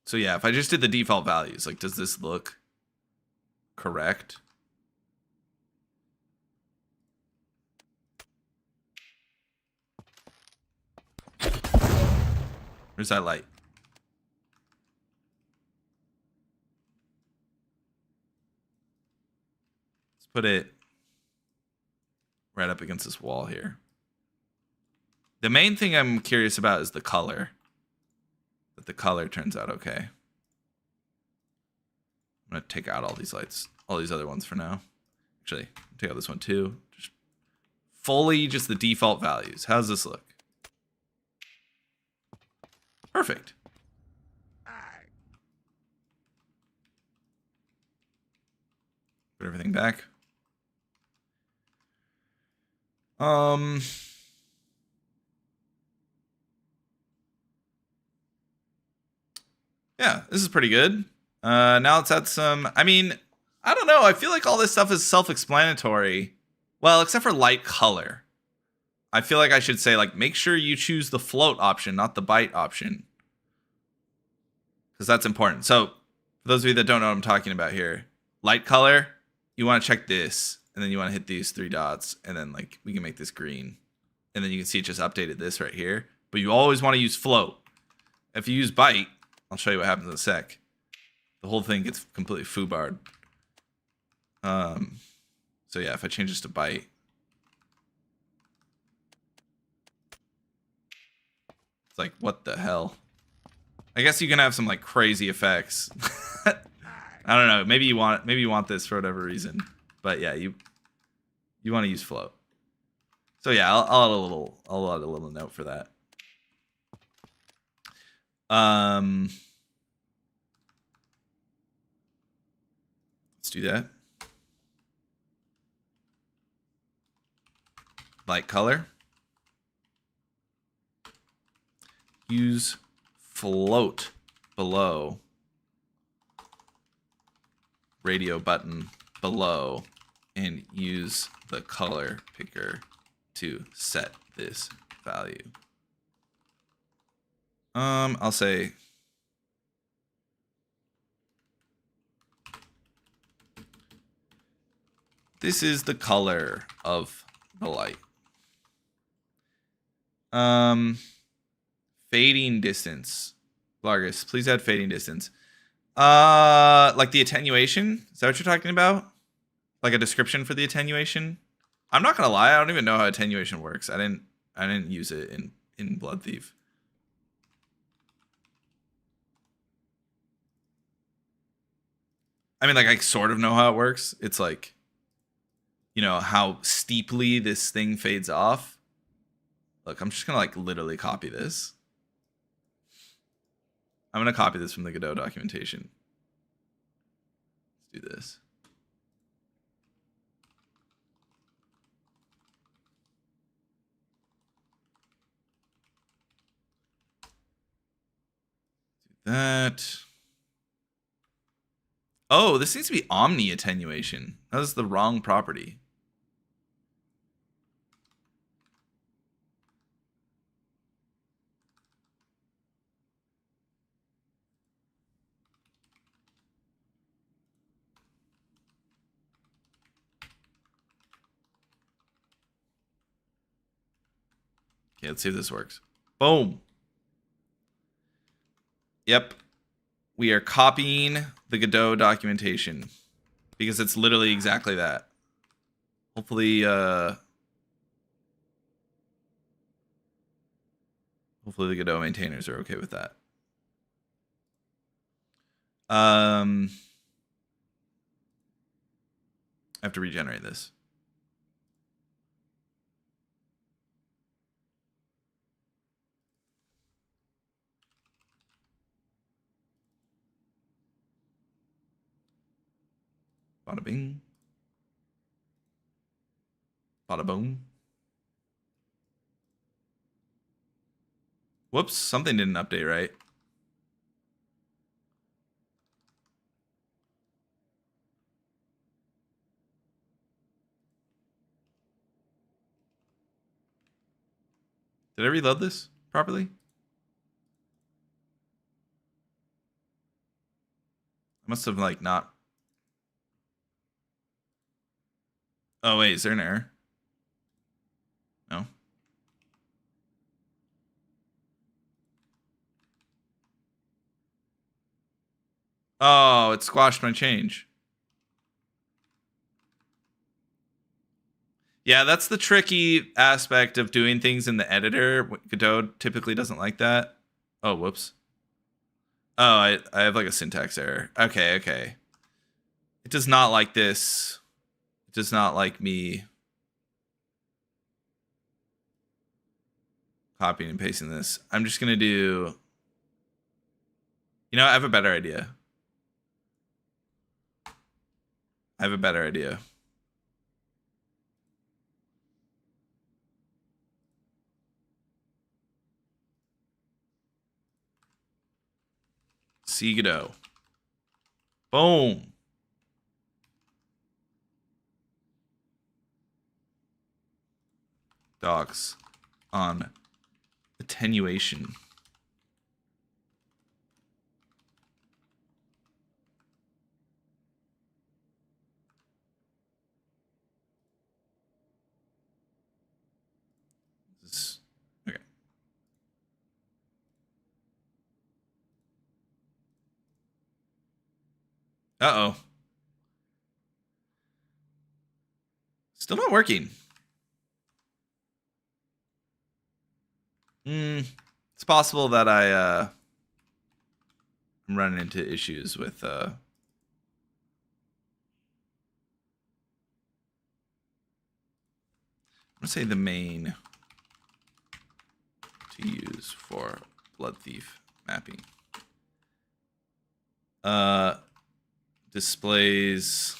So yeah, if I just did the default values, like, does this look correct? Where's that light? Let's put it right up against this wall here. The main thing I'm curious about is the color. But the color turns out okay. I'm gonna take out all these lights, all these other ones for now. Actually, take out this one too. Just fully just the default values. How's this look? Perfect. Put everything back. Yeah, this is pretty good. Now let's add some. I mean, I don't know. I feel like all this stuff is self-explanatory. Well, except for light color. I feel like I should say, like, make sure you choose the float option, not the bite option. Because that's important. So, for those of you that don't know what I'm talking about here, light color, you want to check this. And then you want to hit these 3 dots. And then, like, we can make this green. And then you can see it just updated this right here. But you always want to use float. If you use bite, I'll show you what happens in a sec. The whole thing gets completely foobarred. So yeah, if I change this to bite, it's like, what the hell? I guess you can have some like crazy effects. I don't know. Maybe you want this for whatever reason. But yeah, you want to use float. So yeah, I'll add a little note for that. Let's do that. Light color. Use float below. Radio button below, and use the color picker to set this value. I'll say this is the color of the light. Fading distance. Largus, please add fading distance. Like the attenuation? Is that what you're talking about? Like a description for the attenuation? I'm not gonna lie, I don't even know how attenuation works. I didn't use it in Blood Thief. I mean, like, I sort of know how it works. It's like, you know, how steeply this thing fades off. Look, I'm just gonna like literally copy this. I'm gonna copy this from the Godot documentation. Let's do this. Do that. Oh, this needs to be omni attenuation. That is the wrong property. Okay, let's see if this works. Boom. Yep. We are copying the Godot documentation because it's literally exactly that. Hopefully, hopefully the Godot maintainers are okay with that. I have to regenerate this. Bada bing. Bada boom. Whoops, something didn't update right. Did I reload this properly? I must have like not. Oh wait, is there an error? No. Oh, it squashed my change. Yeah, that's the tricky aspect of doing things in the editor. Godot typically doesn't like that. Oh, whoops. Oh, I have like a syntax error. Okay. It does not like this. It does not like me copying and pasting this. I'm just going to do... You know, I have a better idea. See Godot. Boom. Docs on attenuation. Okay. Uh-oh. Still not working. It's possible that I'm running into issues with let's say the main to use for Blood Thief mapping. Displays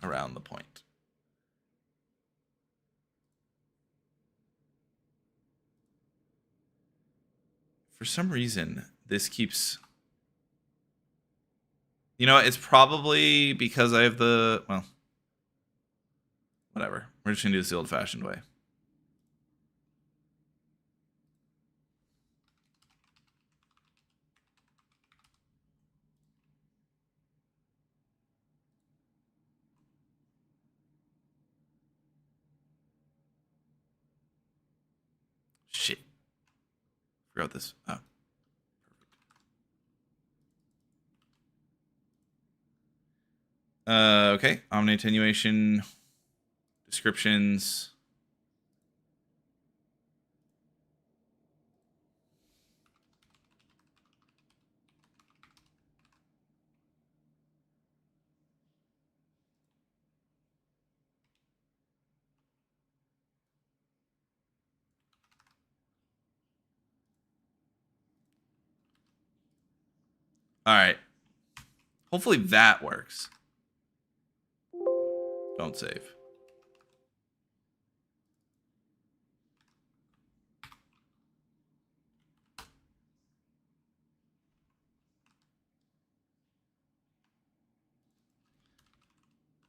around the point. For some reason, this keeps... You know, it's probably because I have the... Well, whatever. We're just going to do this the old-fashioned way. Shit. Forgot this. Oh. Okay. Omni attenuation. Descriptions. All right. Hopefully that works. Don't save.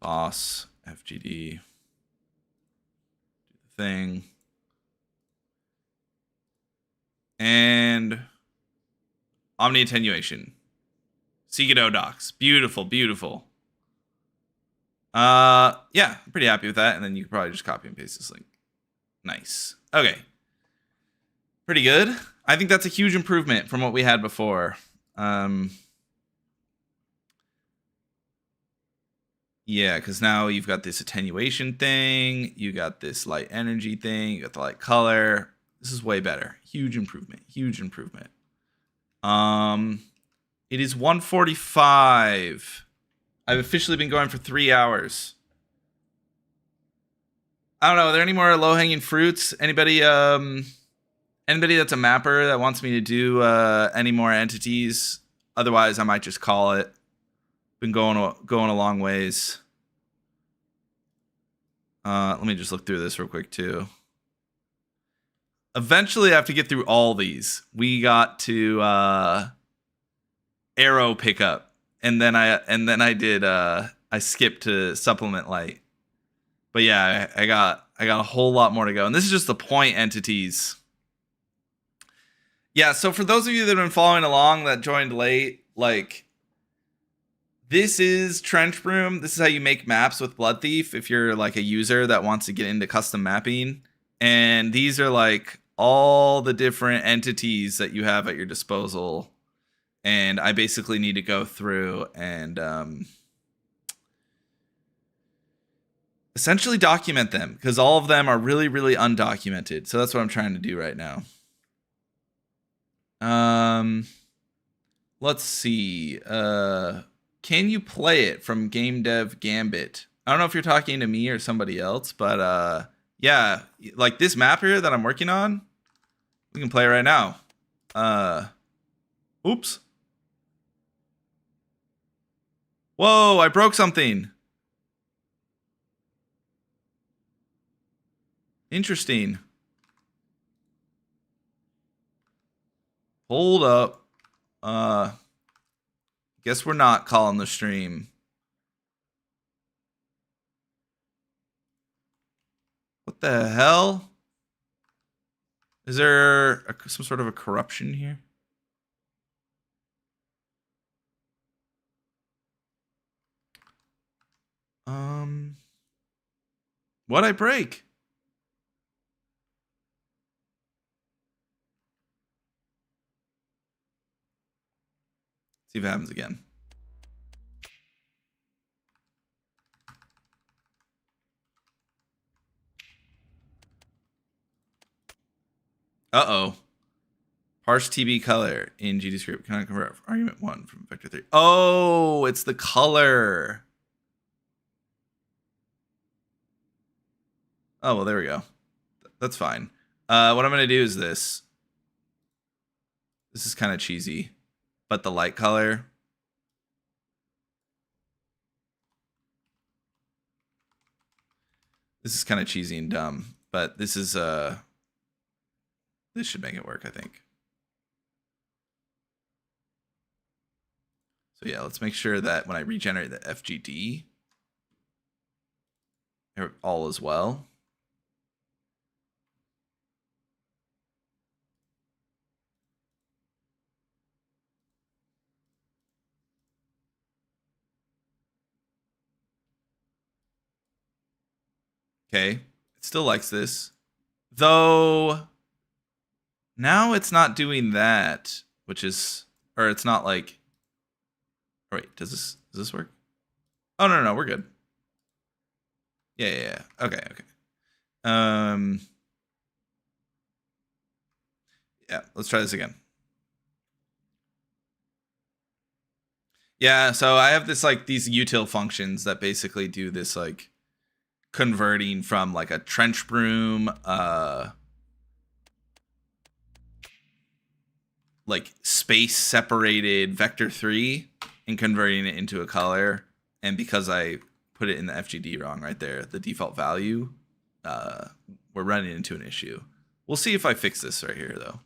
Boss, FGD. Do the thing. And Omni attenuation. Seagado docs. Beautiful, beautiful. Yeah, I'm pretty happy with that. And then you can probably just copy and paste this link. Nice. Okay. Pretty good. I think that's a huge improvement from what we had before. Yeah, because now you've got this attenuation thing. You got this light energy thing. You got the light color. This is way better. Huge improvement. Huge improvement. It is 1:45. I've officially been going for 3 hours. I don't know. Are there any more low-hanging fruits? Anybody that's a mapper that wants me to do any more entities? Otherwise, I might just call it. Been going a long ways. Let me just look through this real quick too. Eventually, I have to get through all these. We got to arrow pickup, and then I skipped to supplement light. But yeah, I got a whole lot more to go, and this is just the point entities. Yeah, so for those of you that have been following along that joined late, like, this is Trench Broom. This is how you make maps with Blood Thief if you're like a user that wants to get into custom mapping. And these are like all the different entities that you have at your disposal. And I basically need to go through and essentially document them, because all of them are really, really undocumented. So that's what I'm trying to do right now. Let's see. Can you play it from Game Dev Gambit? I don't know if you're talking to me or somebody else, but yeah, like this map here that I'm working on, we can play right now. Oops. Whoa, I broke something. Interesting. Hold up. Guess we're not calling the stream. What the hell? Is there some sort of a corruption here? What'd I break? See if it happens again. Uh-oh. Parse TB color in GD script. Can I convert argument 1 from vector 3? Oh, it's the color. Oh, well, there we go. That's fine. What I'm going to do is this. This is kind of cheesy, but the light color. This is kind of cheesy and dumb, but this is this should make it work, I think. So yeah, let's make sure that when I regenerate the FGD, all is well. Okay, it still likes this. Though, now it's not doing that, which is, or it's not like, oh, wait, does this work? Oh, no, we're good. Yeah. Okay. Yeah, let's try this again. Yeah, so I have this, like, these util functions that basically do this, like, converting from, like, a trench broom, like, space separated vector 3 and converting it into a color. And because I put it in the FGD wrong right there, the default value, we're running into an issue. We'll see if I fix this right here, though.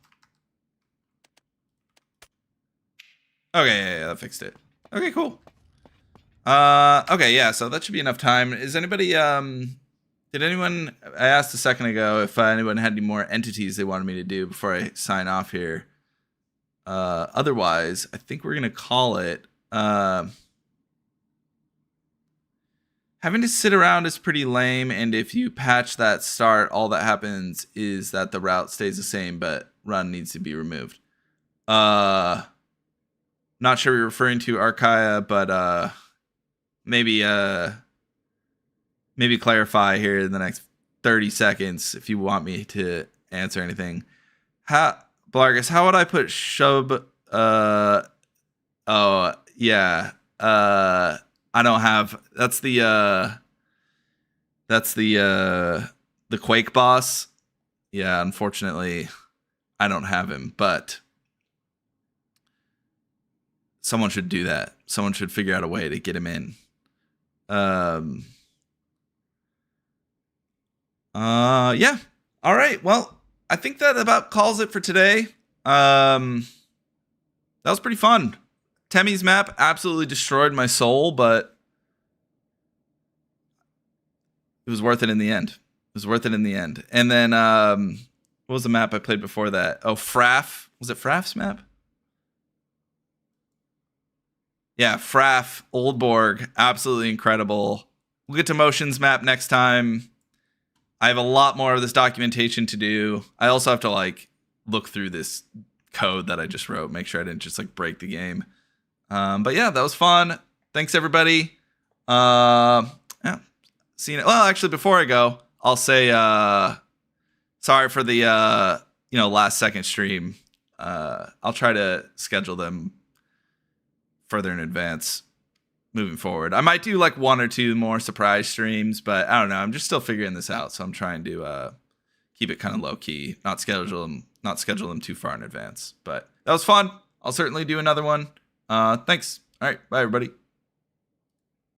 Okay, yeah, that fixed it. Okay, cool. Okay, yeah, so that should be enough time. Is anybody, did anyone, I asked a second ago if anyone had any more entities they wanted me to do before I sign off here. Otherwise, I think we're going to call it. Having to sit around is pretty lame, and if you patch that start, all that happens is that the route stays the same, but run needs to be removed. Not sure you're referring to Archaea, but maybe clarify here in the next 30 seconds if you want me to answer anything. Blargus, how would I put Shub? Oh yeah. I don't have. That's the Quake boss. Yeah, unfortunately, I don't have him, but someone should do that. Someone should figure out a way to get him in. Yeah. All right. Well, I think that about calls it for today. That was pretty fun. Temmie's map absolutely destroyed my soul, but it was worth it in the end. And then, what was the map I played before that? Oh, Fraff. Was it Fraff's map? Yeah, Fraff, Oldborg, absolutely incredible. We'll get to Motion's map next time. I have a lot more of this documentation to do. I also have to, like, look through this code that I just wrote, make sure I didn't just, like, break the game. But yeah, that was fun. Thanks, everybody. Yeah. See you. Well, actually, before I go, I'll say sorry for the last second stream. I'll try to schedule them further in advance moving forward. I might do like 1 or 2 more surprise streams, but I don't know. I'm just still figuring this out, so I'm trying to keep it kind of low key, not schedule them too far in advance. But that was fun. I'll certainly do another one. Thanks. All right. Bye, everybody.